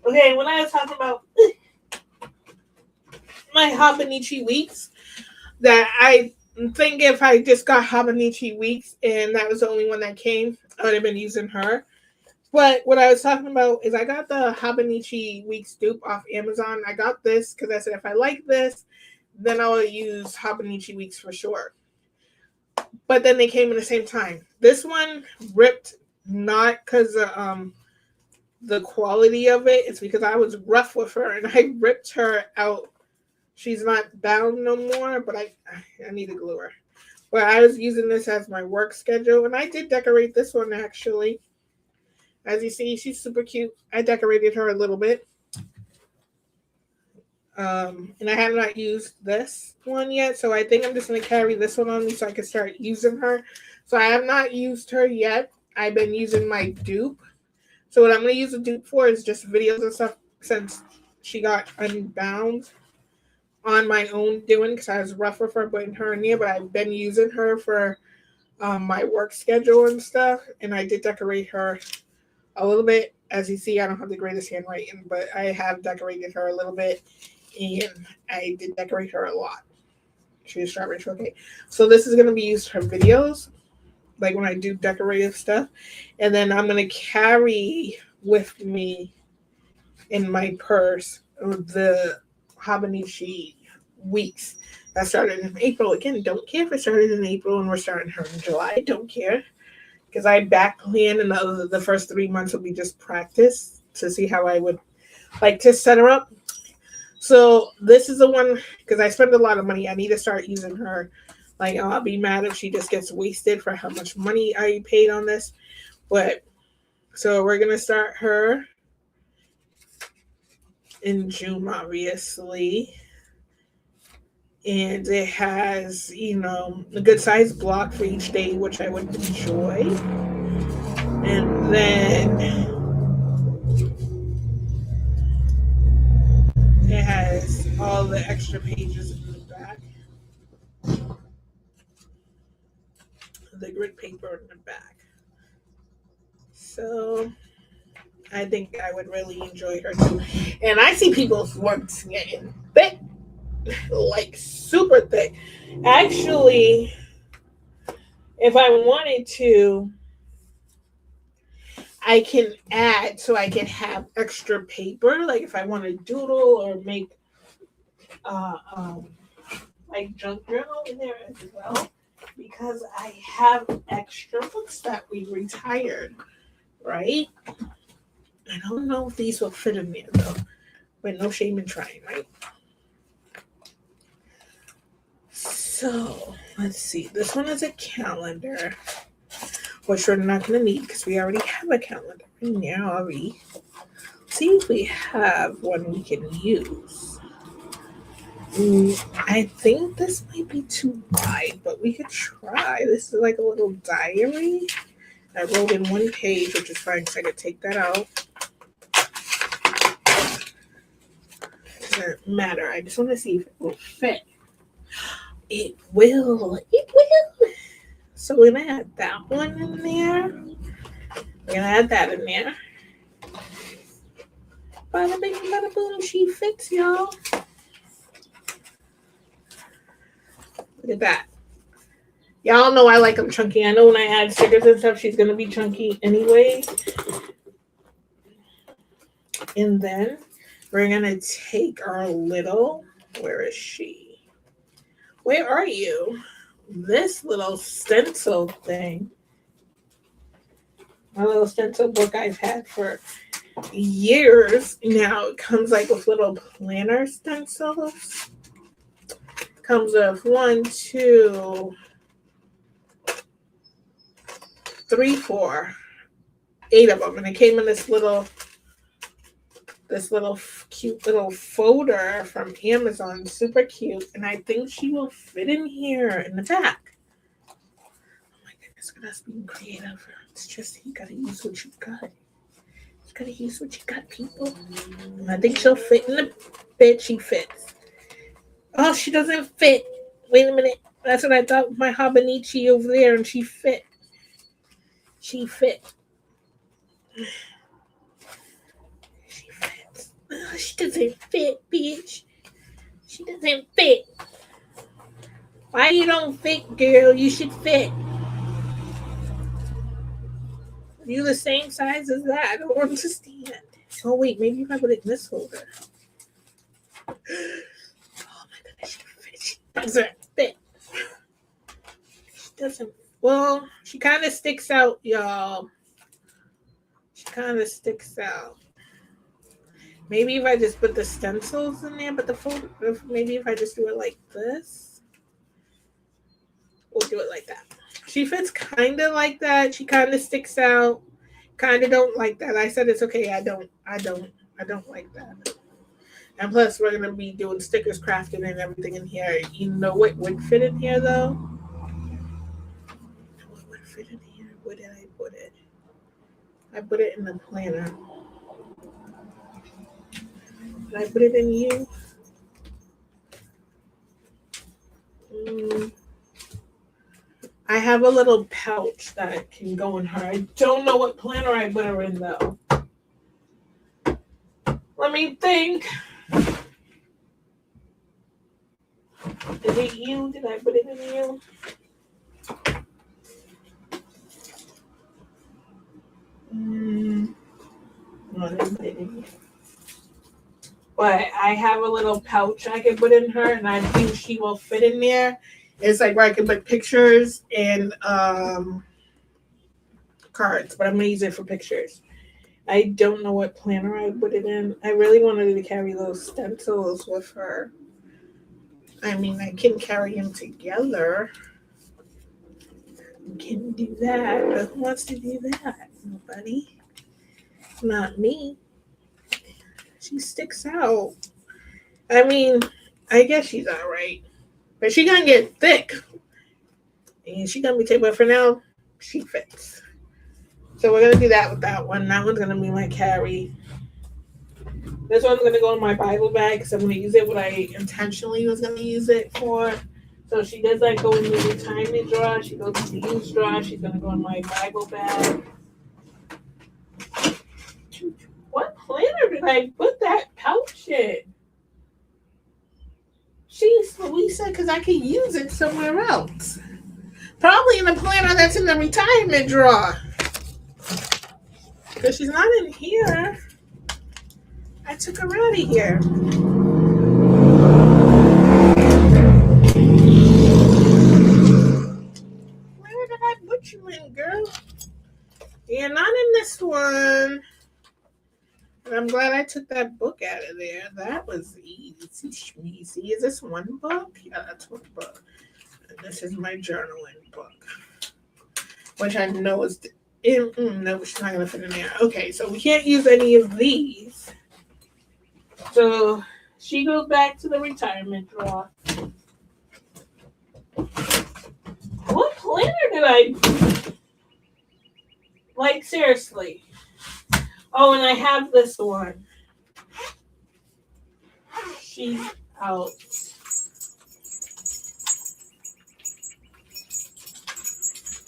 Okay, when I was talking about my Habanichi weeks, that I think if I just got Habanichi weeks and that was the only one that came, I would have been using her. But what I was talking about is I got the Habanichi weeks dupe off Amazon. I got this because I said if I like this, then I'll use Habanichi weeks for sure. But then they came in the same time. This one ripped not because of the quality of it. It's because I was rough with her and I ripped her out. She's not bound no more, but I need to glue her. But I was using this as my work schedule, and I did decorate this one actually. As you see, she's super cute. I decorated her a little bit. And I have not used this one yet, so I think I'm just going to carry this one on me so I can start using her. So I have not used her yet. I've been using my dupe. So what I'm going to use the dupe for is just videos and stuff since she got unbound on my own doing because I was rough with her putting her in there, but I've been using her for my work schedule and stuff, and I did decorate her a little bit. As you see, I don't have the greatest handwriting, but I have decorated her a little bit, and I did decorate her a lot. She's strawberry shortcake. So this is going to be used for videos, like when I do decorative stuff, and then I'm going to carry with me in my purse the Habanichi weeks. That started in April. Again, don't care if it started in April and we're starting her in July. Don't care. Because I back plan and the first 3 months will be just practice to see how I would like to set her up. So this is the one, because I spend a lot of money. I need to start using her. Like, I'll be mad if she just gets wasted for how much money I paid on this. But, so we're going to start her in June, obviously. And it has, a good size block for each day, which I would enjoy. And then it has all the extra pages in the back. The grid paper in the back. So I think I would really enjoy her too. And I see people's works getting thick. Like super thick. Actually, if I wanted to, I can add so I can have extra paper. Like if I want to doodle or make like junk journal in there as well, because I have extra books that we retired, right? I don't know if these will fit in there though, but no shame in trying, right? So let's see. This one is a calendar, which we're not going to need because we already have a calendar right now. Already. See if we have one we can use. I think this might be too wide, but we could try. This is like a little diary. I wrote in one page, which is fine because I could take that out. Doesn't matter. I just want to see if it will fit. It will. It will. So we're going to add that one in there. We're going to add that in there. Bada bing, bada boom. She fits, y'all. Look at that. Y'all know I like them chunky. I know when I add stickers and stuff, she's going to be chunky anyway. And then we're going to take our little, where is she? Where are you? This little stencil thing. My little stencil book I've had for years now. It comes like with little planner stencils. Comes with 1, 2, 3, 4, 8 of them. And it came in this little cute little folder from Amazon. Super cute. And I think she will fit in here in the back. Oh my goodness, that's being creative. It's just, you gotta use what you got. You gotta use what you got, people. And I think she'll fit in the bed. She fits. Oh, she doesn't fit. Wait a minute. That's what I thought with my Habanichi over there, and she fit. She fit. Oh, she doesn't fit, bitch. She doesn't fit. Why you don't fit, girl? You should fit. You the same size as that? I don't understand. Oh wait, maybe if I put it in this holder. Oh my goodness, she fits. She doesn't fit. She doesn't. Well, she kind of sticks out, y'all. She kind of sticks out. Maybe if I just put the stencils in there, but the folder, maybe if I just do it like this, we'll do it like that. She fits kind of like that. She kind of sticks out. kind of don't like that. I said it's okay. I don't like that. And plus, we're gonna be doing stickers, crafting, and everything in here. You know what would fit in here though? What would fit in here? Where did I put it? I put it in the planner. Did I put it in you? I have a little pouch that can go in her. I don't know what planner I put her in though. Let me think. Is it you? Did I put it in you? No, I didn't put it in you. But I have a little pouch I can put in her, and I think she will fit in there. It's like where I can put pictures and cards, but I'm gonna use it for pictures. I don't know what planner I put it in. I really wanted to carry those stencils with her. I mean, I can carry them together. Can do that, but who wants to do that? Nobody. Not me. She sticks out. I mean, I guess she's all right. But she gonna get thick. And she gonna be thick, but for now, she fits. So we're gonna do that with that one. That one's gonna be my carry. This one's gonna go in my Bible bag because I'm gonna use it what I intentionally was gonna use it for. So she does like go in the retirement drawer. She goes in the used drawer. She's gonna go in my Bible bag. What planner did I put that pouch in? She's Louisa because I can use it somewhere else. Probably in the planner that's in the retirement drawer. Because she's not in here. I took her out of here. Where did I put you in, girl? You're not in this one. And I'm glad I took that book out of there. That was easy schmeezy. Is this one book? Yeah, that's one book. And this is my journaling book. Which I know is... no, she's not going to fit in there. Okay, so we can't use any of these. So she goes back to the retirement drawer. What planner did I... Like, seriously. Oh, and I have this one. She's out.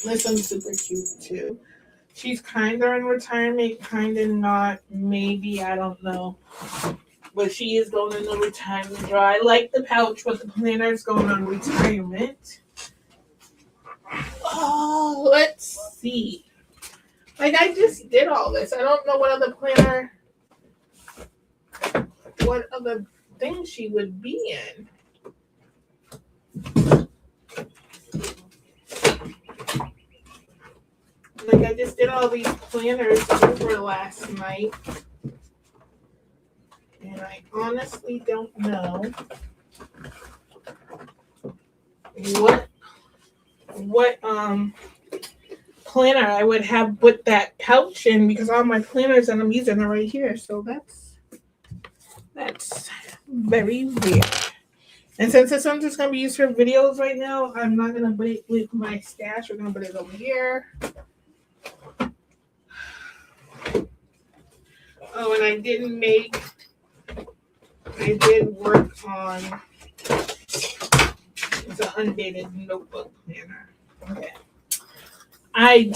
This one's super cute, too. She's kind of in retirement, kind of not. Maybe, I don't know. But she is going in the retirement drawer. I like the pouch, but the planner is going on retirement. Oh, let's see. Like, I just did all this. I don't know what other thing she would be in. Like, I just did all these planners over last night. And I honestly don't know what planner I would have put that pouch in, because all my planners that I'm using are right here. So that's very weird. And since this one's just gonna be used for videos right now, I'm not gonna put it with my stash. We're gonna put it over here. Oh, and I did work on, it's an undated notebook planner. Okay. I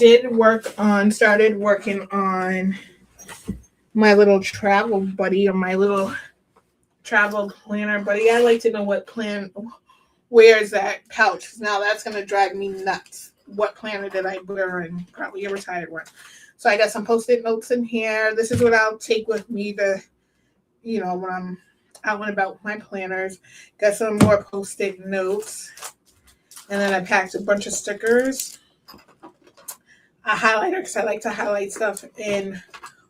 started working on my little travel buddy, or my little travel planner buddy. I like to know where's that pouch. Now that's going to drive me nuts. What planner did I put her in? Probably a retired one. So I got some Post-it notes in here. This is what I'll take with me to, when I'm out and about with my planners. Got some more Post-it notes. And then I packed a bunch of stickers. A highlighter, because I like to highlight stuff in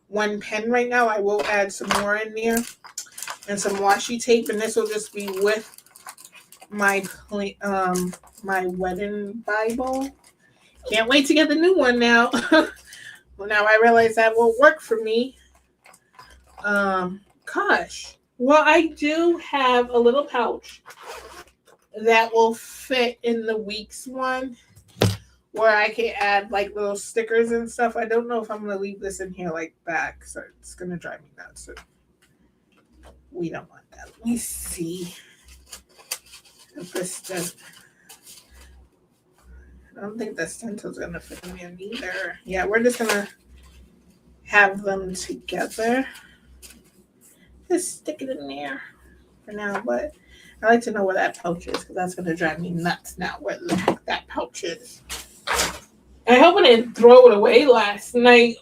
one pen right now. I will add some more in there. And some washi tape. And this will just be with my my wedding Bible. Can't wait to get the new one now. Well, now I realize that won't work for me. Gosh. Well, I do have a little pouch that will fit in the weeks one where I can add like little stickers and stuff. I don't know if I'm gonna leave this in here like back, so it's gonna drive me nuts. So we don't want that. Let me see if this does. I don't think the stencil's gonna fit in there either. Yeah, we're just gonna have them together. Just stick it in there for now, but I like to know where that pouch is because that's gonna drive me nuts now where the heck that pouch is. I hope I didn't throw it away last night.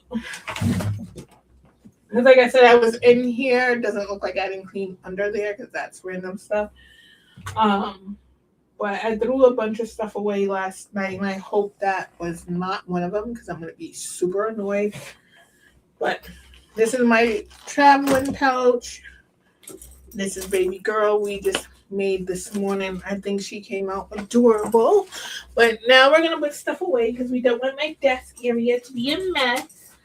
Because like I said, I was in here. It doesn't look like I didn't clean under there because that's random stuff. But I threw a bunch of stuff away last night, and I hope that was not one of them because I'm going to be super annoyed. But this is my traveling pouch. This is baby girl we just made this morning. I think she came out adorable. But now we're going to put stuff away because we don't want my desk area to be a mess.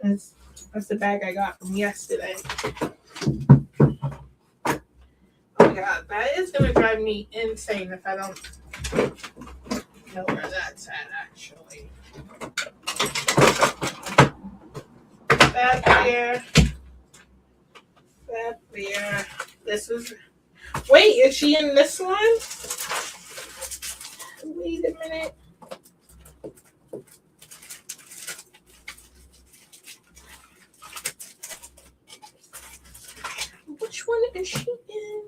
That's the bag I got from yesterday. Oh God, that is gonna drive me insane if I don't know where that's at actually. That there. That there. This is. Wait, is she in this one? Wait a minute. Which one is she in?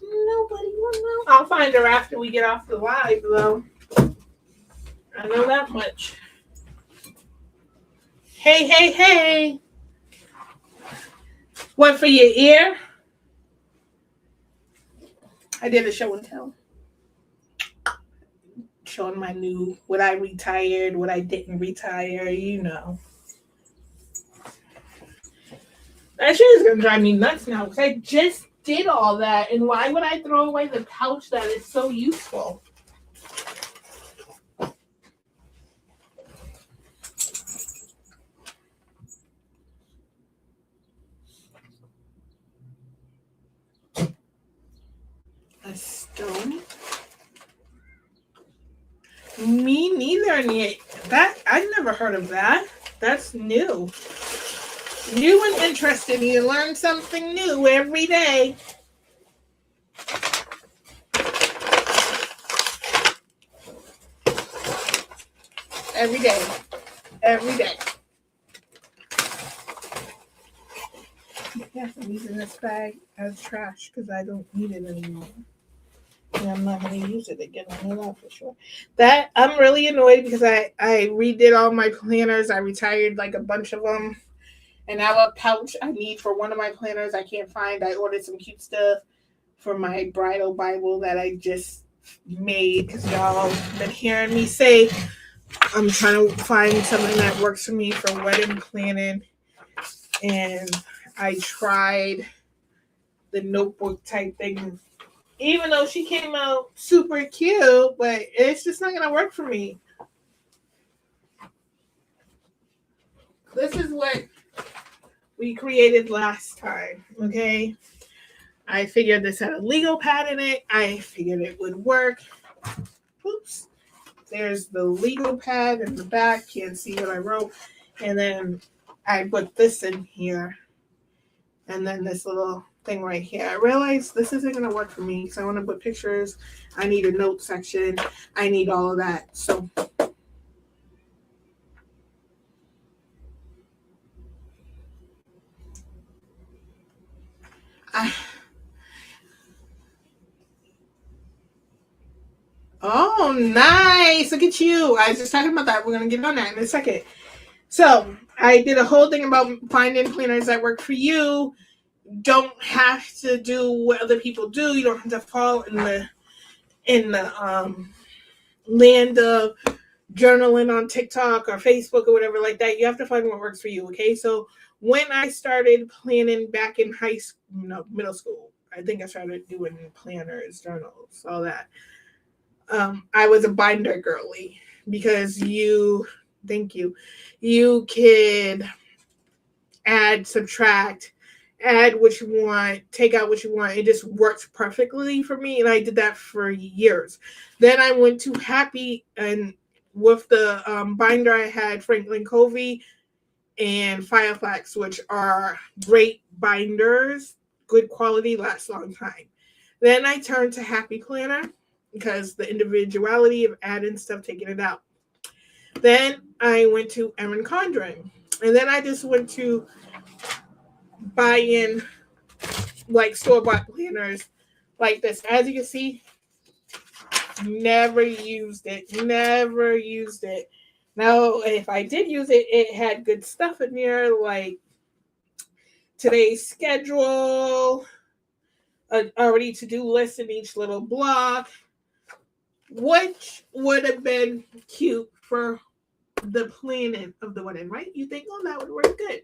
Nobody will know. I'll find her after we get off the live, though. I know that much. Hey, hey, hey. What for your ear? I did a show and tell. Showing my new, what I retired, what I didn't retire, you know. That shit is going to drive me nuts now because I just did all that. And why would I throw away the pouch that is so useful? A stone? Me neither. That I never heard of that. That's new. New and interesting. You learn something new every day. Every day. Every day. Yes, I'm using this bag as trash because I don't need it anymore. And I'm not going to use it again. I know that for sure. That I'm really annoyed because I redid all my planners. I retired like a bunch of them. And now a pouch I need for one of my planners I can't find. I ordered some cute stuff for my bridal Bible that I just made because y'all been hearing me say I'm trying to find something that works for me for wedding planning. And I tried the notebook type thing. Even though she came out super cute, but it's just not going to work for me. This is what we created last time, okay? I figured this had a legal pad in it. I figured it would work. Oops. There's the legal pad in the back. Can't see what I wrote. And then I put this in here. And then this little thing right here. I realized this isn't going to work for me because I want to put pictures. I need a note section. I need all of that. So oh, nice. Look at you. I was just talking about that. We're going to get on that in a second. So I did a whole thing about finding planners that work for you. Don't have to do what other people do. You don't have to fall in the land of journaling on TikTok or Facebook or whatever like that. You have to find what works for you. Okay. So when I started planning back in middle school, I think I started doing planners, journals, all that. I was a binder girly because you Thank you. You could add, subtract, add what you want, take out what you want. It just works perfectly for me, and I did that for years. Then I went to Happy, and with the binder, I had Franklin Covey and Fireflex, which are great binders, good quality, last a long time. Then I turned to Happy Planner because the individuality of adding stuff, taking it out. Then I went to Erin Condren, and then I just went to buy in like store bought planners like this. As you can see, never used it. Never used it. Now, if I did use it, it had good stuff in there like today's schedule, already to-do list in each little block, which would have been cute for the planning of the wedding, right? You think, oh, that would work good.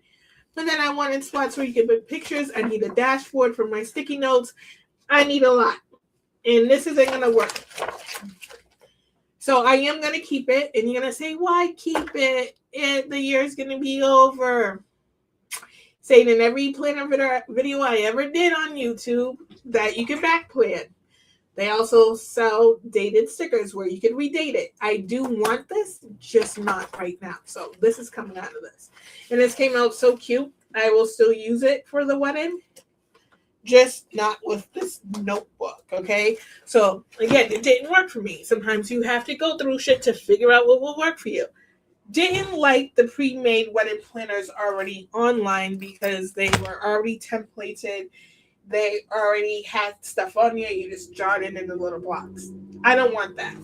But then I wanted spots where you can put pictures. I need a dashboard for my sticky notes. I need a lot. And this isn't going to work. So I am going to keep it. And you're going to say, why keep it? The year's going to be over. Saying in every planner video I ever did on YouTube that you can back plan. They also sell dated stickers where you can redate it. I do want this, just not right now. So this is coming out of this. And this came out so cute. I will still use it for the wedding, just not with this notebook, okay? So again, it didn't work for me. Sometimes you have to go through shit to figure out what will work for you. Didn't like the pre-made wedding planners already online because they were already templated. They already had stuff on here. You just jot it into little blocks. I don't want that.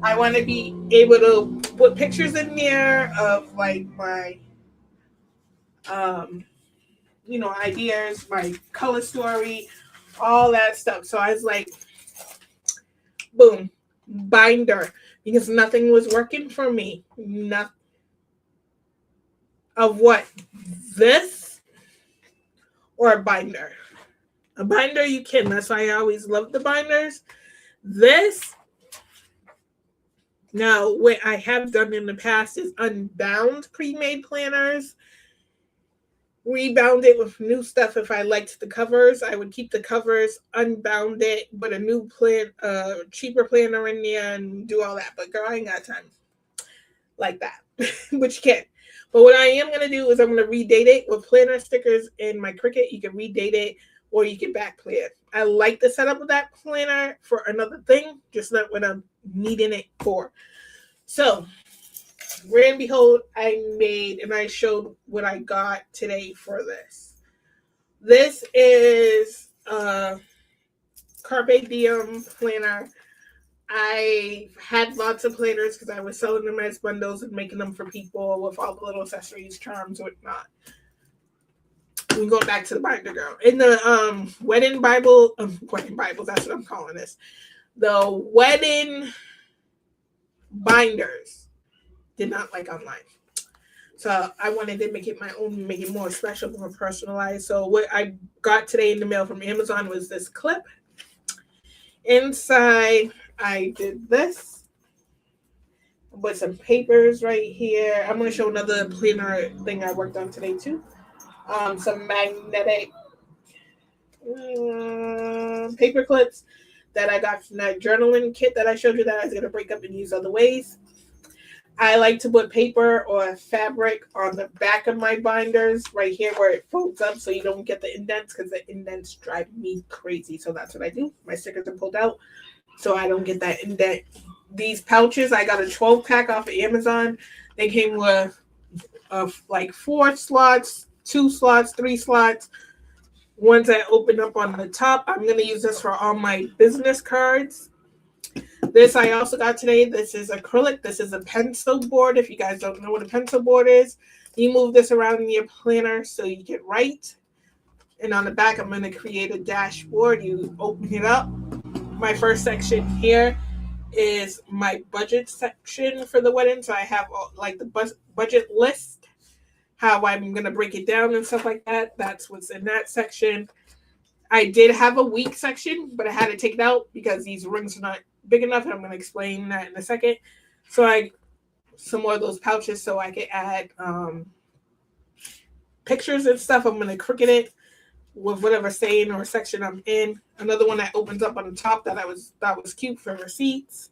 I want to be able to put pictures in there of like my, ideas, my color story, all that stuff. So I was like, boom, binder, because nothing was working for me. Nothing. Of what? This or a binder? A binder you can. That's why I always loved the binders. This, now what I have done in the past is unbound pre-made planners. Rebound it with new stuff. If I liked the covers, I would keep the covers, unbound it, put a new cheaper planner in there and do all that. But girl, I ain't got time like that. But you can. But what I am going to do is I'm going to redate it with planner stickers in my Cricut. You can redate it or you can back plan. I like the setup of that planner for another thing, just not what I'm needing it for. So, and behold, I made and I showed what I got today for this. This is a Carpe Diem planner. I had lots of planners because I was selling them as bundles and making them for people with all the little accessories, charms, whatnot. We're going back to the binder girl. In the wedding Bibles, that's what I'm calling this. The wedding binders did not like online. So I wanted to make it my own, make it more special, more personalized. So what I got today in the mail from Amazon was this clip. Inside, I did this with some papers right here. I'm going to show another planner thing I worked on today too. Some magnetic paper clips that I got from that journaling kit that I showed you that I was going to break up and use other ways. I like to put paper or fabric on the back of my binders right here where it folds up so you don't get the indents, because the indents drive me crazy. So that's what I do. My stickers are pulled out so I don't get that indent. These pouches, I got a 12 pack off of Amazon. They came with like 4 slots, 2 slots, 3 slots. Ones that open up on the top. I'm going to use this for all my business cards. This I also got today. This is acrylic. This is a pencil board. If you guys don't know what a pencil board is, you move this around in your planner so you can write. And on the back, I'm going to create a dashboard. You open it up. My first section here is my budget section for the wedding. So I have like the budget list, how I'm going to break it down and stuff like that. That's what's in that section. I did have a week section, but I had to take it out because these rings are not big enough, and I'm going to explain that in a second. So I some more of those pouches so I could add pictures and stuff. I'm gonna Cricut it with whatever saying or section I'm in. Another one that opens up on the top that was cute for receipts.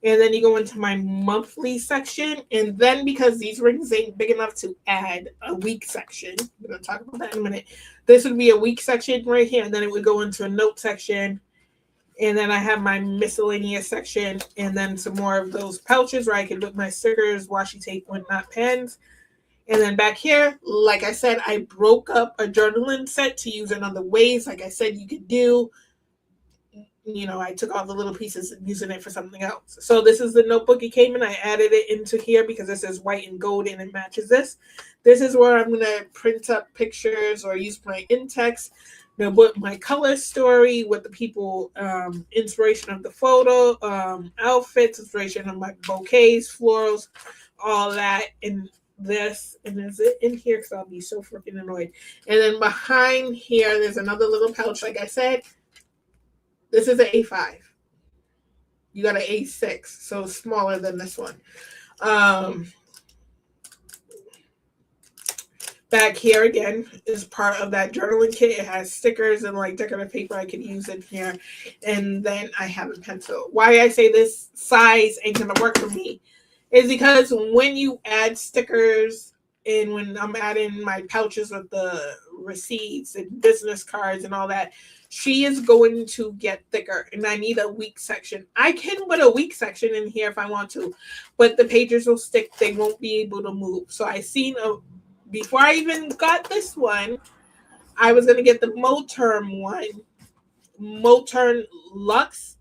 And then you go into my monthly section. And then because these rings ain't big enough to add a week section, we're going to talk about that in a minute. This would be a week section right here. And then it would go into a note section. And then I have my miscellaneous section. And then some more of those pouches where I can put my stickers, washi tape, whatnot, pens. And then back here, like I said, I broke up a journaling set to use in other ways. Like I said, you could do, I took all the little pieces and using it for something else. So this is the notebook it came in. I added it into here because this is white and gold and it matches this. This is where I'm going to print up pictures or use my in-text. Put my color story with the people, inspiration of the photo, outfits, inspiration of my bouquets, florals, all that in this. And is it in here? Because I'll be so freaking annoyed. And then behind here, there's another little pouch. Like I said, this is an A5. You got an A6, so smaller than this one. Back here again is part of that journaling kit. It has stickers and like decorative paper I could use in here. And then I have a pencil. Why I say this size ain't gonna work for me is because when you add stickers and when I'm adding my pouches with the receipts and business cards and all that, she is going to get thicker and I need a week section. I can put a week section in here if I want to, but the pages will stick. They won't be able to move. So I seen before I even got this one, I was going to get the Moterm one, Moterm Luxe.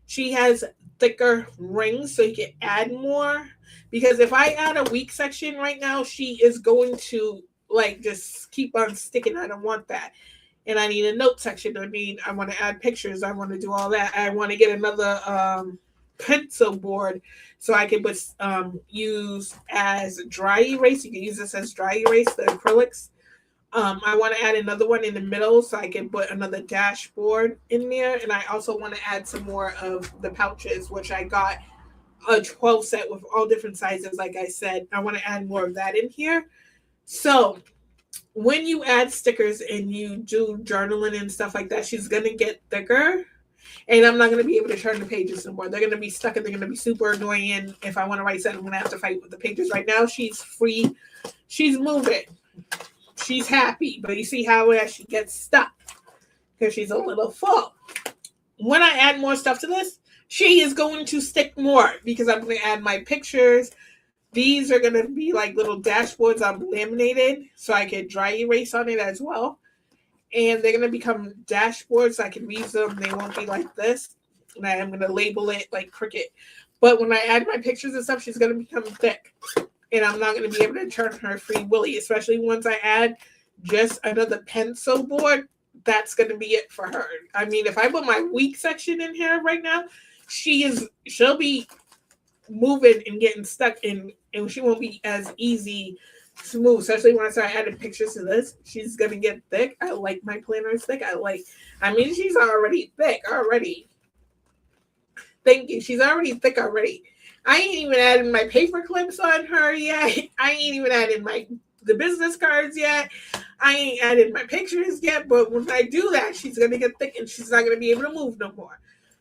She has thicker rings so you can add more, because if I add a week section right now, she is going to like just keep on sticking. I don't want that. And I need a note section. I want to add pictures. I want to do all that. I want to get another pencil board so I can use as dry erase. You can use this as dry erase, the acrylics. I want to add another one in the middle so I can put another dashboard in there. And I also want to add some more of the pouches, which I got a 12 set with all different sizes. Like I said, I want to add more of that in here. So when you add stickers and you do journaling and stuff like that, she's going to get thicker. And I'm not going to be able to turn the pages anymore. They're going to be stuck and they're going to be super annoying. And if I want to write something, I'm going to have to fight with the pages. Right now, she's free. She's moving. She's happy. But you see how she gets stuck because she's a little full. When I add more stuff to this, she is going to stick more because I'm going to add my pictures. These are going to be like little dashboards I'm laminated so I can dry erase on it as well. And they're going to become dashboards so I can read them. They won't be like this. And I am going to label it like Cricut. But when I add my pictures and stuff, she's going to become thick. And I'm not going to be able to turn her free willy, especially once I add just another pencil board. That's going to be it for her. I mean, if I put my week section in here right now, she'll be moving and getting stuck in, and she won't be as easy smooth, especially when I start adding pictures to this. She's gonna get thick. I like my planners thick. She's already thick already. Thank you. She's already thick already. I ain't even added my paper clips on her yet. I ain't even added the business cards yet. I ain't added my pictures yet. But when I do that, she's gonna get thick and she's not gonna be able to move no more.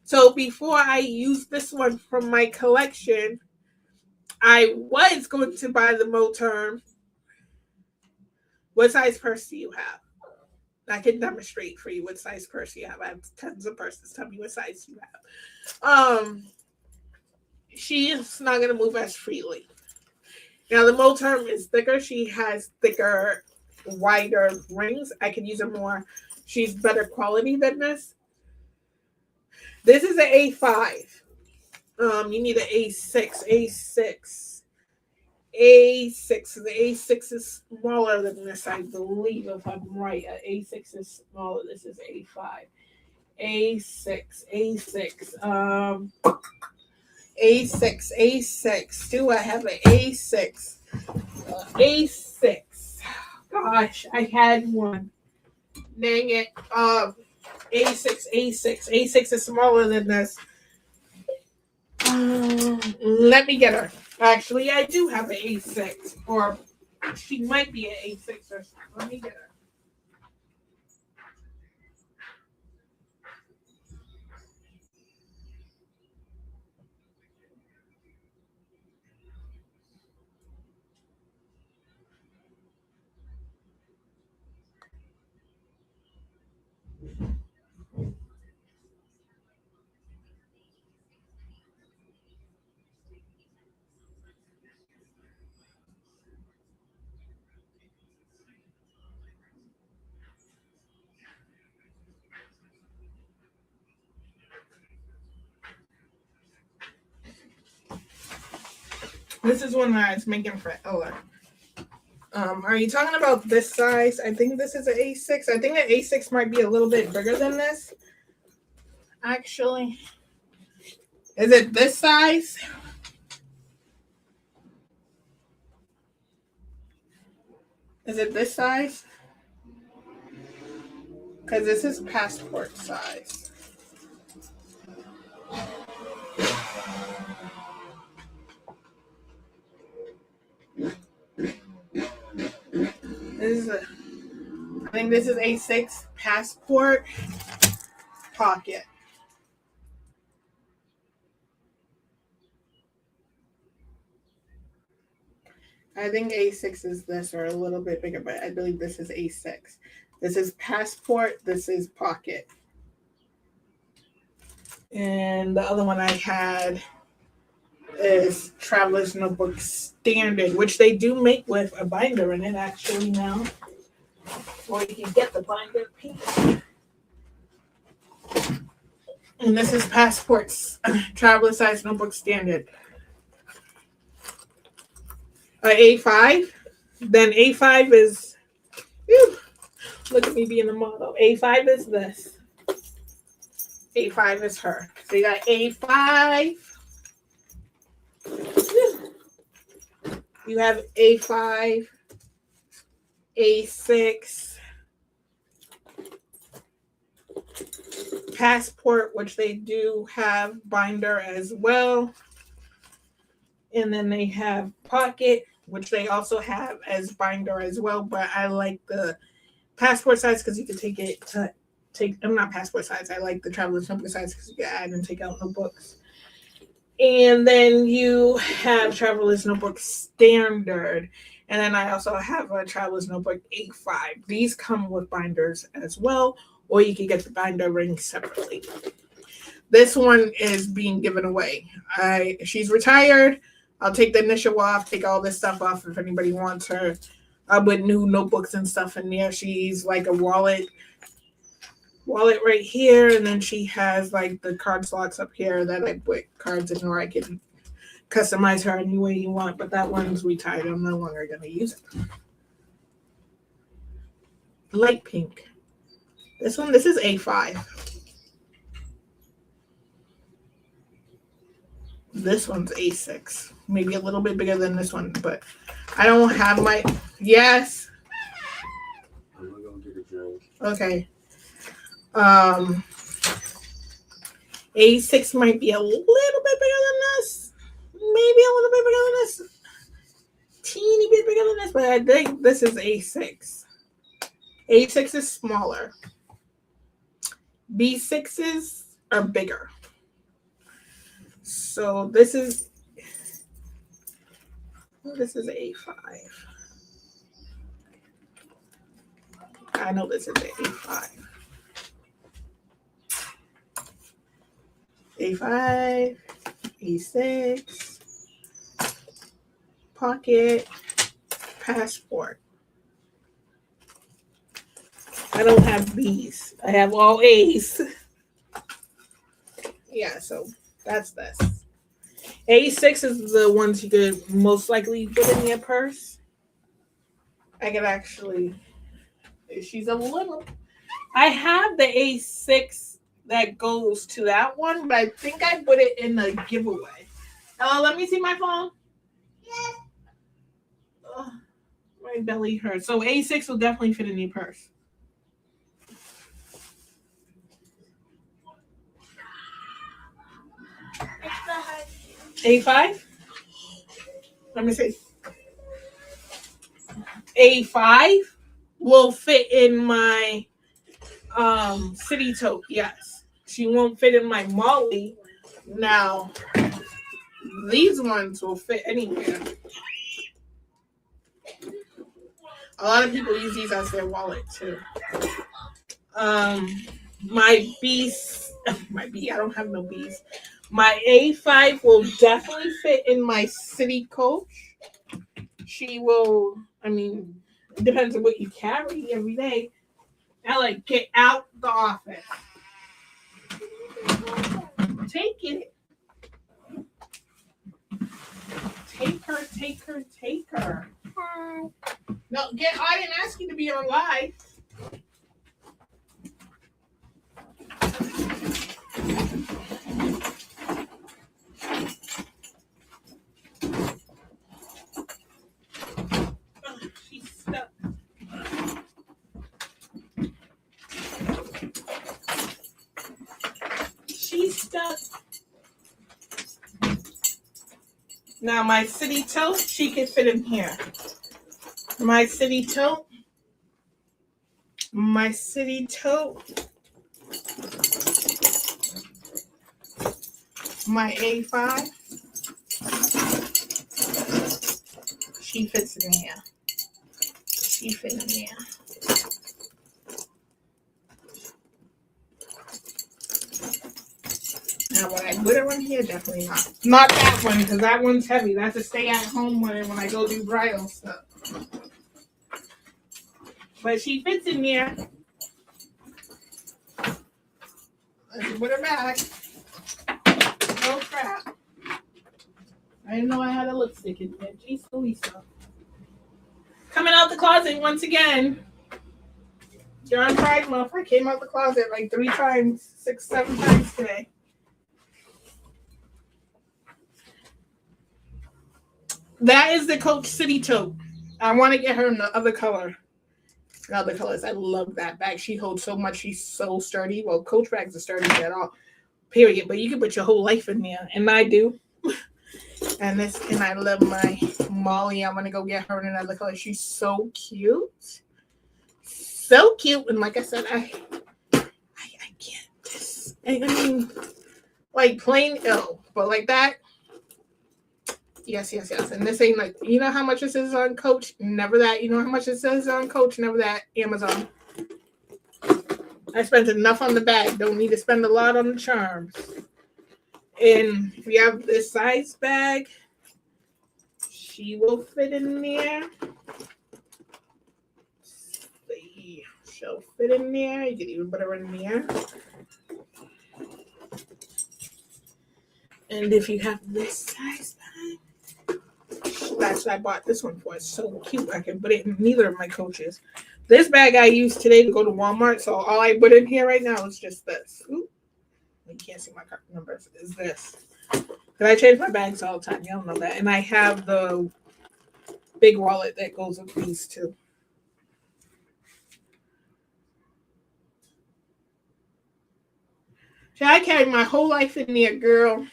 So before I use this one from my collection, I was going to buy the Moterm. What size purse do you have? I can demonstrate for you what size purse you have. I have tons of purses. Tell me what size you have. She is not going to move as freely. Now, the Moterm is thicker. She has thicker, wider rings. I can use her more. She's better quality than this. This is an A5. You need an A6. A6. The A6 is smaller than this, I believe, if I'm right. A6 is smaller. This is A5. A6. A6. Do I have an A6? A6. Gosh, I had one. Dang it. A6. A6 is smaller than this. Let me get her. Actually, I do have an A6, or she might be an A6 or something. Let me get her. This is one that I was making for Ella. Are you talking about this size? I think this is an A6. I think an A6 might be a little bit bigger than this. Actually, is it this size? Is it this size? Because this is passport size. I think this is A6 passport pocket. I think A6 is this or a little bit bigger, but I believe this is A6. This is passport. This is pocket. And the other one I had is Traveler's Notebook Standard, which they do make with a binder in it actually now. Or you can get the binder piece. And this is Passport's Traveler Size Notebook Standard. A5. Then A5 is, whew, look at me being the model. A5 is this. A5 is her. So you got A5. You have A5, A6, Passport, which they do have binder as well. And then they have Pocket, which they also have as binder as well. But I like the Passport size because you can take it to I'm not Passport size. I like the Traveler's Notebook size because you can add and take out notebooks. And then you have Traveler's Notebook Standard. And then I also have a Traveler's Notebook A5. These come with binders as well, or you can get the binder ring separately. This one is being given away. She's retired. I'll take the initial off, take all this stuff off if anybody wants her. With new notebooks and stuff in there. She's like a wallet right here, and then she has like the card slots up here that I put cards in, or I can customize her any way you want, but that one's retired. I'm no longer going to use it. Light pink. This is A5. This one's A6. Maybe a little bit bigger than this one, but I don't have my, yes. I'm gonna go get a drink. Okay. A6 might be a little bit bigger than this. Maybe a little bit bigger than this. Teeny bit bigger than this, but I think this is A6. A6 is smaller. B6s are bigger. So this is A5. I know this is A5. A5, A6, Pocket, Passport. I don't have B's. I have all A's. Yeah, so that's this. A6 is the ones you could most likely put in your purse. I could actually, she's a little, I have the A6 that goes to that one, but I think I put it in the giveaway. Let me see my phone. Yes. Oh, my belly hurts. So A6 will definitely fit in your purse. A5? let me see. A5 will fit in my city tote, yes. She won't fit in my Molly. Now, these ones will fit anywhere. A lot of people use these as their wallet too. My B's, I don't have no B's. My A5 will definitely fit in my city coach. She will, I mean, it depends on what you carry every day. I like get out the office. Take it. Take her. Hi. No, I didn't ask you to be on live. She's stuck. She's stuck. Now my city tote, she can fit in here. My city tote. My city tote. My A5. She fits in here. She fits in here. Now, would I put her in here? Definitely not. Not that one, because that one's heavy. That's a stay-at-home one when I go do bridal stuff. But she fits in here. Let's put her back. Oh, crap. I didn't know I had a lipstick in there. Jeez Louisa. Coming out the closet once again. During Pride Month, I came out the closet like 3 times, 6, 7 times today. That is the Coach City tote. I want to get her in the other color. The other colors. I love that bag. She holds so much. She's so sturdy. Well, Coach bags are sturdy at all. Period. But you can put your whole life in there. And I do. And I love my Molly. I'm going to go get her in another color. She's so cute. So cute. And like I said, I can't just, I mean, like plain ill. But like that. Yes. And this ain't like, you know how much it says on Coach? Never that. You know how much it says on Coach? Never that. Amazon. I spent enough on the bag. Don't need to spend a lot on the charms. And we have this size bag. She will fit in there. She'll fit in there. You can even put her in there. And if you have this size bag, that's what I bought this one for. It's so cute. I can put it in neither of my Coaches. This bag I used today to go to Walmart, so all I put in here right now is just this. Ooh. You can't see my card numbers. Is this. Because I change my bags all the time. You don't know that. And I have the big wallet that goes with these two. So I carry my whole life in there, girl.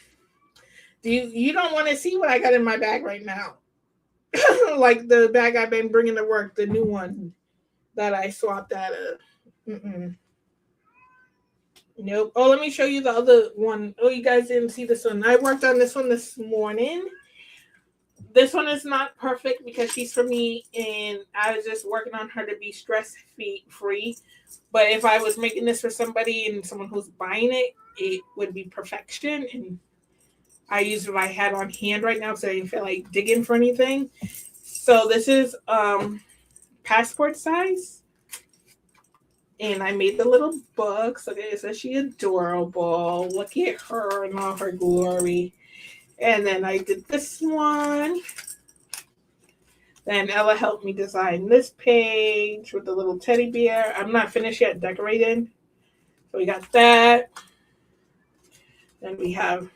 You don't want to see what I got in my bag right now. Like the bag I've been bringing to work, the new one that I swapped out of. Nope. Oh, let me show you the other one. Oh, you guys didn't see this one. I worked on this one this morning. This one is not perfect because she's for me, and I was just working on her to be stress-free. But if I was making this for somebody and someone who's buying it, it would be perfection. And I use what I had on hand right now so I didn't feel like digging for anything. So this is passport size. And I made the little books. Look at this. Isn't she adorable? Look at her in all her glory. And then I did this one. Then Ella helped me design this page with the little teddy bear. I'm not finished yet decorating. So we got that. Then we have,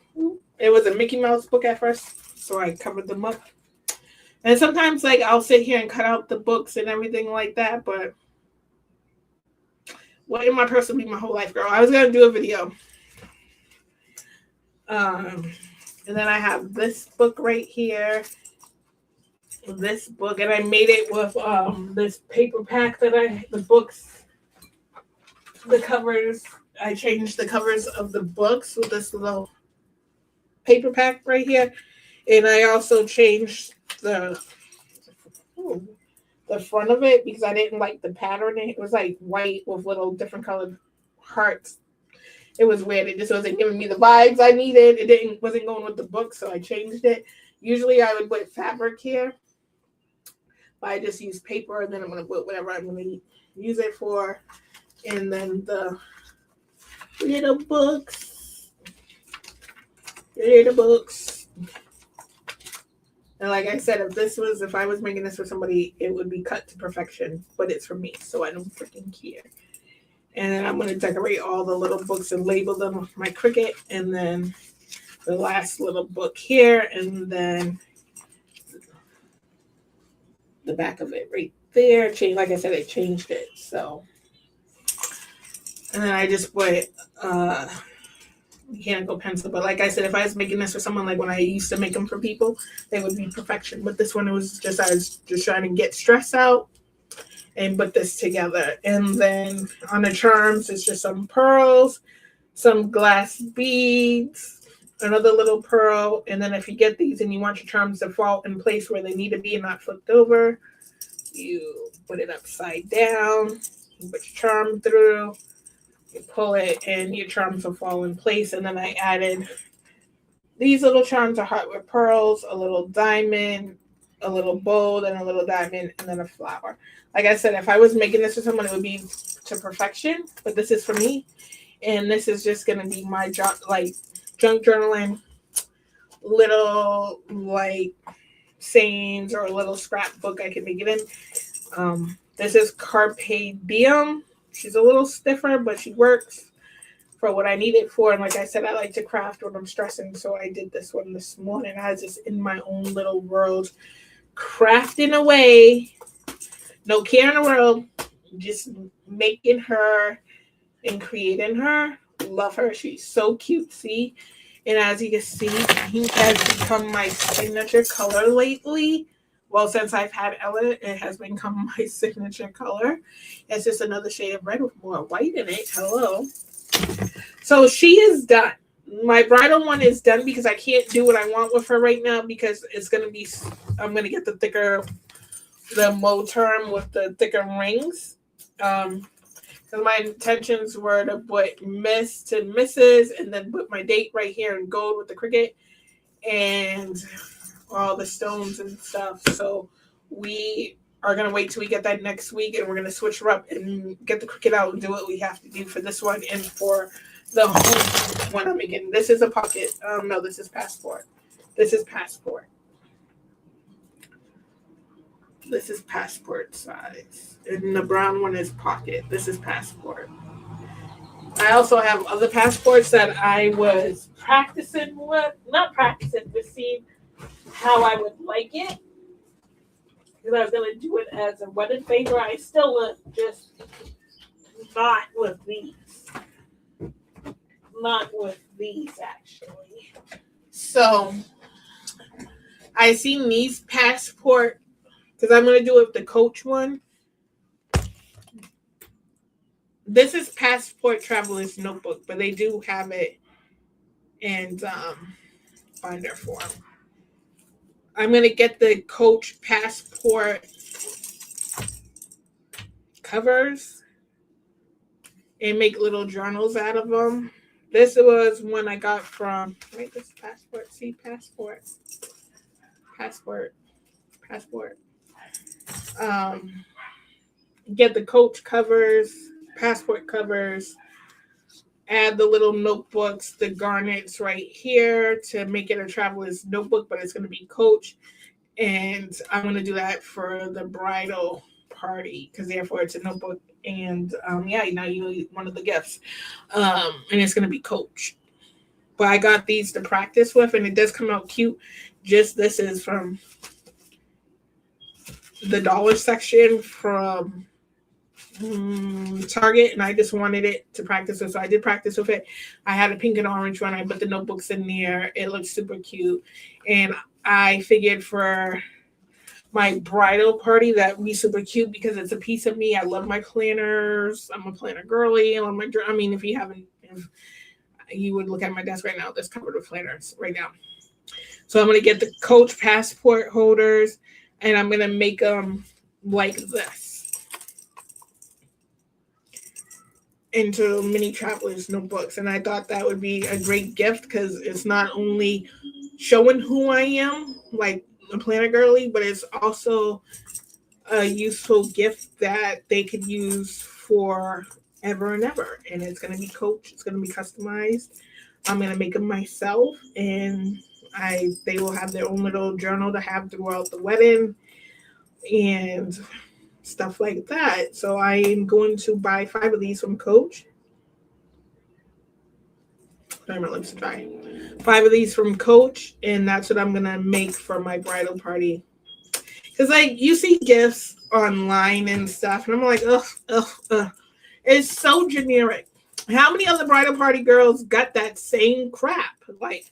it was a Mickey Mouse book at first, so I covered them up. And sometimes like I'll sit here and cut out the books and everything like that, but what in my purse will be my whole life, girl. I was going to do a video. And then I have this book right here. this book, and I made it with this paper pack that the books, the covers. I changed the covers of the books with this little paper pack right here, and I also changed the front of it because I didn't like the pattern. It was like white with little different colored hearts. It was weird. It just wasn't giving me the vibes I needed. It wasn't going with the book, so I changed it. Usually I would put fabric here, but I just use paper, and then I'm going to put whatever I'm going to use it for. And then the little books. And like I said, if I was making this for somebody, it would be cut to perfection, but it's for me, so I don't freaking care. And then I'm going to decorate all the little books and label them with my Cricut, and then the last little book here, and then the back of it right there. Like I said, I changed it, so. And then I just put mechanical pencil, but like I said, if I was making this for someone, like when I used to make them for people, they would be perfection. But this one, I was just trying to get stress out and put this together. And then on the charms, it's just some pearls, some glass beads, another little pearl, and then if you get these and you want your charms to fall in place where they need to be and not flipped over, you put it upside down, you put your charm through, you pull it, and your charms will fall in place. And then I added these little charms, a heart with pearls, a little diamond, a little bow, then a little diamond, and then a flower. Like I said, if I was making this for someone, it would be to perfection, but this is for me. And this is just going to be my junk journaling, little like sayings or a little scrapbook I can make it in. This is Carpe Diem. She's a little stiffer, but she works for what I need it for. And like I said, I like to craft when I'm stressing. So I did this one this morning. I was just in my own little world, crafting away. No care in the world. Just making her and creating her. Love her. She's so cutesy. And as you can see, pink has become my signature color lately. Well, since I've had Ella, it has become my signature color. It's just another shade of red with more white in it. Hello. So she is done. My bridal one is done because I can't do what I want with her right now because it's going to be, I'm going to get the mauve term with the thicker rings. Because my intentions were to put Miss to Mrs. and then put my date right here in gold with the Cricut and all the stones and stuff. So we are going to wait till we get that next week, and we're going to switch her up and get the Cricut out and do what we have to do for this one and for the home one I'm making. This is a pocket. No, this is passport. This is passport. This is passport size. And the brown one is pocket. This is passport. I also have other passports that I was practicing with. Not practicing, but seeing how I would like it. Because I was going to do it as a wedding favor. I still look just not with these. Not with these, actually. So, I seen these passport, because I'm going to do it with the Coach one. This is Passport Traveler's Notebook, but they do have it in binder form. I'm going to get the Coach Passport covers and make little journals out of them. This was one I got from, right, this Passport, see, Passport. Get the Coach covers, Passport covers, add the little notebooks, the garnets right here to make it a traveler's notebook, but it's going to be Coach. And I'm going to do that for the bridal party because therefore it's a notebook. And now you need one of the gifts. And it's going to be Coach. But I got these to practice with, and it does come out cute. This is from the dollar section from Target, and I just wanted it to practice with, so I did practice with it. I had a pink and orange one. I put the notebooks in there. It looks super cute, and I figured for my bridal party that would be super cute because it's a piece of me. I love my planners. I'm a planner girly. I mean, if you would look at my desk right now, it's covered with planners right now. So I'm gonna get the Coach passport holders, and I'm gonna make them like this into mini travelers notebooks. And I thought that would be a great gift because it's not only showing who I am, like a planner girly, but it's also a useful gift that they could use for ever and ever. And it's going to be Coach. It's going to be customized. I'm going to make them myself, and they will have their own little journal to have throughout the wedding and stuff like that. So I am going to buy 5 of these from Coach. Sorry, my lips are dry. 5 of these from Coach, and that's what I'm gonna make for my bridal party. Cause like you see gifts online and stuff, and I'm like, ugh. It's so generic. How many other bridal party girls got that same crap? Like,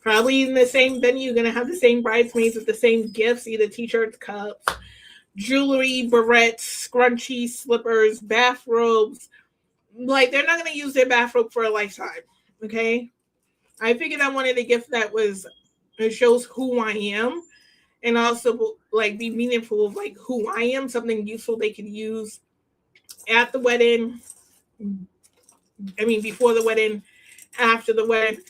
probably in the same venue, gonna have the same bridesmaids with the same gifts, either t-shirts, cups, jewelry, barrettes, scrunchies, slippers, bathrobes. Like, they're not going to use their bathrobe for a lifetime, okay? I figured I wanted a gift that it shows who I am, and also, like, be meaningful of, like, who I am, something useful they could use at the wedding. I mean, before the wedding, after the wedding,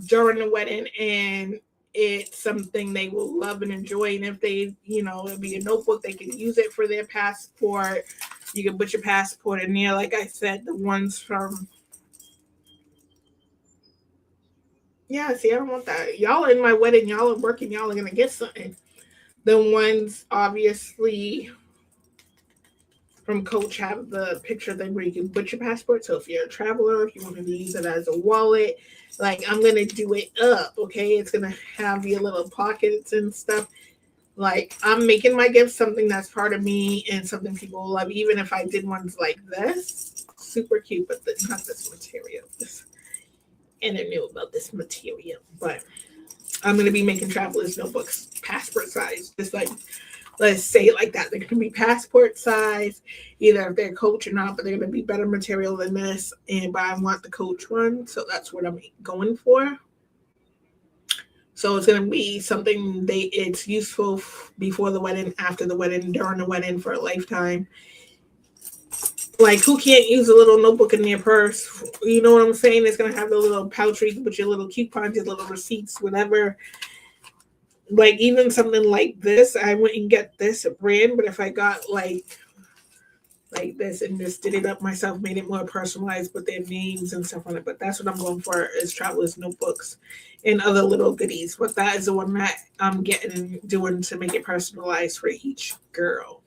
during the wedding, and it's something they will love and enjoy. And if they, it'll be a notebook, they can use it for their passport. You can put your passport in there. Like I said, the ones from... Yeah, see, I don't want that. Y'all in my wedding, y'all are working, y'all are going to get something. The ones, obviously, from Coach have the picture thing where you can put your passport. So if you're a traveler, if you want to use it as a wallet, like, I'm going to do it up, okay? It's going to have your little pockets and stuff. Like, I'm making my gift something that's part of me and something people will love. Even if I did ones like this, super cute, but not this material. And I knew about this material, but I'm going to be making travelers notebooks passport size. Just like, let's say it like that. They're going to be passport size, either if they're Coach or not, but they're going to be better material than this. But I want the Coach one, so that's what I'm going for. So it's going to be something it's useful before the wedding, after the wedding, during the wedding, for a lifetime. Like, who can't use a little notebook in their purse? You know what I'm saying? It's going to have a little pouch where you can put your little coupons, your little receipts, whatever. Like, even something like this, I wouldn't get this brand, but if I got like this and just did it up myself, made it more personalized with their names and stuff on it. But that's what I'm going for, is travelers notebooks and other little goodies. But that is the one that I'm doing to make it personalized for each girl.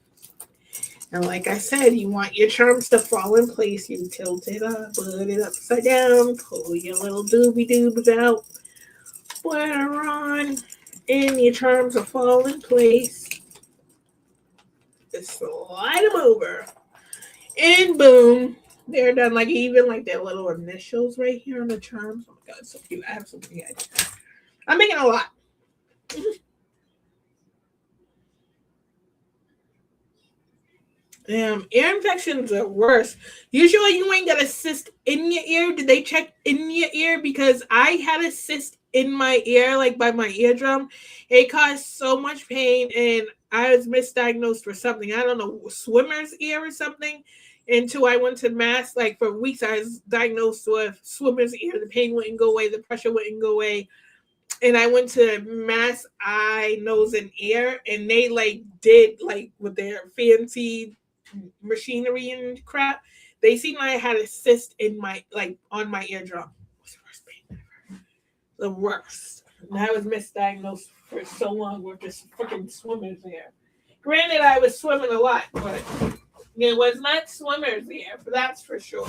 And like I said, you want your charms to fall in place. You tilt it up, put it upside down, pull your little doobie-doobs out, put her on, and your charms will fall in place. Just slide them over. And boom, they're done. Like, even like their little initials right here on the charms. Oh my god, it's so cute. I have so many ideas. I'm making a lot. Ear infections are worse. You sure you ain't got a cyst in your ear? Did they check in your ear? Because I had a cyst in my ear, like by my eardrum. It caused so much pain, and I was misdiagnosed for something. I don't know, swimmer's ear or something. Until I went to Mass, like for weeks, I was diagnosed with swimmer's ear. The pain wouldn't go away, the pressure wouldn't go away. And I went to Mass Eye, Nose, and Ear, and they did with their fancy machinery and crap. They seen I had a cyst in my on my eardrum. It was the worst pain ever. The worst. And I was misdiagnosed for so long with this freaking swimmer's ear. Granted, I was swimming a lot, but it was not swimmer's ear, that's for sure.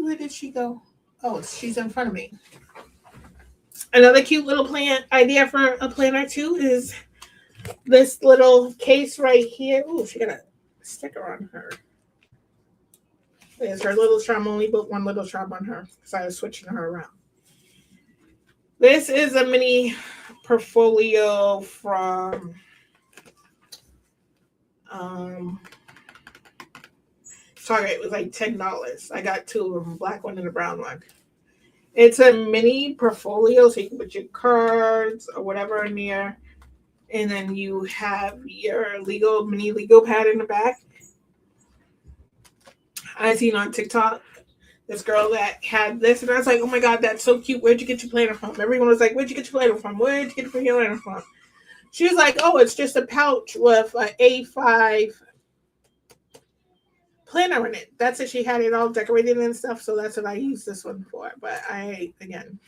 Where did she go? Oh, she's in front of me. Another cute little plant idea for a planner too is this little case right here. Oh, she got a sticker on her. There's her little charm. Only put one little charm on her because I was switching her around. This is a mini portfolio from Target. It was like $10. I got two of them, black one and a brown one. It's a mini portfolio, so you can put your cards or whatever in there. And then you have your mini Lego pad in the back. I seen on TikTok this girl that had this, and I was like, oh my God, that's so cute. Where'd you get your planner from? Everyone was like, where'd you get your planner from? Where'd you get your planner from? She was like, oh, it's just a pouch with an A5 planner in it. That's it. She had it all decorated and stuff, so that's what I used this one for. But I, again,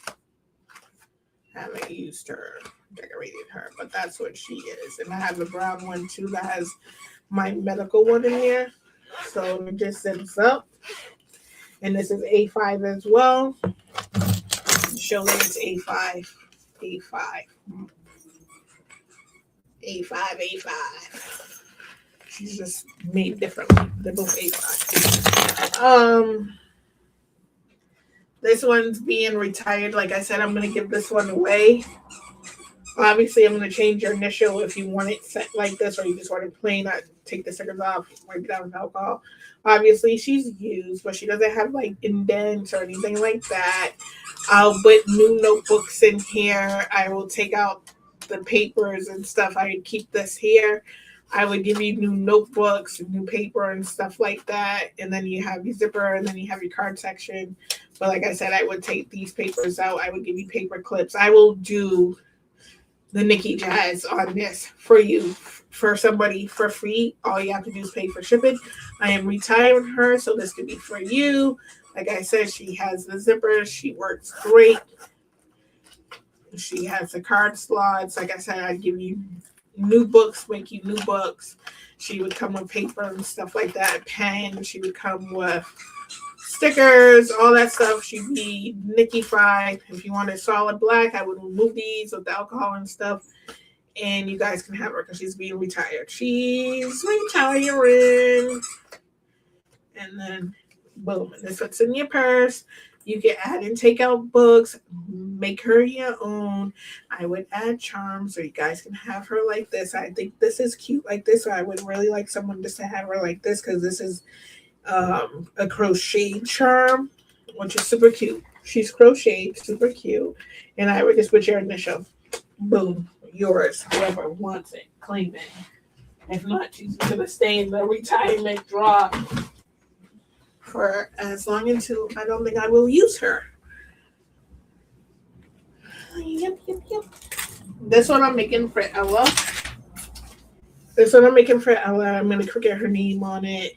haven't used her, decorated her, but that's what she is. And I have a brown one too that has my medical one in there. So it just zips up. And this is A5 as well. Show that it's A5. A5. She's just made differently. They're both A5. This one's being retired. Like I said, I'm going to give this one away. Obviously, I'm going to change your initial if you want it set like this, or you just want it plain. I take the stickers off, wipe it out with alcohol. Obviously, she's used, but she doesn't have like indents or anything like that. I'll put new notebooks in here. I will take out the papers and stuff. I would keep this here. I would give you new notebooks, new paper and stuff like that. And then you have your zipper, and then you have your card section. But like I said, I would take these papers out. I would give you paper clips. I will do the Nikki Jazz on this for you, for somebody for free. All you have to do is pay for shipping. I am retiring her, so this could be for you. Like I said, she has the zipper. She works great. She has the card slots. Like I said, I'd give you new books, make you new books. She would come with paper and stuff like that, pen. She would come with stickers, all that stuff. She'd be Nikki-fied. If you wanted solid black, I would remove these with the alcohol and stuff. And you guys can have her because she's being retired. She's retiring. And then, boom. And this fits in your purse. You can add and take out books. Make her your own. I would add charms so you guys can have her like this. I think this is cute like this. So I would really like someone just to have her like this because this is a crocheted charm, which is super cute. She's crocheted, super cute. And I would just put your initial. Boom. Yours. Whoever wants it, claim it. If not, she's going to stay in the retirement drawer for as long until I don't think I will use her. Yep. This one I'm making for Ella. I'm going to get her name on it.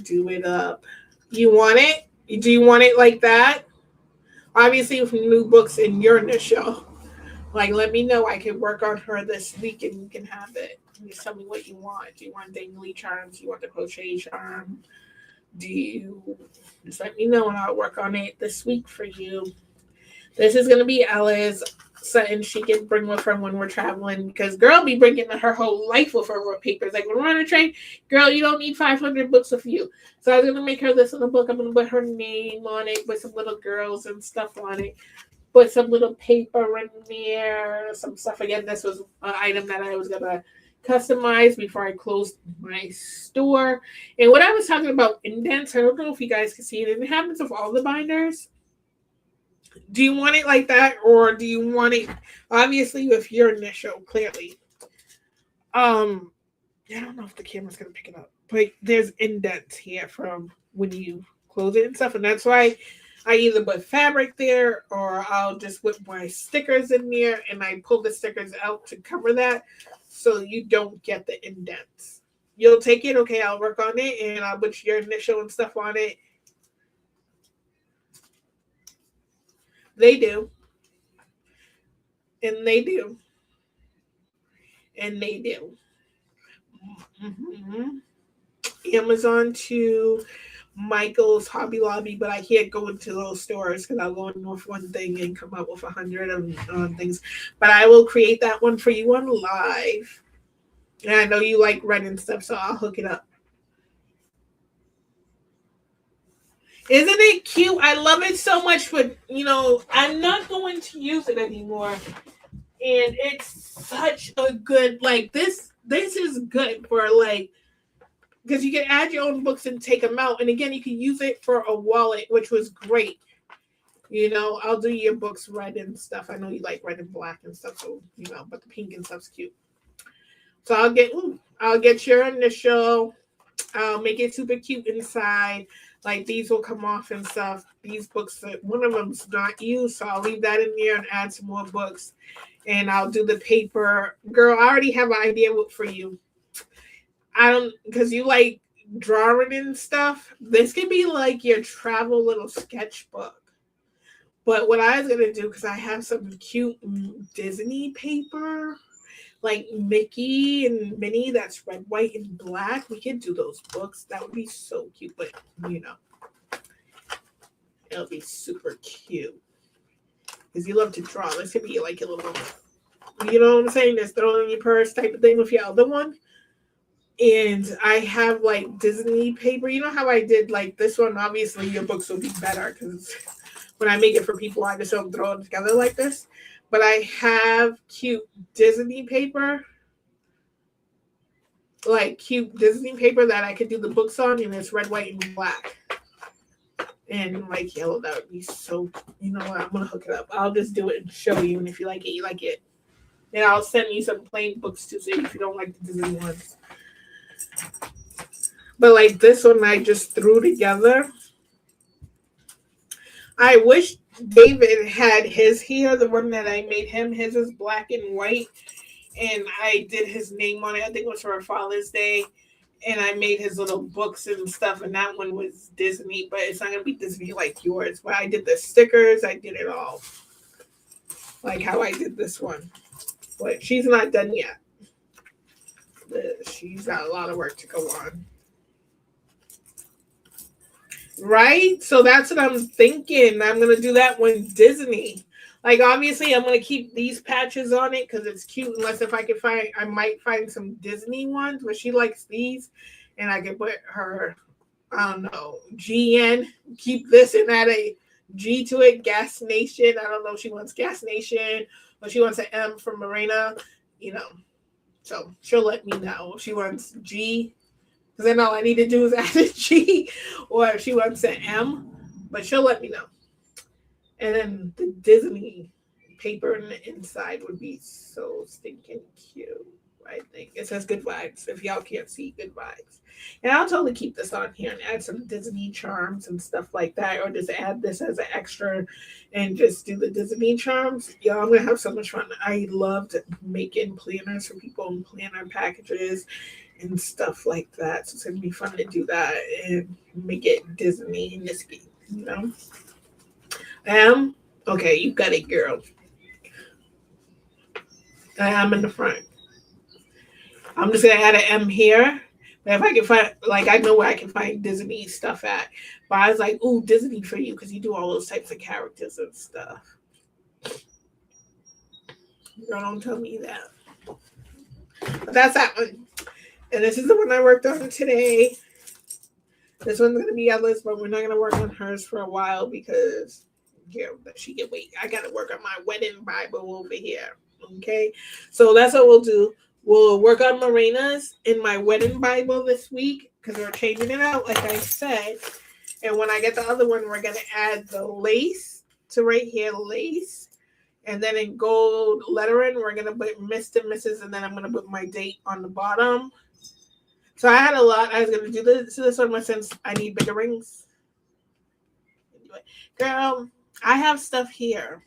Do it up. You want it? Do you want it like that? Obviously, with new books in your initial. Like, let me know. I can work on her this week and you can have it. Just tell me what you want. Do you want dangly charms? Do you want the crochet charm? Just let me know and I'll work on it this week for you. This is going to be Ella's. Something she can bring with her when we're traveling because girl be bringing her whole life with her papers. Like when we're on a train, girl, you don't need 500 books with you. So I was gonna make her this in a book. I'm gonna put her name on it, put some little girls and stuff on it, put some little paper in there, some stuff. Again, this was an item that I was gonna customize before I closed my store. And what I was talking about indents, I don't know if you guys can see it. And it happens with all the binders. Do you want it like that, or do you want it obviously with your initial? Clearly, I don't know if the camera's gonna pick it up, but there's indents here from when you close it and stuff, and that's why I either put fabric there or I'll just put my stickers in there, and I pull the stickers out to cover that, so you don't get the indents. You'll take it, okay? I'll work on it, and I'll put your initial and stuff on it. They do. And they do. And they do. Mm-hmm. Amazon to Michael's, Hobby Lobby, but I can't go into those stores because I'll go in with one thing and come up with 100 of things. But I will create that one for you on live. And I know you like red and stuff, so I'll hook it up. Isn't it cute? I love it so much, but I'm not going to use it anymore. And it's such a good like this is good for like because you can add your own books and take them out. And again, you can use it for a wallet, which was great. I'll do your books red and stuff. I know you like red and black and stuff, so but the pink and stuff's cute. So I'll get your initial. I'll make it super cute inside. Like these will come off and stuff. These books, one of them's not used, so I'll leave that in there and add some more books. And I'll do the paper. Girl, I already have an idea for you. I don't, because you like drawing and stuff. This could be like your travel little sketchbook. But what I was going to do, because I have some cute Disney paper, like Mickey and Minnie, that's red, white, and black. We could do those books. That would be so cute. But, it'll be super cute. Because you love to draw. This could be like a little, you know what I'm saying? Just throw it in your purse type of thing with your other one. And I have like Disney paper. You know how I did like this one? Obviously, your books will be better because when I make it for people, I just don't throw it together like this. But I have cute Disney paper. Like cute Disney paper that I could do the books on. And it's red, white, and black. And like yellow. That would be so, you know what? I'm going to hook it up. I'll just do it and show you. And if you like it, you like it. And I'll send you some plain books too, so if you don't like the Disney ones. But like this one I just threw together. I wish David had his here, the one that I made him. His is black and white. And I did his name on it. I think it was for Father's Day. And I made his little books and stuff. And that one was Disney. But it's not going to be Disney like yours. But I did the stickers. I did it all. Like how I did this one. But she's not done yet. She's got a lot of work to go on. Right? So that's what I'm thinking. I'm going to do that one Disney. Like, obviously, I'm going to keep these patches on it because it's cute. Unless if I can find, I might find some Disney ones, but she likes these. And I can put her, I don't know, GN. Keep this and add a G to it. Gas Nation. I don't know if she wants Gas Nation or she wants an M for Marina. So she'll let me know if she wants G. Because then all I need to do is add a G. Or if she wants an M. But she'll let me know. And then the Disney paper in the inside would be so stinking cute. I think it says good vibes. If y'all can't see, good vibes. And I'll totally keep this on here and add some Disney charms and stuff like that. Or just add this as an extra and just do the Disney charms. Y'all, I'm going to have so much fun. I loved making planners for people and planner packages and stuff like that. So it's going to be fun to do that and make it Disney in this game, Okay, you got it, girl. I'm in the front. I'm just gonna add an M here. But if I can find, like, I know where I can find Disney stuff at. But I was like, ooh, Disney for you, because you do all those types of characters and stuff. Girl, don't tell me that. But that's that one. And this is the one I worked on today. This one's gonna be Ella's, but we're not gonna work on hers for a while because she can wait. I gotta work on my wedding Bible over here. Okay, so that's what we'll do. We'll work on Marina's in my wedding Bible this week because we're changing it out, like I said. And when I get the other one, we're gonna add the lace to right here, lace, and then in gold lettering, we're gonna put Mr. Mrs. and then I'm gonna put my date on the bottom. So I had a lot. I was gonna do this one, but since I need bigger rings, girl. I have stuff here.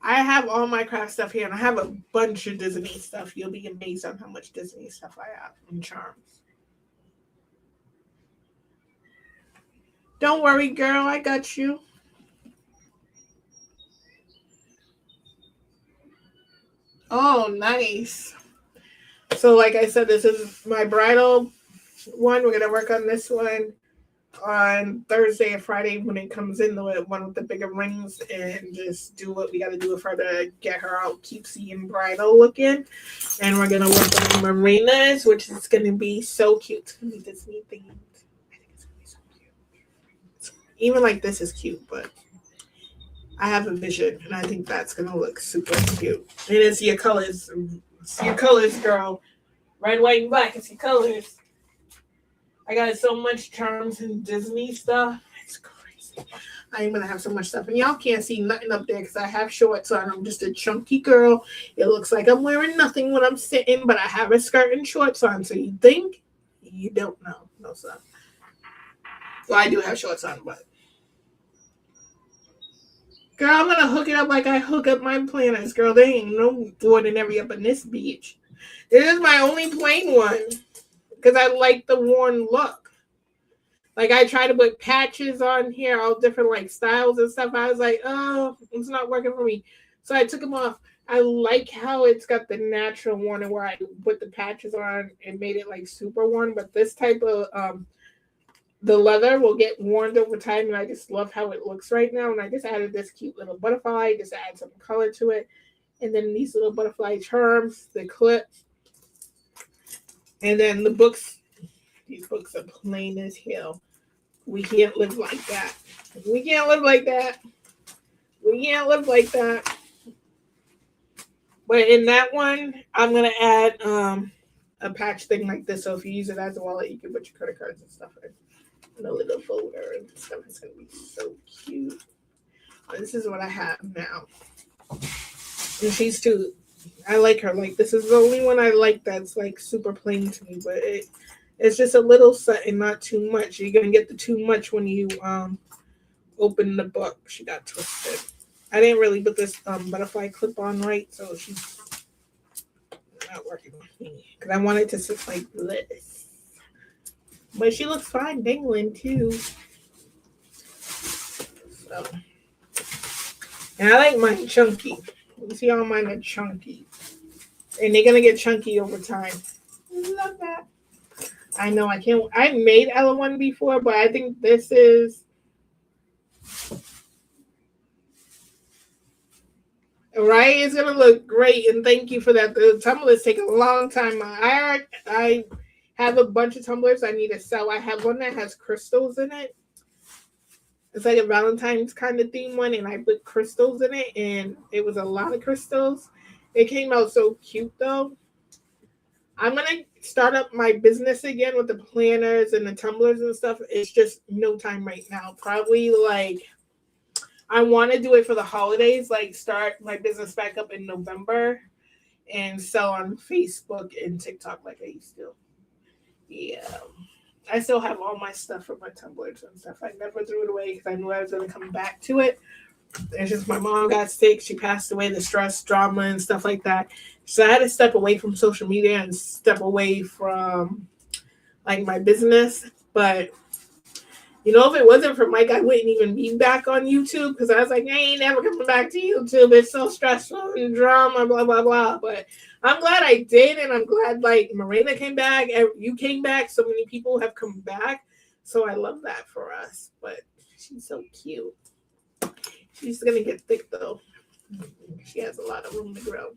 I have all my craft stuff here, and I have a bunch of Disney stuff. You'll be amazed on how much Disney stuff I have and charms. Don't worry, girl. I got you. Oh, nice. So like I said, this is my bridal one. We're going to work on this one. on Thursday and Friday when it comes in, the one with the bigger rings, and just do what we got to do with her to get her out cutesy and bridal looking. And we're gonna work on Marina's, which is gonna be so cute. It's gonna be Disney themed. I think it's gonna be so cute. Even like this is cute, but I have a vision, and I think that's gonna look super cute. And it's your colors. It's your colors, girl. Red, white, and black. It's your colors. I got so much charms and Disney stuff. It's crazy. I'm gonna have so much stuff, and y'all can't see nothing up there because I have shorts on. I'm just a chunky girl. It looks like I'm wearing nothing when I'm sitting, but I have a skirt and shorts on. So you think you don't know? No, son. Well, I do have shorts on, but girl, I'm gonna hook it up like I hook up my planners. Girl, there ain't no ordinary up in this beach. This is my only plain one because I like the worn look. Like I try to put patches on here, all different like styles and stuff. I was like, oh, it's not working for me. So I took them off. I like how it's got the natural worn where I put the patches on and made it like super worn. But this type of the leather will get worn over time, and I just love how it looks right now. And I just added this cute little butterfly, just add some color to it. And then these little butterfly charms, the clip. And then the books, these books are plain as hell. We can't live like that. We can't live like that. We can't live like that. But in that one, I'm going to add a patch thing like this. So if you use it as a wallet, you can put your credit cards and stuff in a little folder and stuff. It's going to be so cute. This is what I have now. And she's too, I like her. Like, this is the only one I like that's like super plain to me, but it's just a little something, not too much. You're gonna get the too much when you open the book. She got twisted. I didn't really put this butterfly clip on right, so she's not working with me because I wanted to sit like this. But she looks fine dangling too. So, and I like mine chunky. You see, all mine are chunky, and they're gonna get chunky over time. Love that. I know I can't. I made Ella one before, but I think this is right. It's gonna look great, and thank you for that. The tumblers take a long time. I have a bunch of tumblers I need to sell. I have one that has crystals in it. It's like a Valentine's kind of theme one, and I put crystals in it, and it was a lot of crystals. It came out so cute, though. I'm going to start up my business again with the planners and the tumblers and stuff. It's just no time right now. Probably, like, I want to do it for the holidays, like, start my business back up in November and sell on Facebook and TikTok like I used to. Yeah. I still have all my stuff from my tumblers and stuff. I never threw it away because I knew I was going to come back to it. It's just my mom got sick. She passed away, the stress, drama, and stuff like that. So I had to step away from social media and step away from, like, my business. But, you know, if it wasn't for Mike, I wouldn't even be back on YouTube because I was like, I ain't never coming back to YouTube. It's so stressful and drama, blah, blah, blah. But I'm glad I did, and I'm glad, like, Marina came back, and you came back. So many people have come back. So I love that for us. But she's so cute. She's going to get thick, though. She has a lot of room to grow.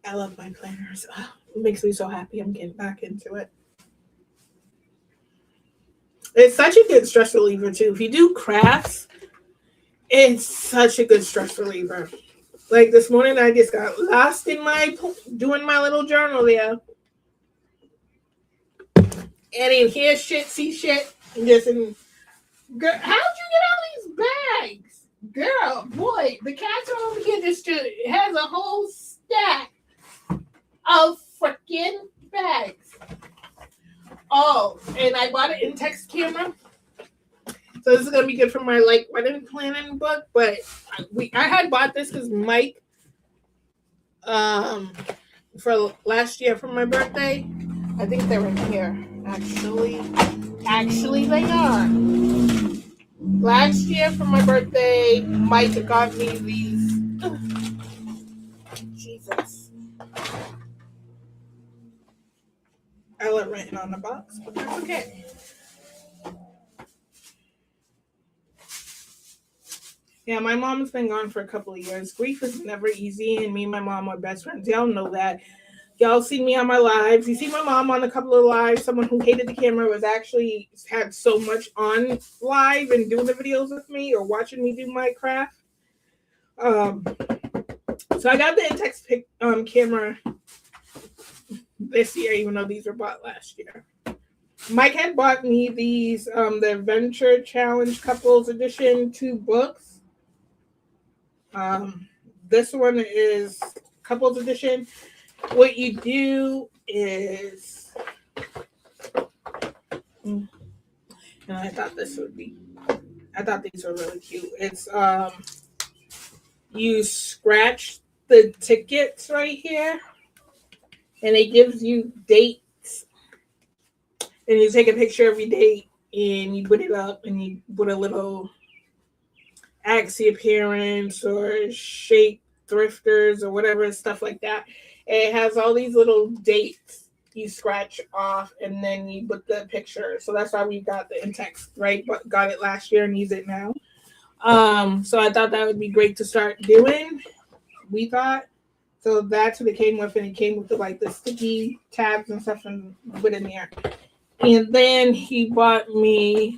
I love my planners. Oh, it makes me so happy I'm getting back into it. It's such a good stress reliever, too. If you do crafts, it's such a good stress reliever. Like this morning, I just got lost in doing my little journal there. And in hear shit, see shit, and just in. Girl, how'd you get all these bags? Girl, boy, the cats are over here just has a whole stack of freaking bags. Oh, and I bought an Intex camera. So this is going to be good for my, like, wedding planning book. But I had bought this because Mike, for last year for my birthday, I think they're in here. Actually, they are. Last year for my birthday, Mike got me these. Jesus. Ella written on the box, but that's okay. Yeah, my mom's been gone for a couple of years. Grief is never easy, and me and my mom are best friends. Y'all know that. Y'all see me on my lives. You see my mom on a couple of lives. Someone who hated the camera was actually had so much on live and doing the videos with me or watching me do my craft. So I got the Intex camera this year, even though these were bought last year. Mike had bought me these, the Adventure Challenge Couples Edition 2 books. This one is Couples Edition. What you do is, and I thought these were really cute. It's, you scratch the tickets right here, and it gives you dates, and you take a picture of your date, and you put it up, and you put a little Axie appearance or Shape Thrifters or whatever, stuff like that. It has all these little dates you scratch off, and then you put the picture. So that's why we got the Intex, right? But got it last year and use it now. So I thought that would be great to start doing. We thought. So that's what it came with, and it came with the sticky tabs and stuff and put in there. And then he got me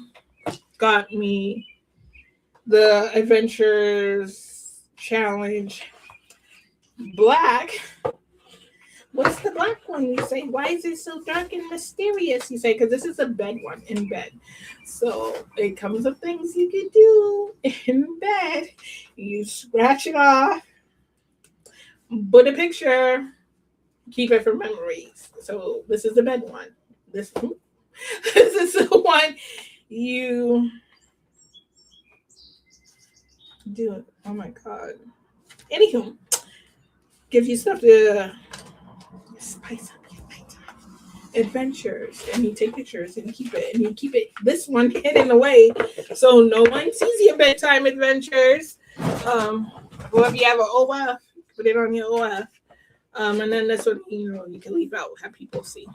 the Adventures Challenge Black. What's the black one? You say, why is it so dark and mysterious? You say, because this is a bed one in bed. So it comes with things you can do in bed. You scratch it off, put a picture, keep it for memories. So this is the bed one. This is the one you do it. Oh my God. Anywho, gives you stuff to spice up your nighttime adventures, and you take pictures and you keep it this one hidden away so no one sees your bedtime adventures. Or if you have an OF, put it on your OF. And then this one, you can leave out, have people see.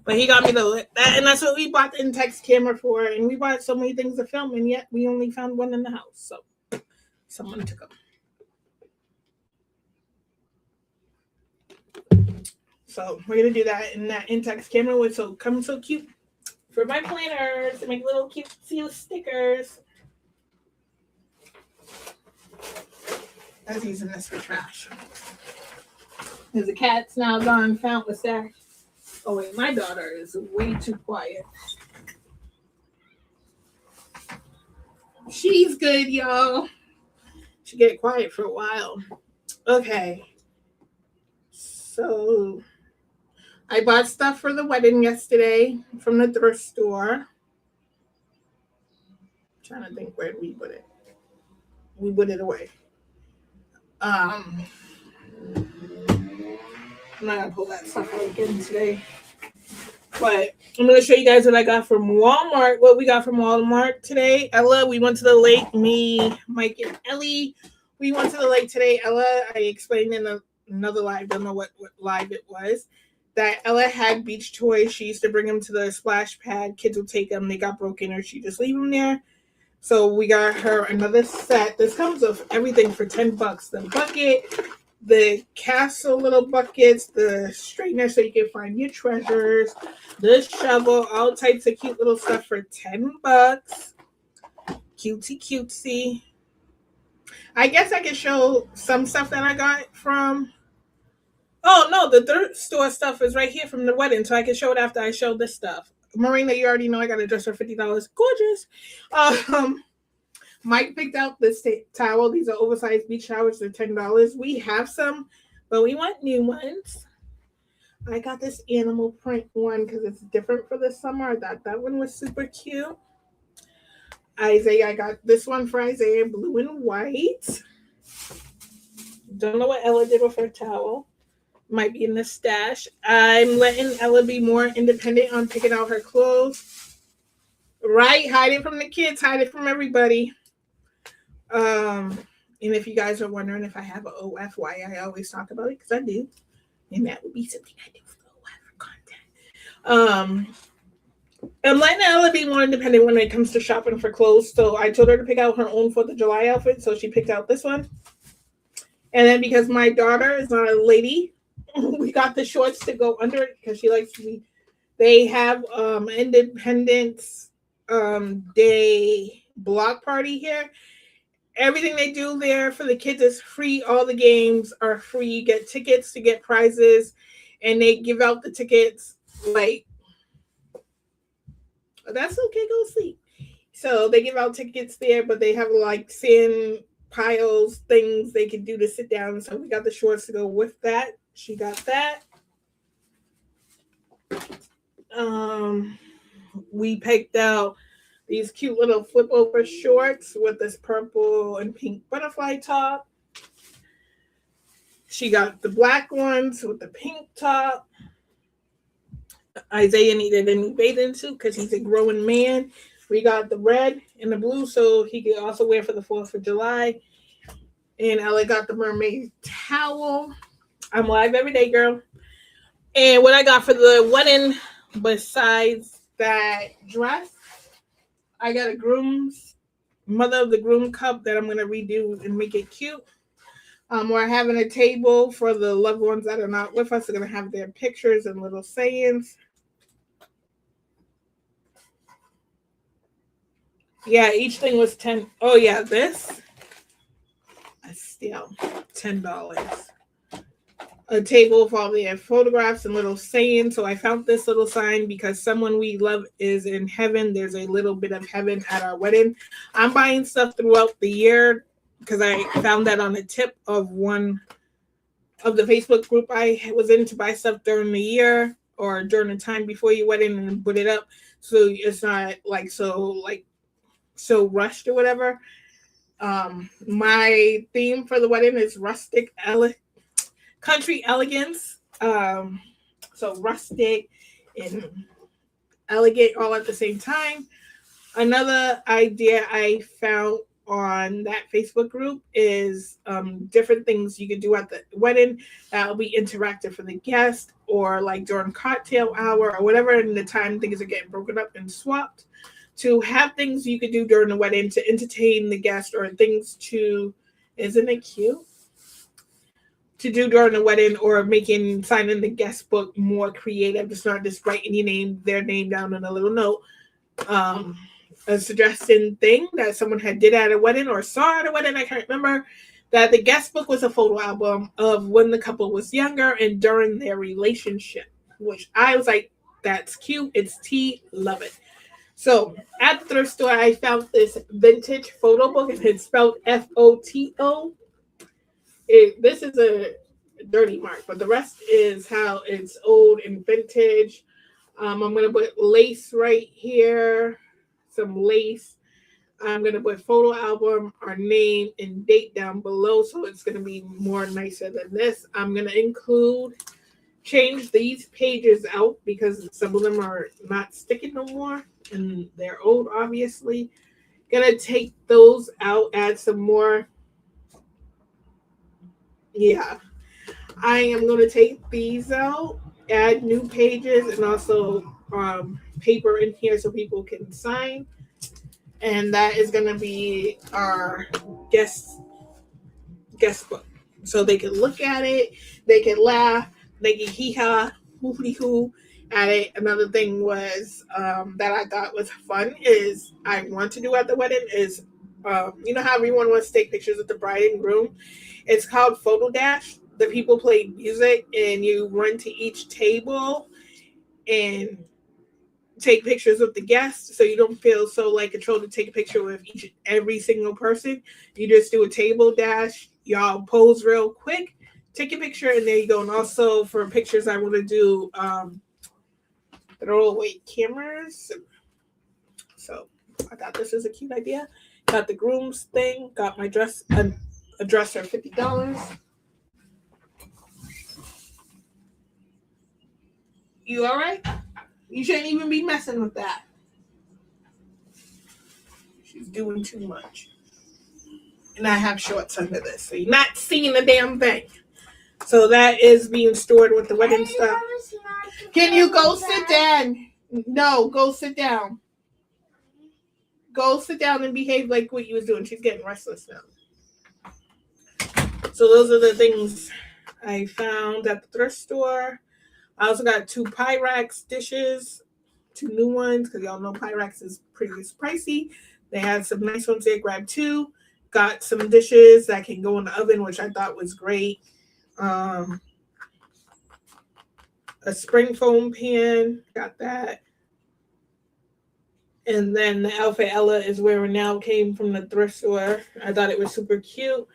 But he got me and that's what we bought the Intex camera for, and we bought so many things to film, and yet we only found one in the house, so someone took them. So we're gonna do that, and that Intex camera was so cute for my planners to make little cute stickers. I was using this for trash. Because the cat's now gone, found the sack. Oh wait, my daughter is way too quiet. She's good, y'all. She get quiet for a while. Okay. So I bought stuff for the wedding yesterday from the thrift store. I'm trying to think where we put it. We put it away. I'm not gonna pull that stuff out again today. But I'm gonna show you guys what I got from Walmart. What we got from Walmart today. Ella, we went to the lake. Me, Mike, and Ellie. We went to the lake today. Ella, I explained in another live. Don't know what live it was. That Ella had beach toys. She used to bring them to the splash pad. Kids would take them. They got broken, or she just leave them there. So we got her another set. This comes with everything for $10. The bucket, the castle little buckets, the straightener so you can find your treasures, the shovel, all types of cute little stuff for $10. Cutesy. I guess I can show some stuff that I got from. Oh no, the thrift store stuff is right here from the wedding, so I can show it after I show this stuff. Marina, you already know I got a dress for $50. Gorgeous. Mike picked out this towel. These are oversized beach towels. They're $10. We have some, but we want new ones. I got this animal print one because it's different for the summer. I thought that one was super cute. Isaiah, I got this one for Isaiah, blue and white. Don't know what Ella did with her towel. Might be in the stash. I'm letting Ella be more independent on picking out her clothes. Right? Hide it from the kids. Hide it from everybody. And if you guys are wondering if I have an OF, why I always talk about it, because I do. And that would be something I do for the OF I'm letting Ella be more independent when it comes to shopping for clothes. So I told her to pick out her own 4th of July outfit. So she picked out this one. And then because my daughter is not a lady, we got the shorts to go under it because she likes to be. They have Independence Day block party here. Everything they do there for the kids is free. All the games are free. You get tickets to get prizes, and they give out the tickets like that's okay. Go sleep. So they give out tickets there, but they have like sand piles, things they can do to sit down. So we got the shorts to go with that. She got that. We picked out these cute little flip over shorts with this purple and pink butterfly top. She got the black ones with the pink top. Isaiah needed a new bathing suit because he's a growing man. We got the red and the blue so he could also wear for the 4th of July. And Ella got the mermaid towel. I'm live every day, girl. And what I got for the wedding, besides that dress, I got a mother of the groom cup that I'm going to redo and make it cute. We're having a table for the loved ones that are not with us. They're going to have their pictures and little sayings. Yeah, each thing was 10. Oh, yeah, this. Still $10. A table for all their photographs and little sayings. So I found this little sign because someone we love is in heaven. There's a little bit of heaven at our wedding. I'm buying stuff throughout the year because I found that on a tip of one of the Facebook group I was in to buy stuff during the year or during the time before your wedding and put it up. So it's not like so rushed or whatever. My theme for the wedding is country elegance. So rustic and elegant all at the same time. Another idea I found on that Facebook group is different things you could do at the wedding that will be interactive for the guest or like during cocktail hour or whatever, and the time things are getting broken up and swapped. To have things you could do during the wedding to entertain the guest or things to, isn't it cute? To do during the wedding or signing the guest book more creative. It's not just writing their name down in a little note. A suggestion thing that someone had did at a wedding or saw at a wedding, I can't remember, that the guest book was a photo album of when the couple was younger and during their relationship, which I was like, that's cute. It's tea. Love it. So at the thrift store, I found this vintage photo book, and it's spelled FOTO. This is a dirty mark, but the rest is how it's old and vintage. I'm going to put lace right here, some lace. I'm going to put photo album, our name, and date down below, so it's going to be more nicer than this. I'm going to change these pages out because some of them are not sticking no more. And they're old, obviously. Gonna take those out, add some more. Yeah. I am gonna take these out, add new pages, and also paper in here so people can sign. And that is gonna be our guest book. So they can look at it, they can laugh, they can hee-haw, hoo-hoo at it. Another thing was that I thought was fun is I want to do at the wedding is you know how everyone wants to take pictures of the bride and groom? It's called Photo Dash. The people play music and you run to each table and take pictures of the guests so you don't feel so like controlled to take a picture with every single person. You just do a table dash, y'all pose real quick, take a picture, and there you go. And also for pictures I want to do throwaway cameras. So I thought this was a cute idea. Got the groom's thing. Got my dress, a dress for $50. You all right? You shouldn't even be messing with that. She's doing too much. And I have shorts under this, so you're not seeing the damn thing. So that is being stored with the wedding stuff. promise not to Can you play go with sit that. down? No, go sit down. Go sit down and behave like what you was doing. She's getting restless now. So those are the things I found at the thrift store. I also got 2 Pyrex dishes, 2 new ones, because y'all know Pyrex is pretty pricey. They had some nice ones there. Grabbed 2. Got some dishes that can go in the oven, which I thought was great. A spring foam pan, got that. And then the outfit Ella is wearing now came from the thrift store. I thought it was super cute.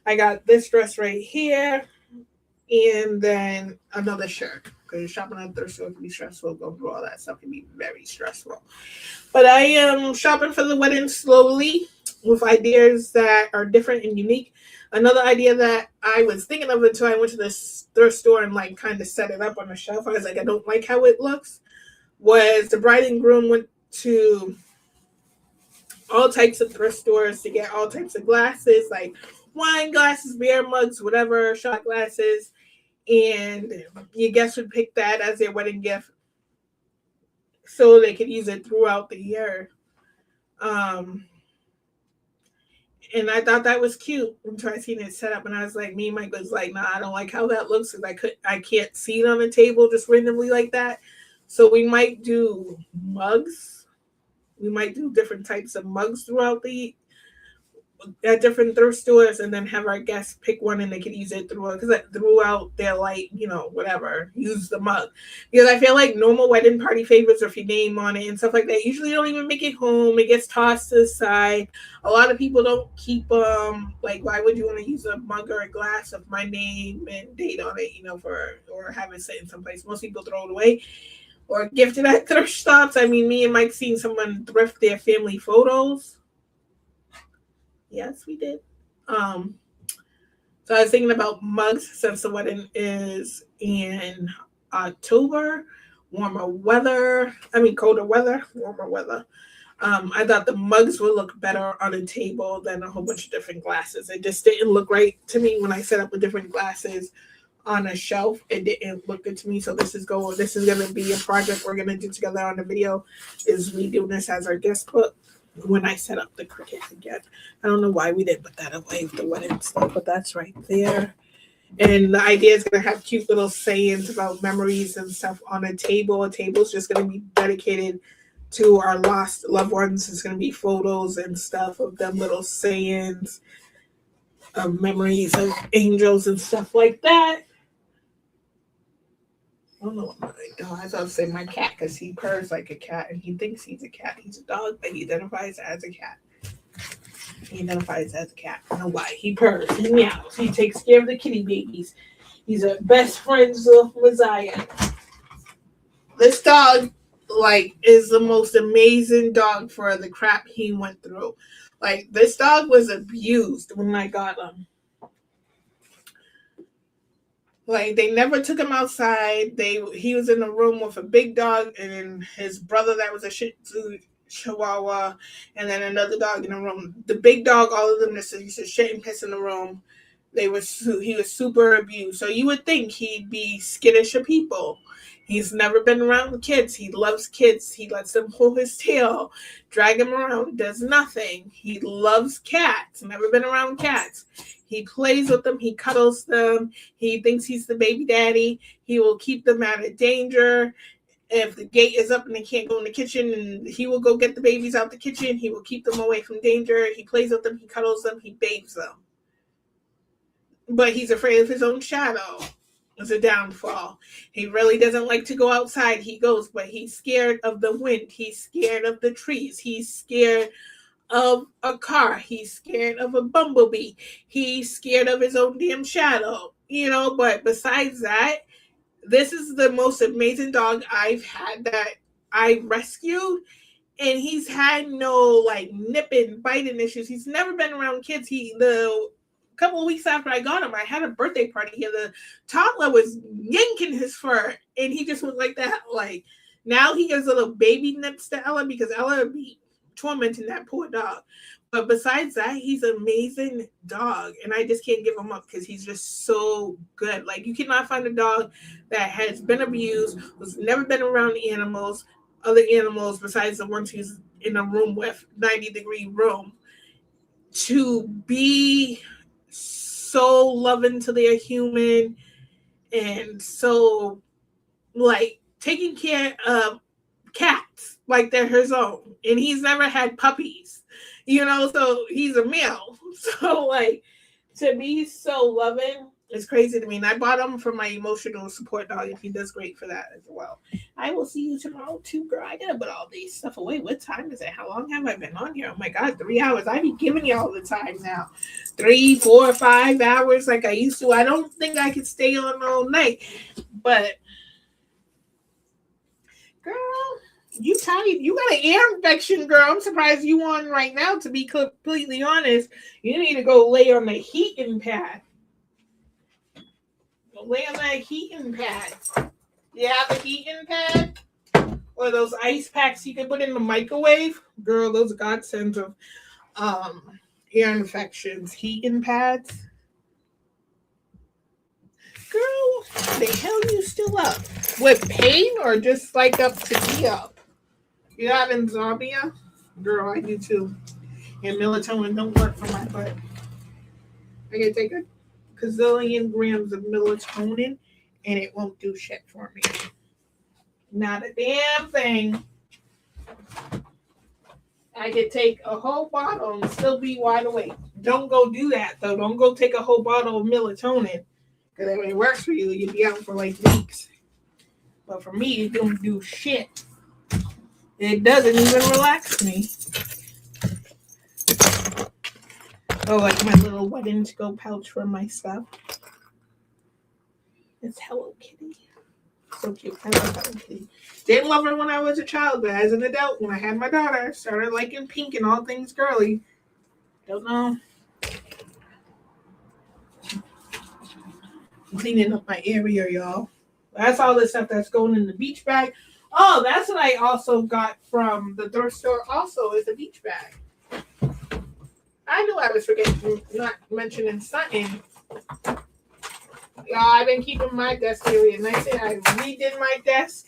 I got this dress right here, and then another shirt. Because shopping at the thrift store can be stressful. Going through all that stuff can be very stressful. But I am shopping for the wedding slowly with ideas that are different and unique. Another idea that I was thinking of until I went to this thrift store and like kind of set it up on the shelf. I was like, I don't like how it looks. Was the bride and groom went to all types of thrift stores to get all types of glasses, like wine glasses, beer mugs, whatever, shot glasses. And your guests would pick that as their wedding gift so they could use it throughout the year. And I thought that was cute until I seen it set up, and I was like, me and Mike was like, nah, I don't like how that looks because I can't see it on the table just randomly like that. So we might do mugs. We might do different types of mugs throughout at different thrift stores, and then have our guests pick one and they could use it throughout their whatever, use the mug. Because I feel like normal wedding party favorites with your name on it and stuff like that usually don't even make it home. It gets tossed to the side. A lot of people don't keep like, why would you want to use a mug or a glass of my name and date on it, or have it sit in someplace? Most people throw it away or gift it at thrift shops. I mean, me and Mike seen someone thrift their family photos. Yes, we did. So I was thinking about mugs since the wedding is in October, colder weather, warmer weather. I thought the mugs would look better on a table than a whole bunch of different glasses. It just didn't look right to me when I set up with different glasses on a shelf. It didn't look good to me. So this is going to be a project we're going to do together on the video, is we doing this as our guest book when I set up the Cricut again. I don't know why we didn't put that away with the wedding stuff, but that's right there. And the idea is going to have cute little sayings about memories and stuff on a table. A table is just going to be dedicated to our lost loved ones. It's going to be photos and stuff of them little sayings, of memories of angels and stuff like that. I don't know what my dog. I thought I'd say my cat because he purrs like a cat and he thinks he's a cat. He's a dog, but he identifies as a cat. I don't know why. He purrs. He meows. He takes care of the kitty babies. He's a best friend's little Messiah. This dog, is the most amazing dog for the crap he went through. This dog was abused when I got him. They never took him outside. He was in a room with a big dog and his brother that was a Shih Tzu Chihuahua, and then another dog in the room. The big dog, all of them used to shit and piss in the room. He was super abused. So you would think he'd be skittish of people. He's never been around kids. He loves kids. He lets them pull his tail, drag him around, does nothing. He loves cats. Never been around cats. He plays with them. He cuddles them. He thinks he's the baby daddy. He will keep them out of danger. If the gate is up and they can't go in the kitchen, and he will go get the babies out the kitchen. He will keep them away from danger. He plays with them. He cuddles them. He bathes them. But he's afraid of his own shadow. It's a downfall. He really doesn't like to go outside. He goes, but he's scared of the wind. He's scared of the trees. He's scared of a car. He's scared of a bumblebee. He's scared of his own damn shadow. But besides that, this is the most amazing dog I've had that I rescued. And he's had no nipping, biting issues. He's never been around kids. A couple of weeks after I got him, I had a birthday party here. The toddler was yanking his fur, and he just was like that. Now he gives little baby nips to Ella because Ella would be tormenting that poor dog. But besides that, he's an amazing dog, and I just can't give him up because he's just so good. Like, you cannot find a dog that has been abused, who's never been around other animals besides the ones he's in a room with, 90-degree room, to be so loving to their human and so like taking care of cats like they're his own. And he's never had puppies, so he's a male. So like to be so loving is crazy to me. And I bought him for my emotional support dog, and he does great for that as well. I will see you tomorrow too, girl. I gotta put all these stuff away. What time is it? How long have I been on here? Oh my God, 3 hours. I be giving you all the time now. 3, 4, 5 hours like I used to. I don't think I could stay on all night. But girl, you tired. You got an ear infection, girl. I'm surprised you on right now, to be completely honest. You need to go lay on the heating pad. Lay on that heating pad. You have a heating pad? Or those ice packs you can put in the microwave? Girl, those godsends of ear infections. Heating pads. Girl, the hell you still up? With pain or just like up to be up? You have insomnia? Girl, I do too. And melatonin don't work for my butt. I can take a gazillion grams of melatonin and it won't do shit for me. Not a damn thing. I could take a whole bottle and still be wide awake. Don't go do that though. Don't go take a whole bottle of melatonin. Because if it works for you, you'll be out for like weeks. But for me, it don't do shit. It doesn't even relax me. Oh, like my little wedding to go pouch for myself. It's Hello Kitty. So cute. I love Hello Kitty. Didn't love her when I was a child, but as an adult, when I had my daughter, started liking pink and all things girly. Don't know. I'm cleaning up my area, y'all. That's all the stuff that's going in the beach bag. Oh, that's what I also got from the thrift store. Also, is a beach bag. I knew I was forgetting, not mentioning something. Yeah, I've been keeping my desk area nice. I redid my desk.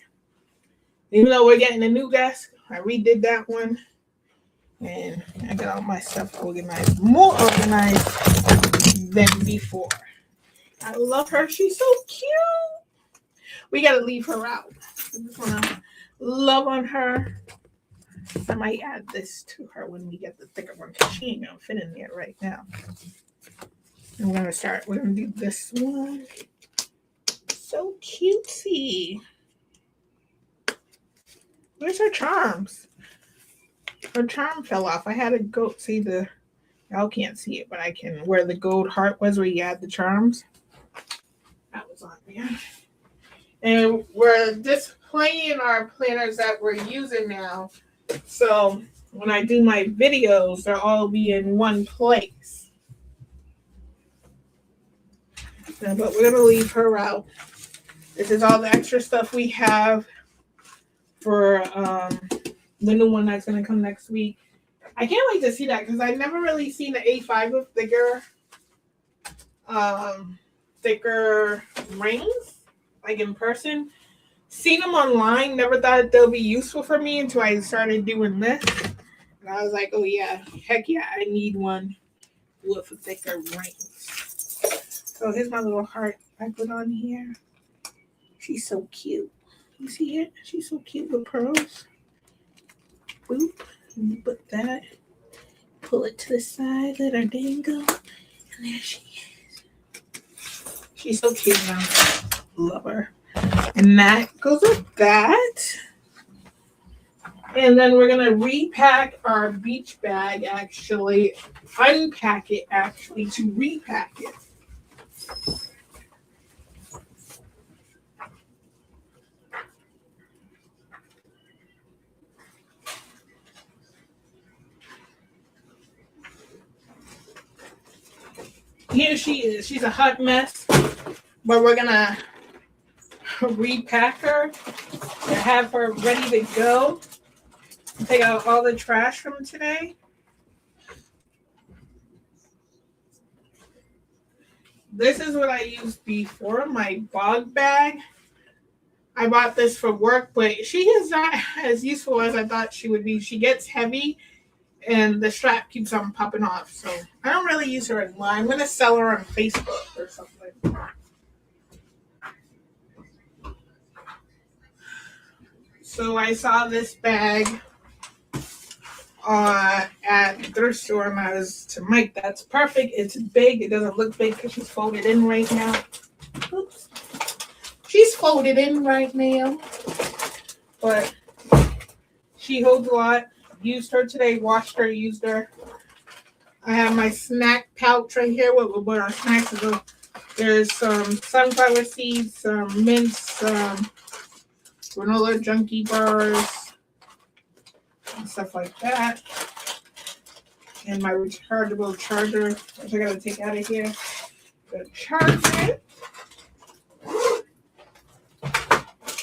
Even though we're getting a new desk, I redid that one. And I got all my stuff organized. More organized than before. I love her. She's so cute. We got to leave her out. I just want to love on her. I might add this to her when we get the thicker one because she ain't going to fit in there right now. And we're going to do this one. So cutesy. Where's her charms? Her charm fell off. I had to go see y'all can't see it, but I can, where the gold heart was where you had the charms. That was on there. And we're displaying our planners that we're using now. So when I do my videos, they'll all be in one place. But we're going to leave her out. This is all the extra stuff we have for the new one that's going to come next week. I can't wait to see that because I've never really seen the A5 with thicker rings, like in person. Seen them online, never thought they'll be useful for me until I started doing this. And I was like, oh yeah, heck yeah, I need one with thicker rings. So here's my little heart I put on here. She's so cute. You see it? She's so cute with pearls. Boop. Put that. Pull it to the side. Let her dangle. And there she is. She's so cute now. Love her. And that goes with that. And then we're going to repack our beach bag, actually. Unpack it, actually, to repack it. Here she is. She's a hot mess. But we're going to repack her to have her ready to go. take out all the trash from today. This is what I used before, my bog bag. I bought this for work, but she is not as useful as I thought she would be. She gets heavy and the strap keeps on popping off. So I don't really use her anymore. I'm going to sell her on Facebook or something. So I saw this bag at the thrift store and I was to Mike, that's perfect. It's big. It doesn't look big because she's folded in right now. Oops. She's folded in right now. But she holds a lot. Used her today, washed her, used her. I have my snack pouch right here with our snacks go. There's some sunflower seeds, some mints, some granola junkie bars, and stuff like that. And my rechargeable charger, which I gotta take out of here. The charger.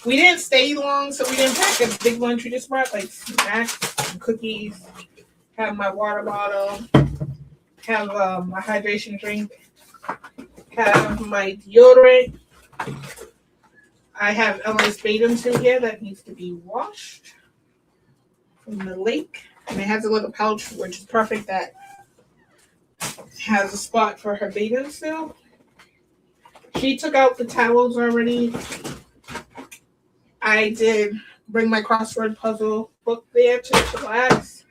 We didn't stay long, so we didn't pack a big lunch. We just brought like snacks and cookies. Have my water bottle. Have my hydration drink. Have my deodorant. I have Ella's bathing suit here that needs to be washed from the lake. And it has a little pouch, which is perfect, that has a spot for her bathing suit. She took out the towels already. I did bring my crossword puzzle book there to chillax.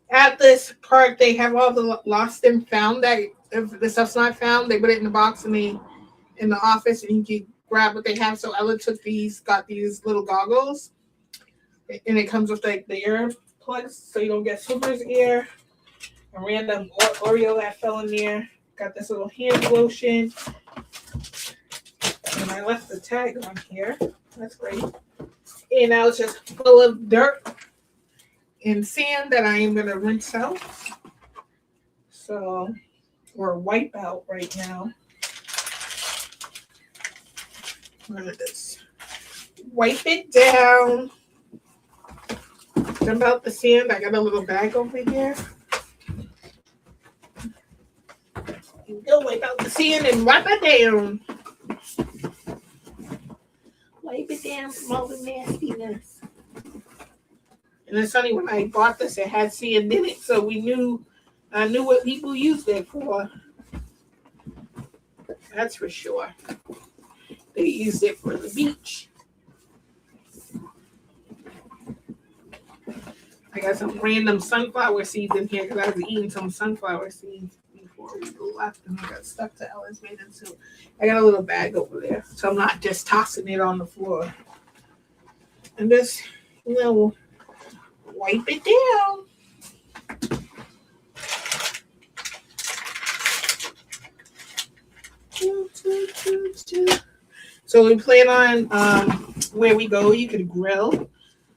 At this park, they have all the lost and found. That if the stuff's not found, they put it in the box in the office, and you can grab what they have. So Ella got these little goggles, and it comes with like the ear plugs, so you don't get Super's ear. A random Oreo that fell in there. Got this little hand lotion, and I left the tag on here. That's great. And now it's just full of dirt and sand that I am gonna rinse out. So, or wipe out right now. Look at this. Wipe it down. Dump out the sand. I got a little bag over here. You go wipe out the sand and wipe it down. Wipe it down from all the nastiness. And it's funny, when I bought this, it had sand in it, so I knew what people used it for. That's for sure. They used it for the beach. I got some random sunflower seeds in here because I was eating some sunflower seeds before we left, and I got stuck to Ella's bathing suit. I got a little bag over there, so I'm not just tossing it on the floor. And just, wipe it down. So we plan on where we go, you could grill.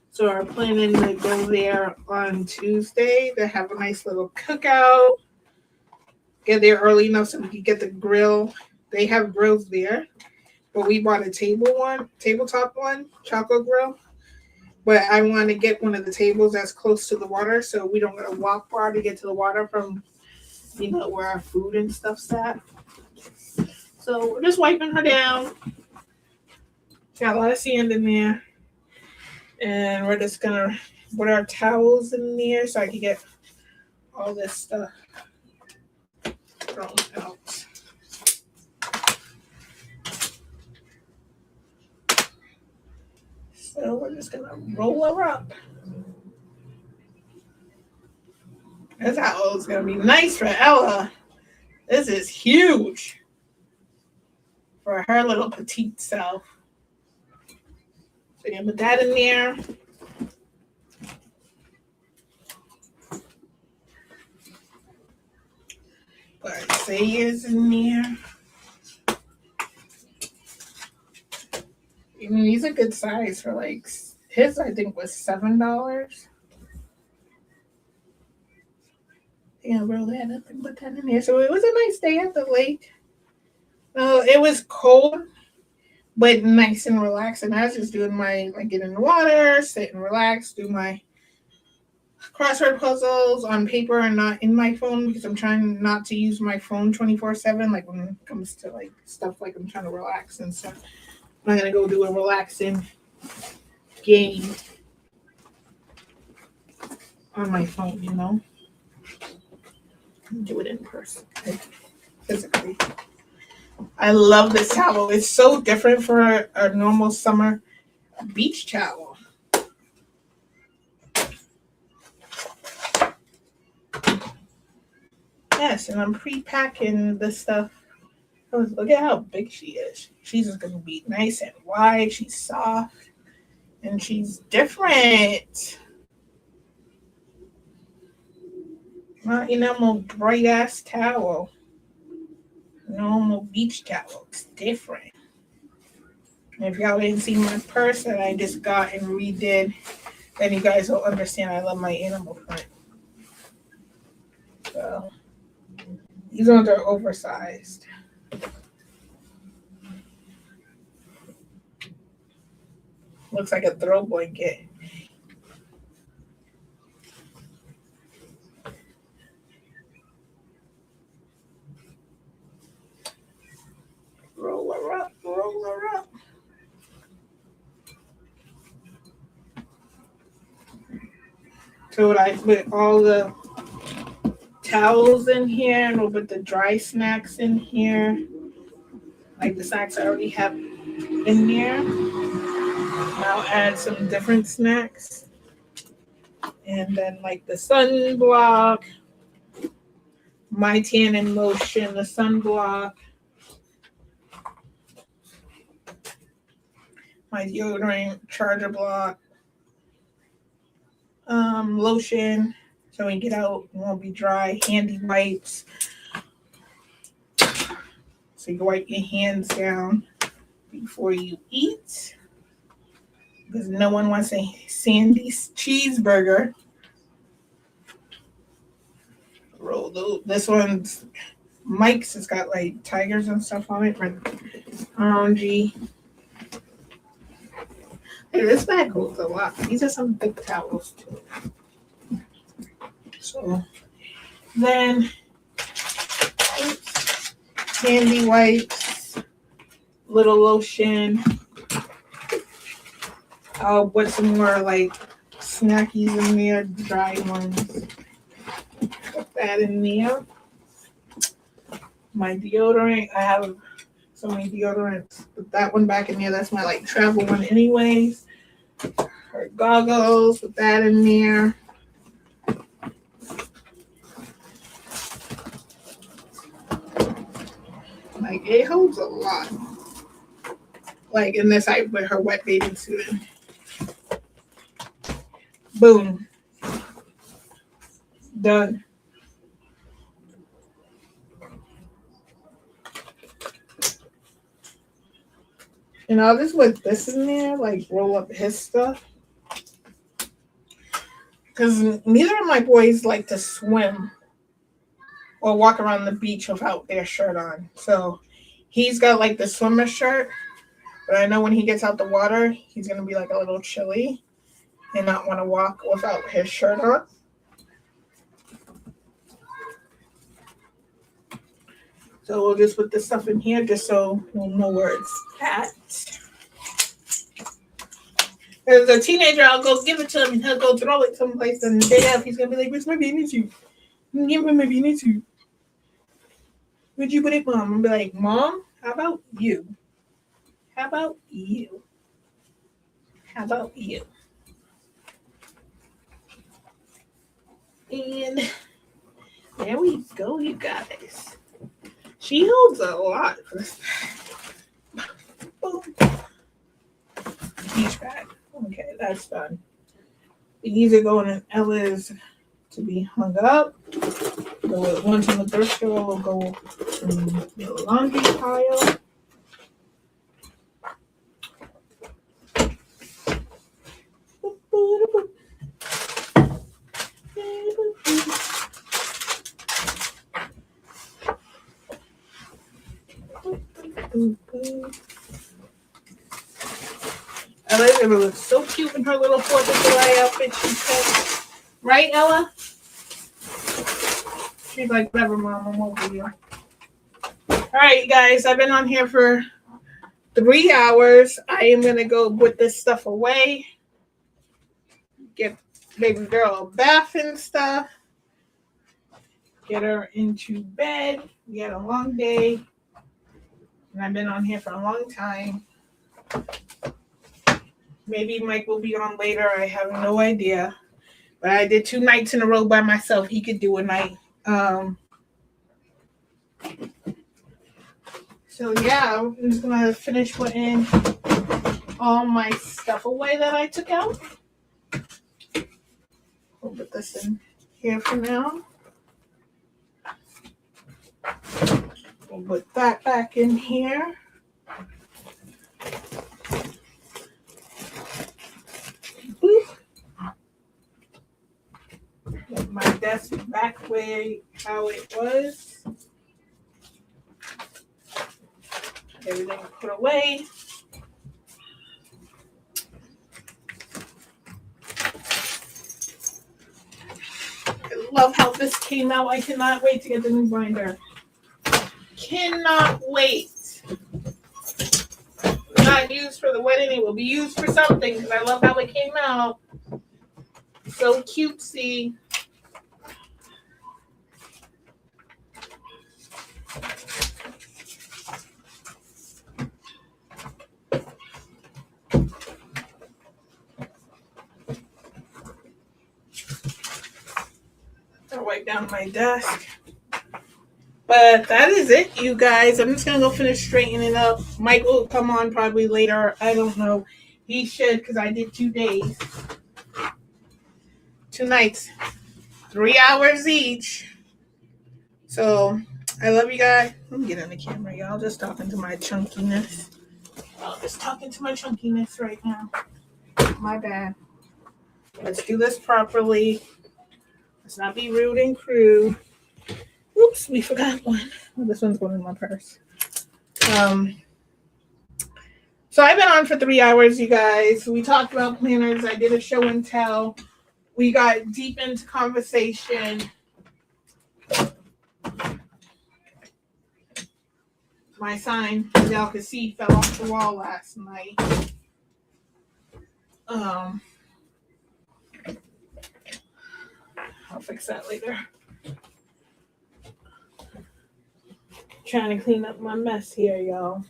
So we're planning to go there on Tuesday to have a nice little cookout. Get there early enough so we can get the grill. They have grills there, but we bought a tabletop one, chocolate grill. But I want to get one of the tables that's close to the water, so we don't got to walk far to get to the water from, where our food and stuff's at. So we're just wiping her down. Got a lot of sand in there. And we're just going to put our towels in there so I can get all this stuff thrown out. So we're just going to roll her up. This owl is going to be nice for Ella. This is huge for her little petite self. So you put that in there. Put our sayers in there. Even these are good size for his I think was $7. Yeah, roll that up and put that in there. So it was a nice day at the lake. It was cold, but nice and relaxing. I was just doing my, get in the water, sit and relax, do my crossword puzzles on paper and not in my phone because I'm trying not to use my phone 24/7. Like when it comes to like stuff like I'm trying to relax and stuff. I'm gonna go do a relaxing game on my phone, you know. Do it in person, like physically. I love this towel. It's so different for a normal summer beach towel. Yes, and I'm pre-packing this stuff. Look at how big she is. She's just gonna be nice and wide. She's soft and she's different. Not a normal bright ass towel. Normal beach towel. It's different. And if y'all didn't see my purse that I just got and redid, then you guys will understand I love my animal print. So these ones are oversized. Looks like a throw blanket. Roll her up, roll her up. So I put all the towels in here and we'll put the dry snacks in here. Like the snacks I already have in there. I'll add some different snacks. And then like the sunblock, my tan in motion, the sunblock, my deodorant, charger block, lotion, so when you get out, it won't be dry, handy wipes, so you can wipe your hands down before you eat, because no one wants a sandy cheeseburger. Roll those. This one's Mike's. It's got like tigers and stuff on it, but orangey. Hey, this bag holds a lot. These are some big towels too. So then, handy wipes, little lotion. I'll put some more like snackies in there, dry ones. Put that in there. My deodorant, I have so many deodorants. Put that one back in there. That's my like travel one anyways. Her goggles, put that in there. Like it holds a lot. Like in this, I put her wet bathing suit in. Boom. Done. And I'll just put this in there, like roll up his stuff. Because neither of my boys like to swim or walk around the beach without their shirt on. So he's got like the swimmer shirt, but I know when he gets out the water, he's going to be like a little chilly and not want to walk without his shirt on. So we'll just put this stuff in here just so we'll know where it's at. As a teenager, I'll go give it to him and he'll go throw it someplace, and the day after he's going to be like, where's my bathing suit? Give me my bathing suit. Where'd you put it, Mom? I'll be like, Mom, how about you? How about you? How about you? And there we go, you guys. She holds a lot. Beach bag. Okay, that's done. These are going in Ella's to be hung up. The ones in the thrift store will go in the laundry pile. Ella looks so cute in her little 4th of July outfit she said. Right, Ella? She's like, whatever, Mom, I'm over you. All right, you guys, I've been on here for 3 hours. I am going to go put this stuff away. Get baby girl a bath and stuff. Get her into bed. We had a long day. And I've been on here for a long time. Maybe Mike will be on later. I have no idea. But I did 2 nights in a row by myself. He could do a night. So yeah, I'm just gonna finish putting all my stuff away that I took out. We'll put this in here for now. We'll put that back in here. Boop. Get my desk back where how it was. Everything put away. I love how this came out. I cannot wait to get the new binder. Cannot wait. Not used for the wedding. It will be used for something because I love how it came out. So cutesy. I'll wipe down my desk. But that is it, you guys. I'm just going to go finish straightening up. Mike will come on probably later. I don't know. He should because I did 2 days. 2 nights. 3 hours each. So, I love you guys. Let me get on the camera, y'all. Just talking to my chunkiness. Just talking to my chunkiness right now. My bad. Let's do this properly. Let's not be rude and crude. Oops, we forgot one. Oh, this one's going in my purse. So I've been on for 3 hours, you guys. We talked about planners. I did a show and tell. We got deep into conversation. My sign, as y'all can see, fell off the wall last night. I'll fix that later. Trying to clean up my mess here, y'all.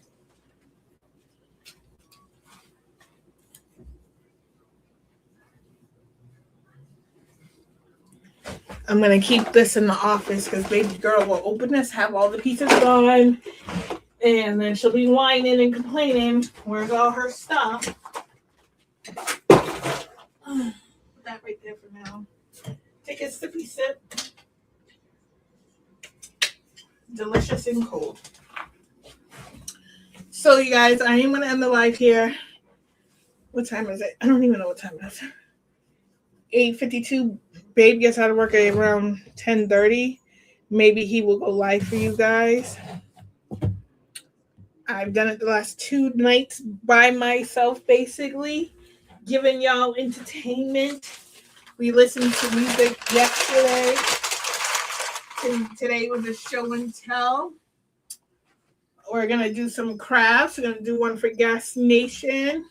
I'm going to keep this in the office because baby girl will open this, have all the pieces gone, and then she'll be whining and complaining. Where's all her stuff? Put that right there for now. Take a sippy sip. Delicious and cold. So, you guys, I am going to end the live here. What time is it? I don't even know what time it is. 8:52. Babe gets out of work at around 10:30. Maybe he will go live for you guys. I've done it the last 2 nights by myself, basically, giving y'all entertainment. We listened to music yesterday. Today was a show and tell. We're going to do some crafts. We're going to do one for Gas Nation,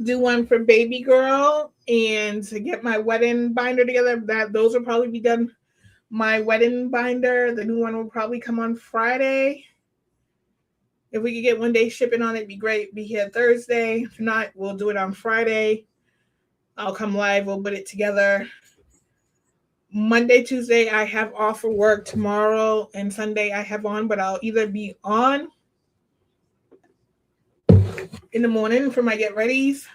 do one for baby girl, and to get my wedding binder together. Those will probably be done. My wedding binder, the new one will probably come on Friday. If we could get 1 day shipping on it, it'd be great. Be here Thursday. If not, we'll do it on Friday. I'll come live. We'll put it together. Monday, Tuesday, I have off for work. Tomorrow and Sunday, I have on, but I'll either be on in the morning for my get readies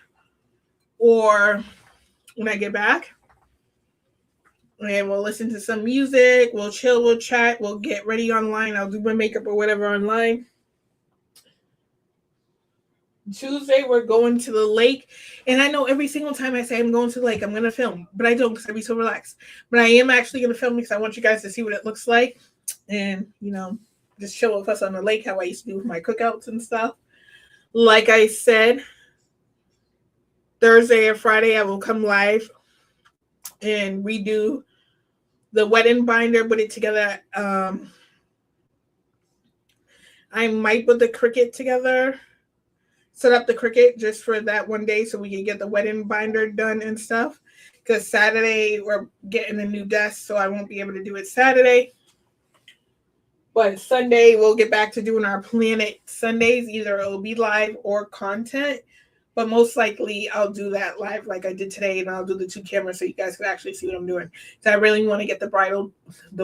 or when I get back. And we'll listen to some music. We'll chill. We'll chat. We'll get ready online. I'll do my makeup or whatever online. Tuesday, we're going to the lake. And I know every single time I say I'm going to the lake, I'm going to film. But I don't because I be so relaxed. But I am actually going to film because I want you guys to see what it looks like. And, just chill with us on the lake, how I used to do with my cookouts and stuff. Like I said, Thursday or Friday, I will come live and redo the wedding binder, put it together. I might put the Cricut together, set up the Cricut just for that one day so we can get the wedding binder done and stuff. Because Saturday we're getting a new desk, so I won't be able to do it Saturday. But Sunday we'll get back to doing our Planet Sundays. Either it'll be live or content. But most likely I'll do that live like I did today, and I'll do the 2 cameras so you guys can actually see what I'm doing. So I really want to get the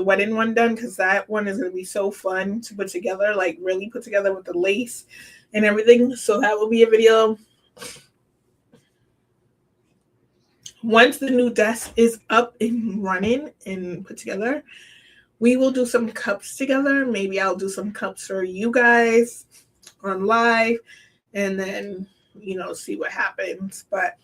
wedding one done, because that one is going to be so fun to put together, like really put together with the lace and everything. So that will be a video. Once the new desk is up and running and put together, we will do some cups together. Maybe I'll do some cups for you guys on live, and then see what happens. But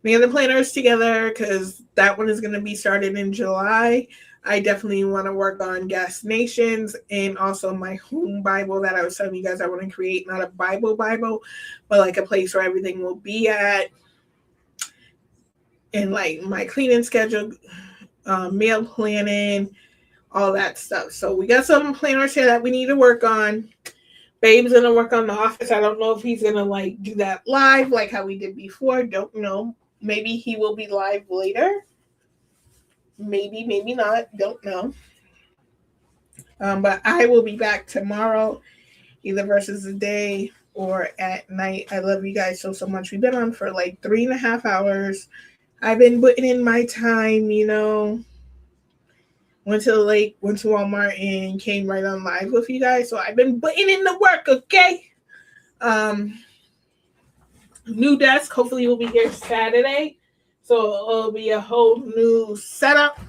we have the planners together because that one is going to be started in July. I definitely want to work on Gas Nations and also my home Bible that I was telling you guys I want to create, not a Bible, but like a place where everything will be at. And like my cleaning schedule, meal planning, all that stuff. So we got some planners here that we need to work on. Babe's gonna work on the office. I don't know if he's gonna like do that live like how we did before. Don't know. Maybe he will be live later. Maybe not. Don't know. But I will be back tomorrow, either versus the day or at night. I love you guys so much. We've been on for like 3.5 hours. I've been putting in my time, Went to the lake, went to Walmart, and came right on live with you guys. So I've been putting in the work, okay? New desk. Hopefully we'll be here Saturday. So it'll be a whole new setup.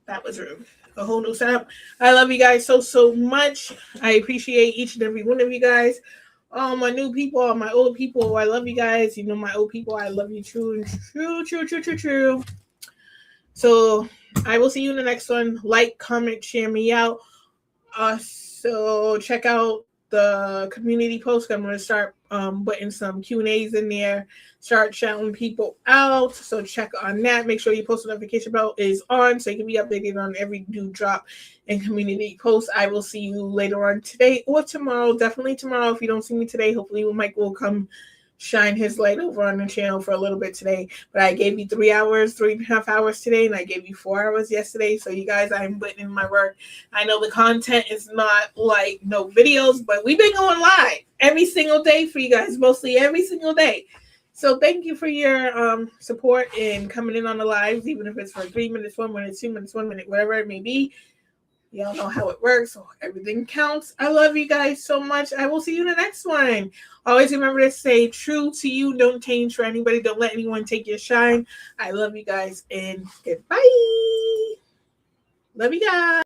That was rude. A whole new setup. I love you guys so much. I appreciate each and every one of you guys. All my new people, all my old people, I love you guys. My old people, I love you true. So I will see you in the next one. Like, comment, share me out. So check out the community post. I'm going to start putting some Q&As in there. Start shouting people out. So check on that. Make sure your post notification bell is on so you can be updated on every new drop and community post. I will see you later on today or tomorrow. Definitely tomorrow. If you don't see me today, hopefully Mike will come shine his light over on the channel for a little bit today. But I gave you 3.5 hours today, and I gave you 4 hours yesterday. So you guys, I'm putting in my work. I know the content is not like no videos, but we've been going live every single day for you guys, mostly every single day. So thank you for your support and coming in on the lives, even if it's for 3 minutes, 1 minute, 2 minutes, 1 minute, whatever it may be. Y'all know how it works. So everything counts. I love you guys so much. I will see you in the next one. Always remember to stay true to you. Don't change for anybody. Don't let anyone take your shine. I love you guys, and goodbye. Love you guys.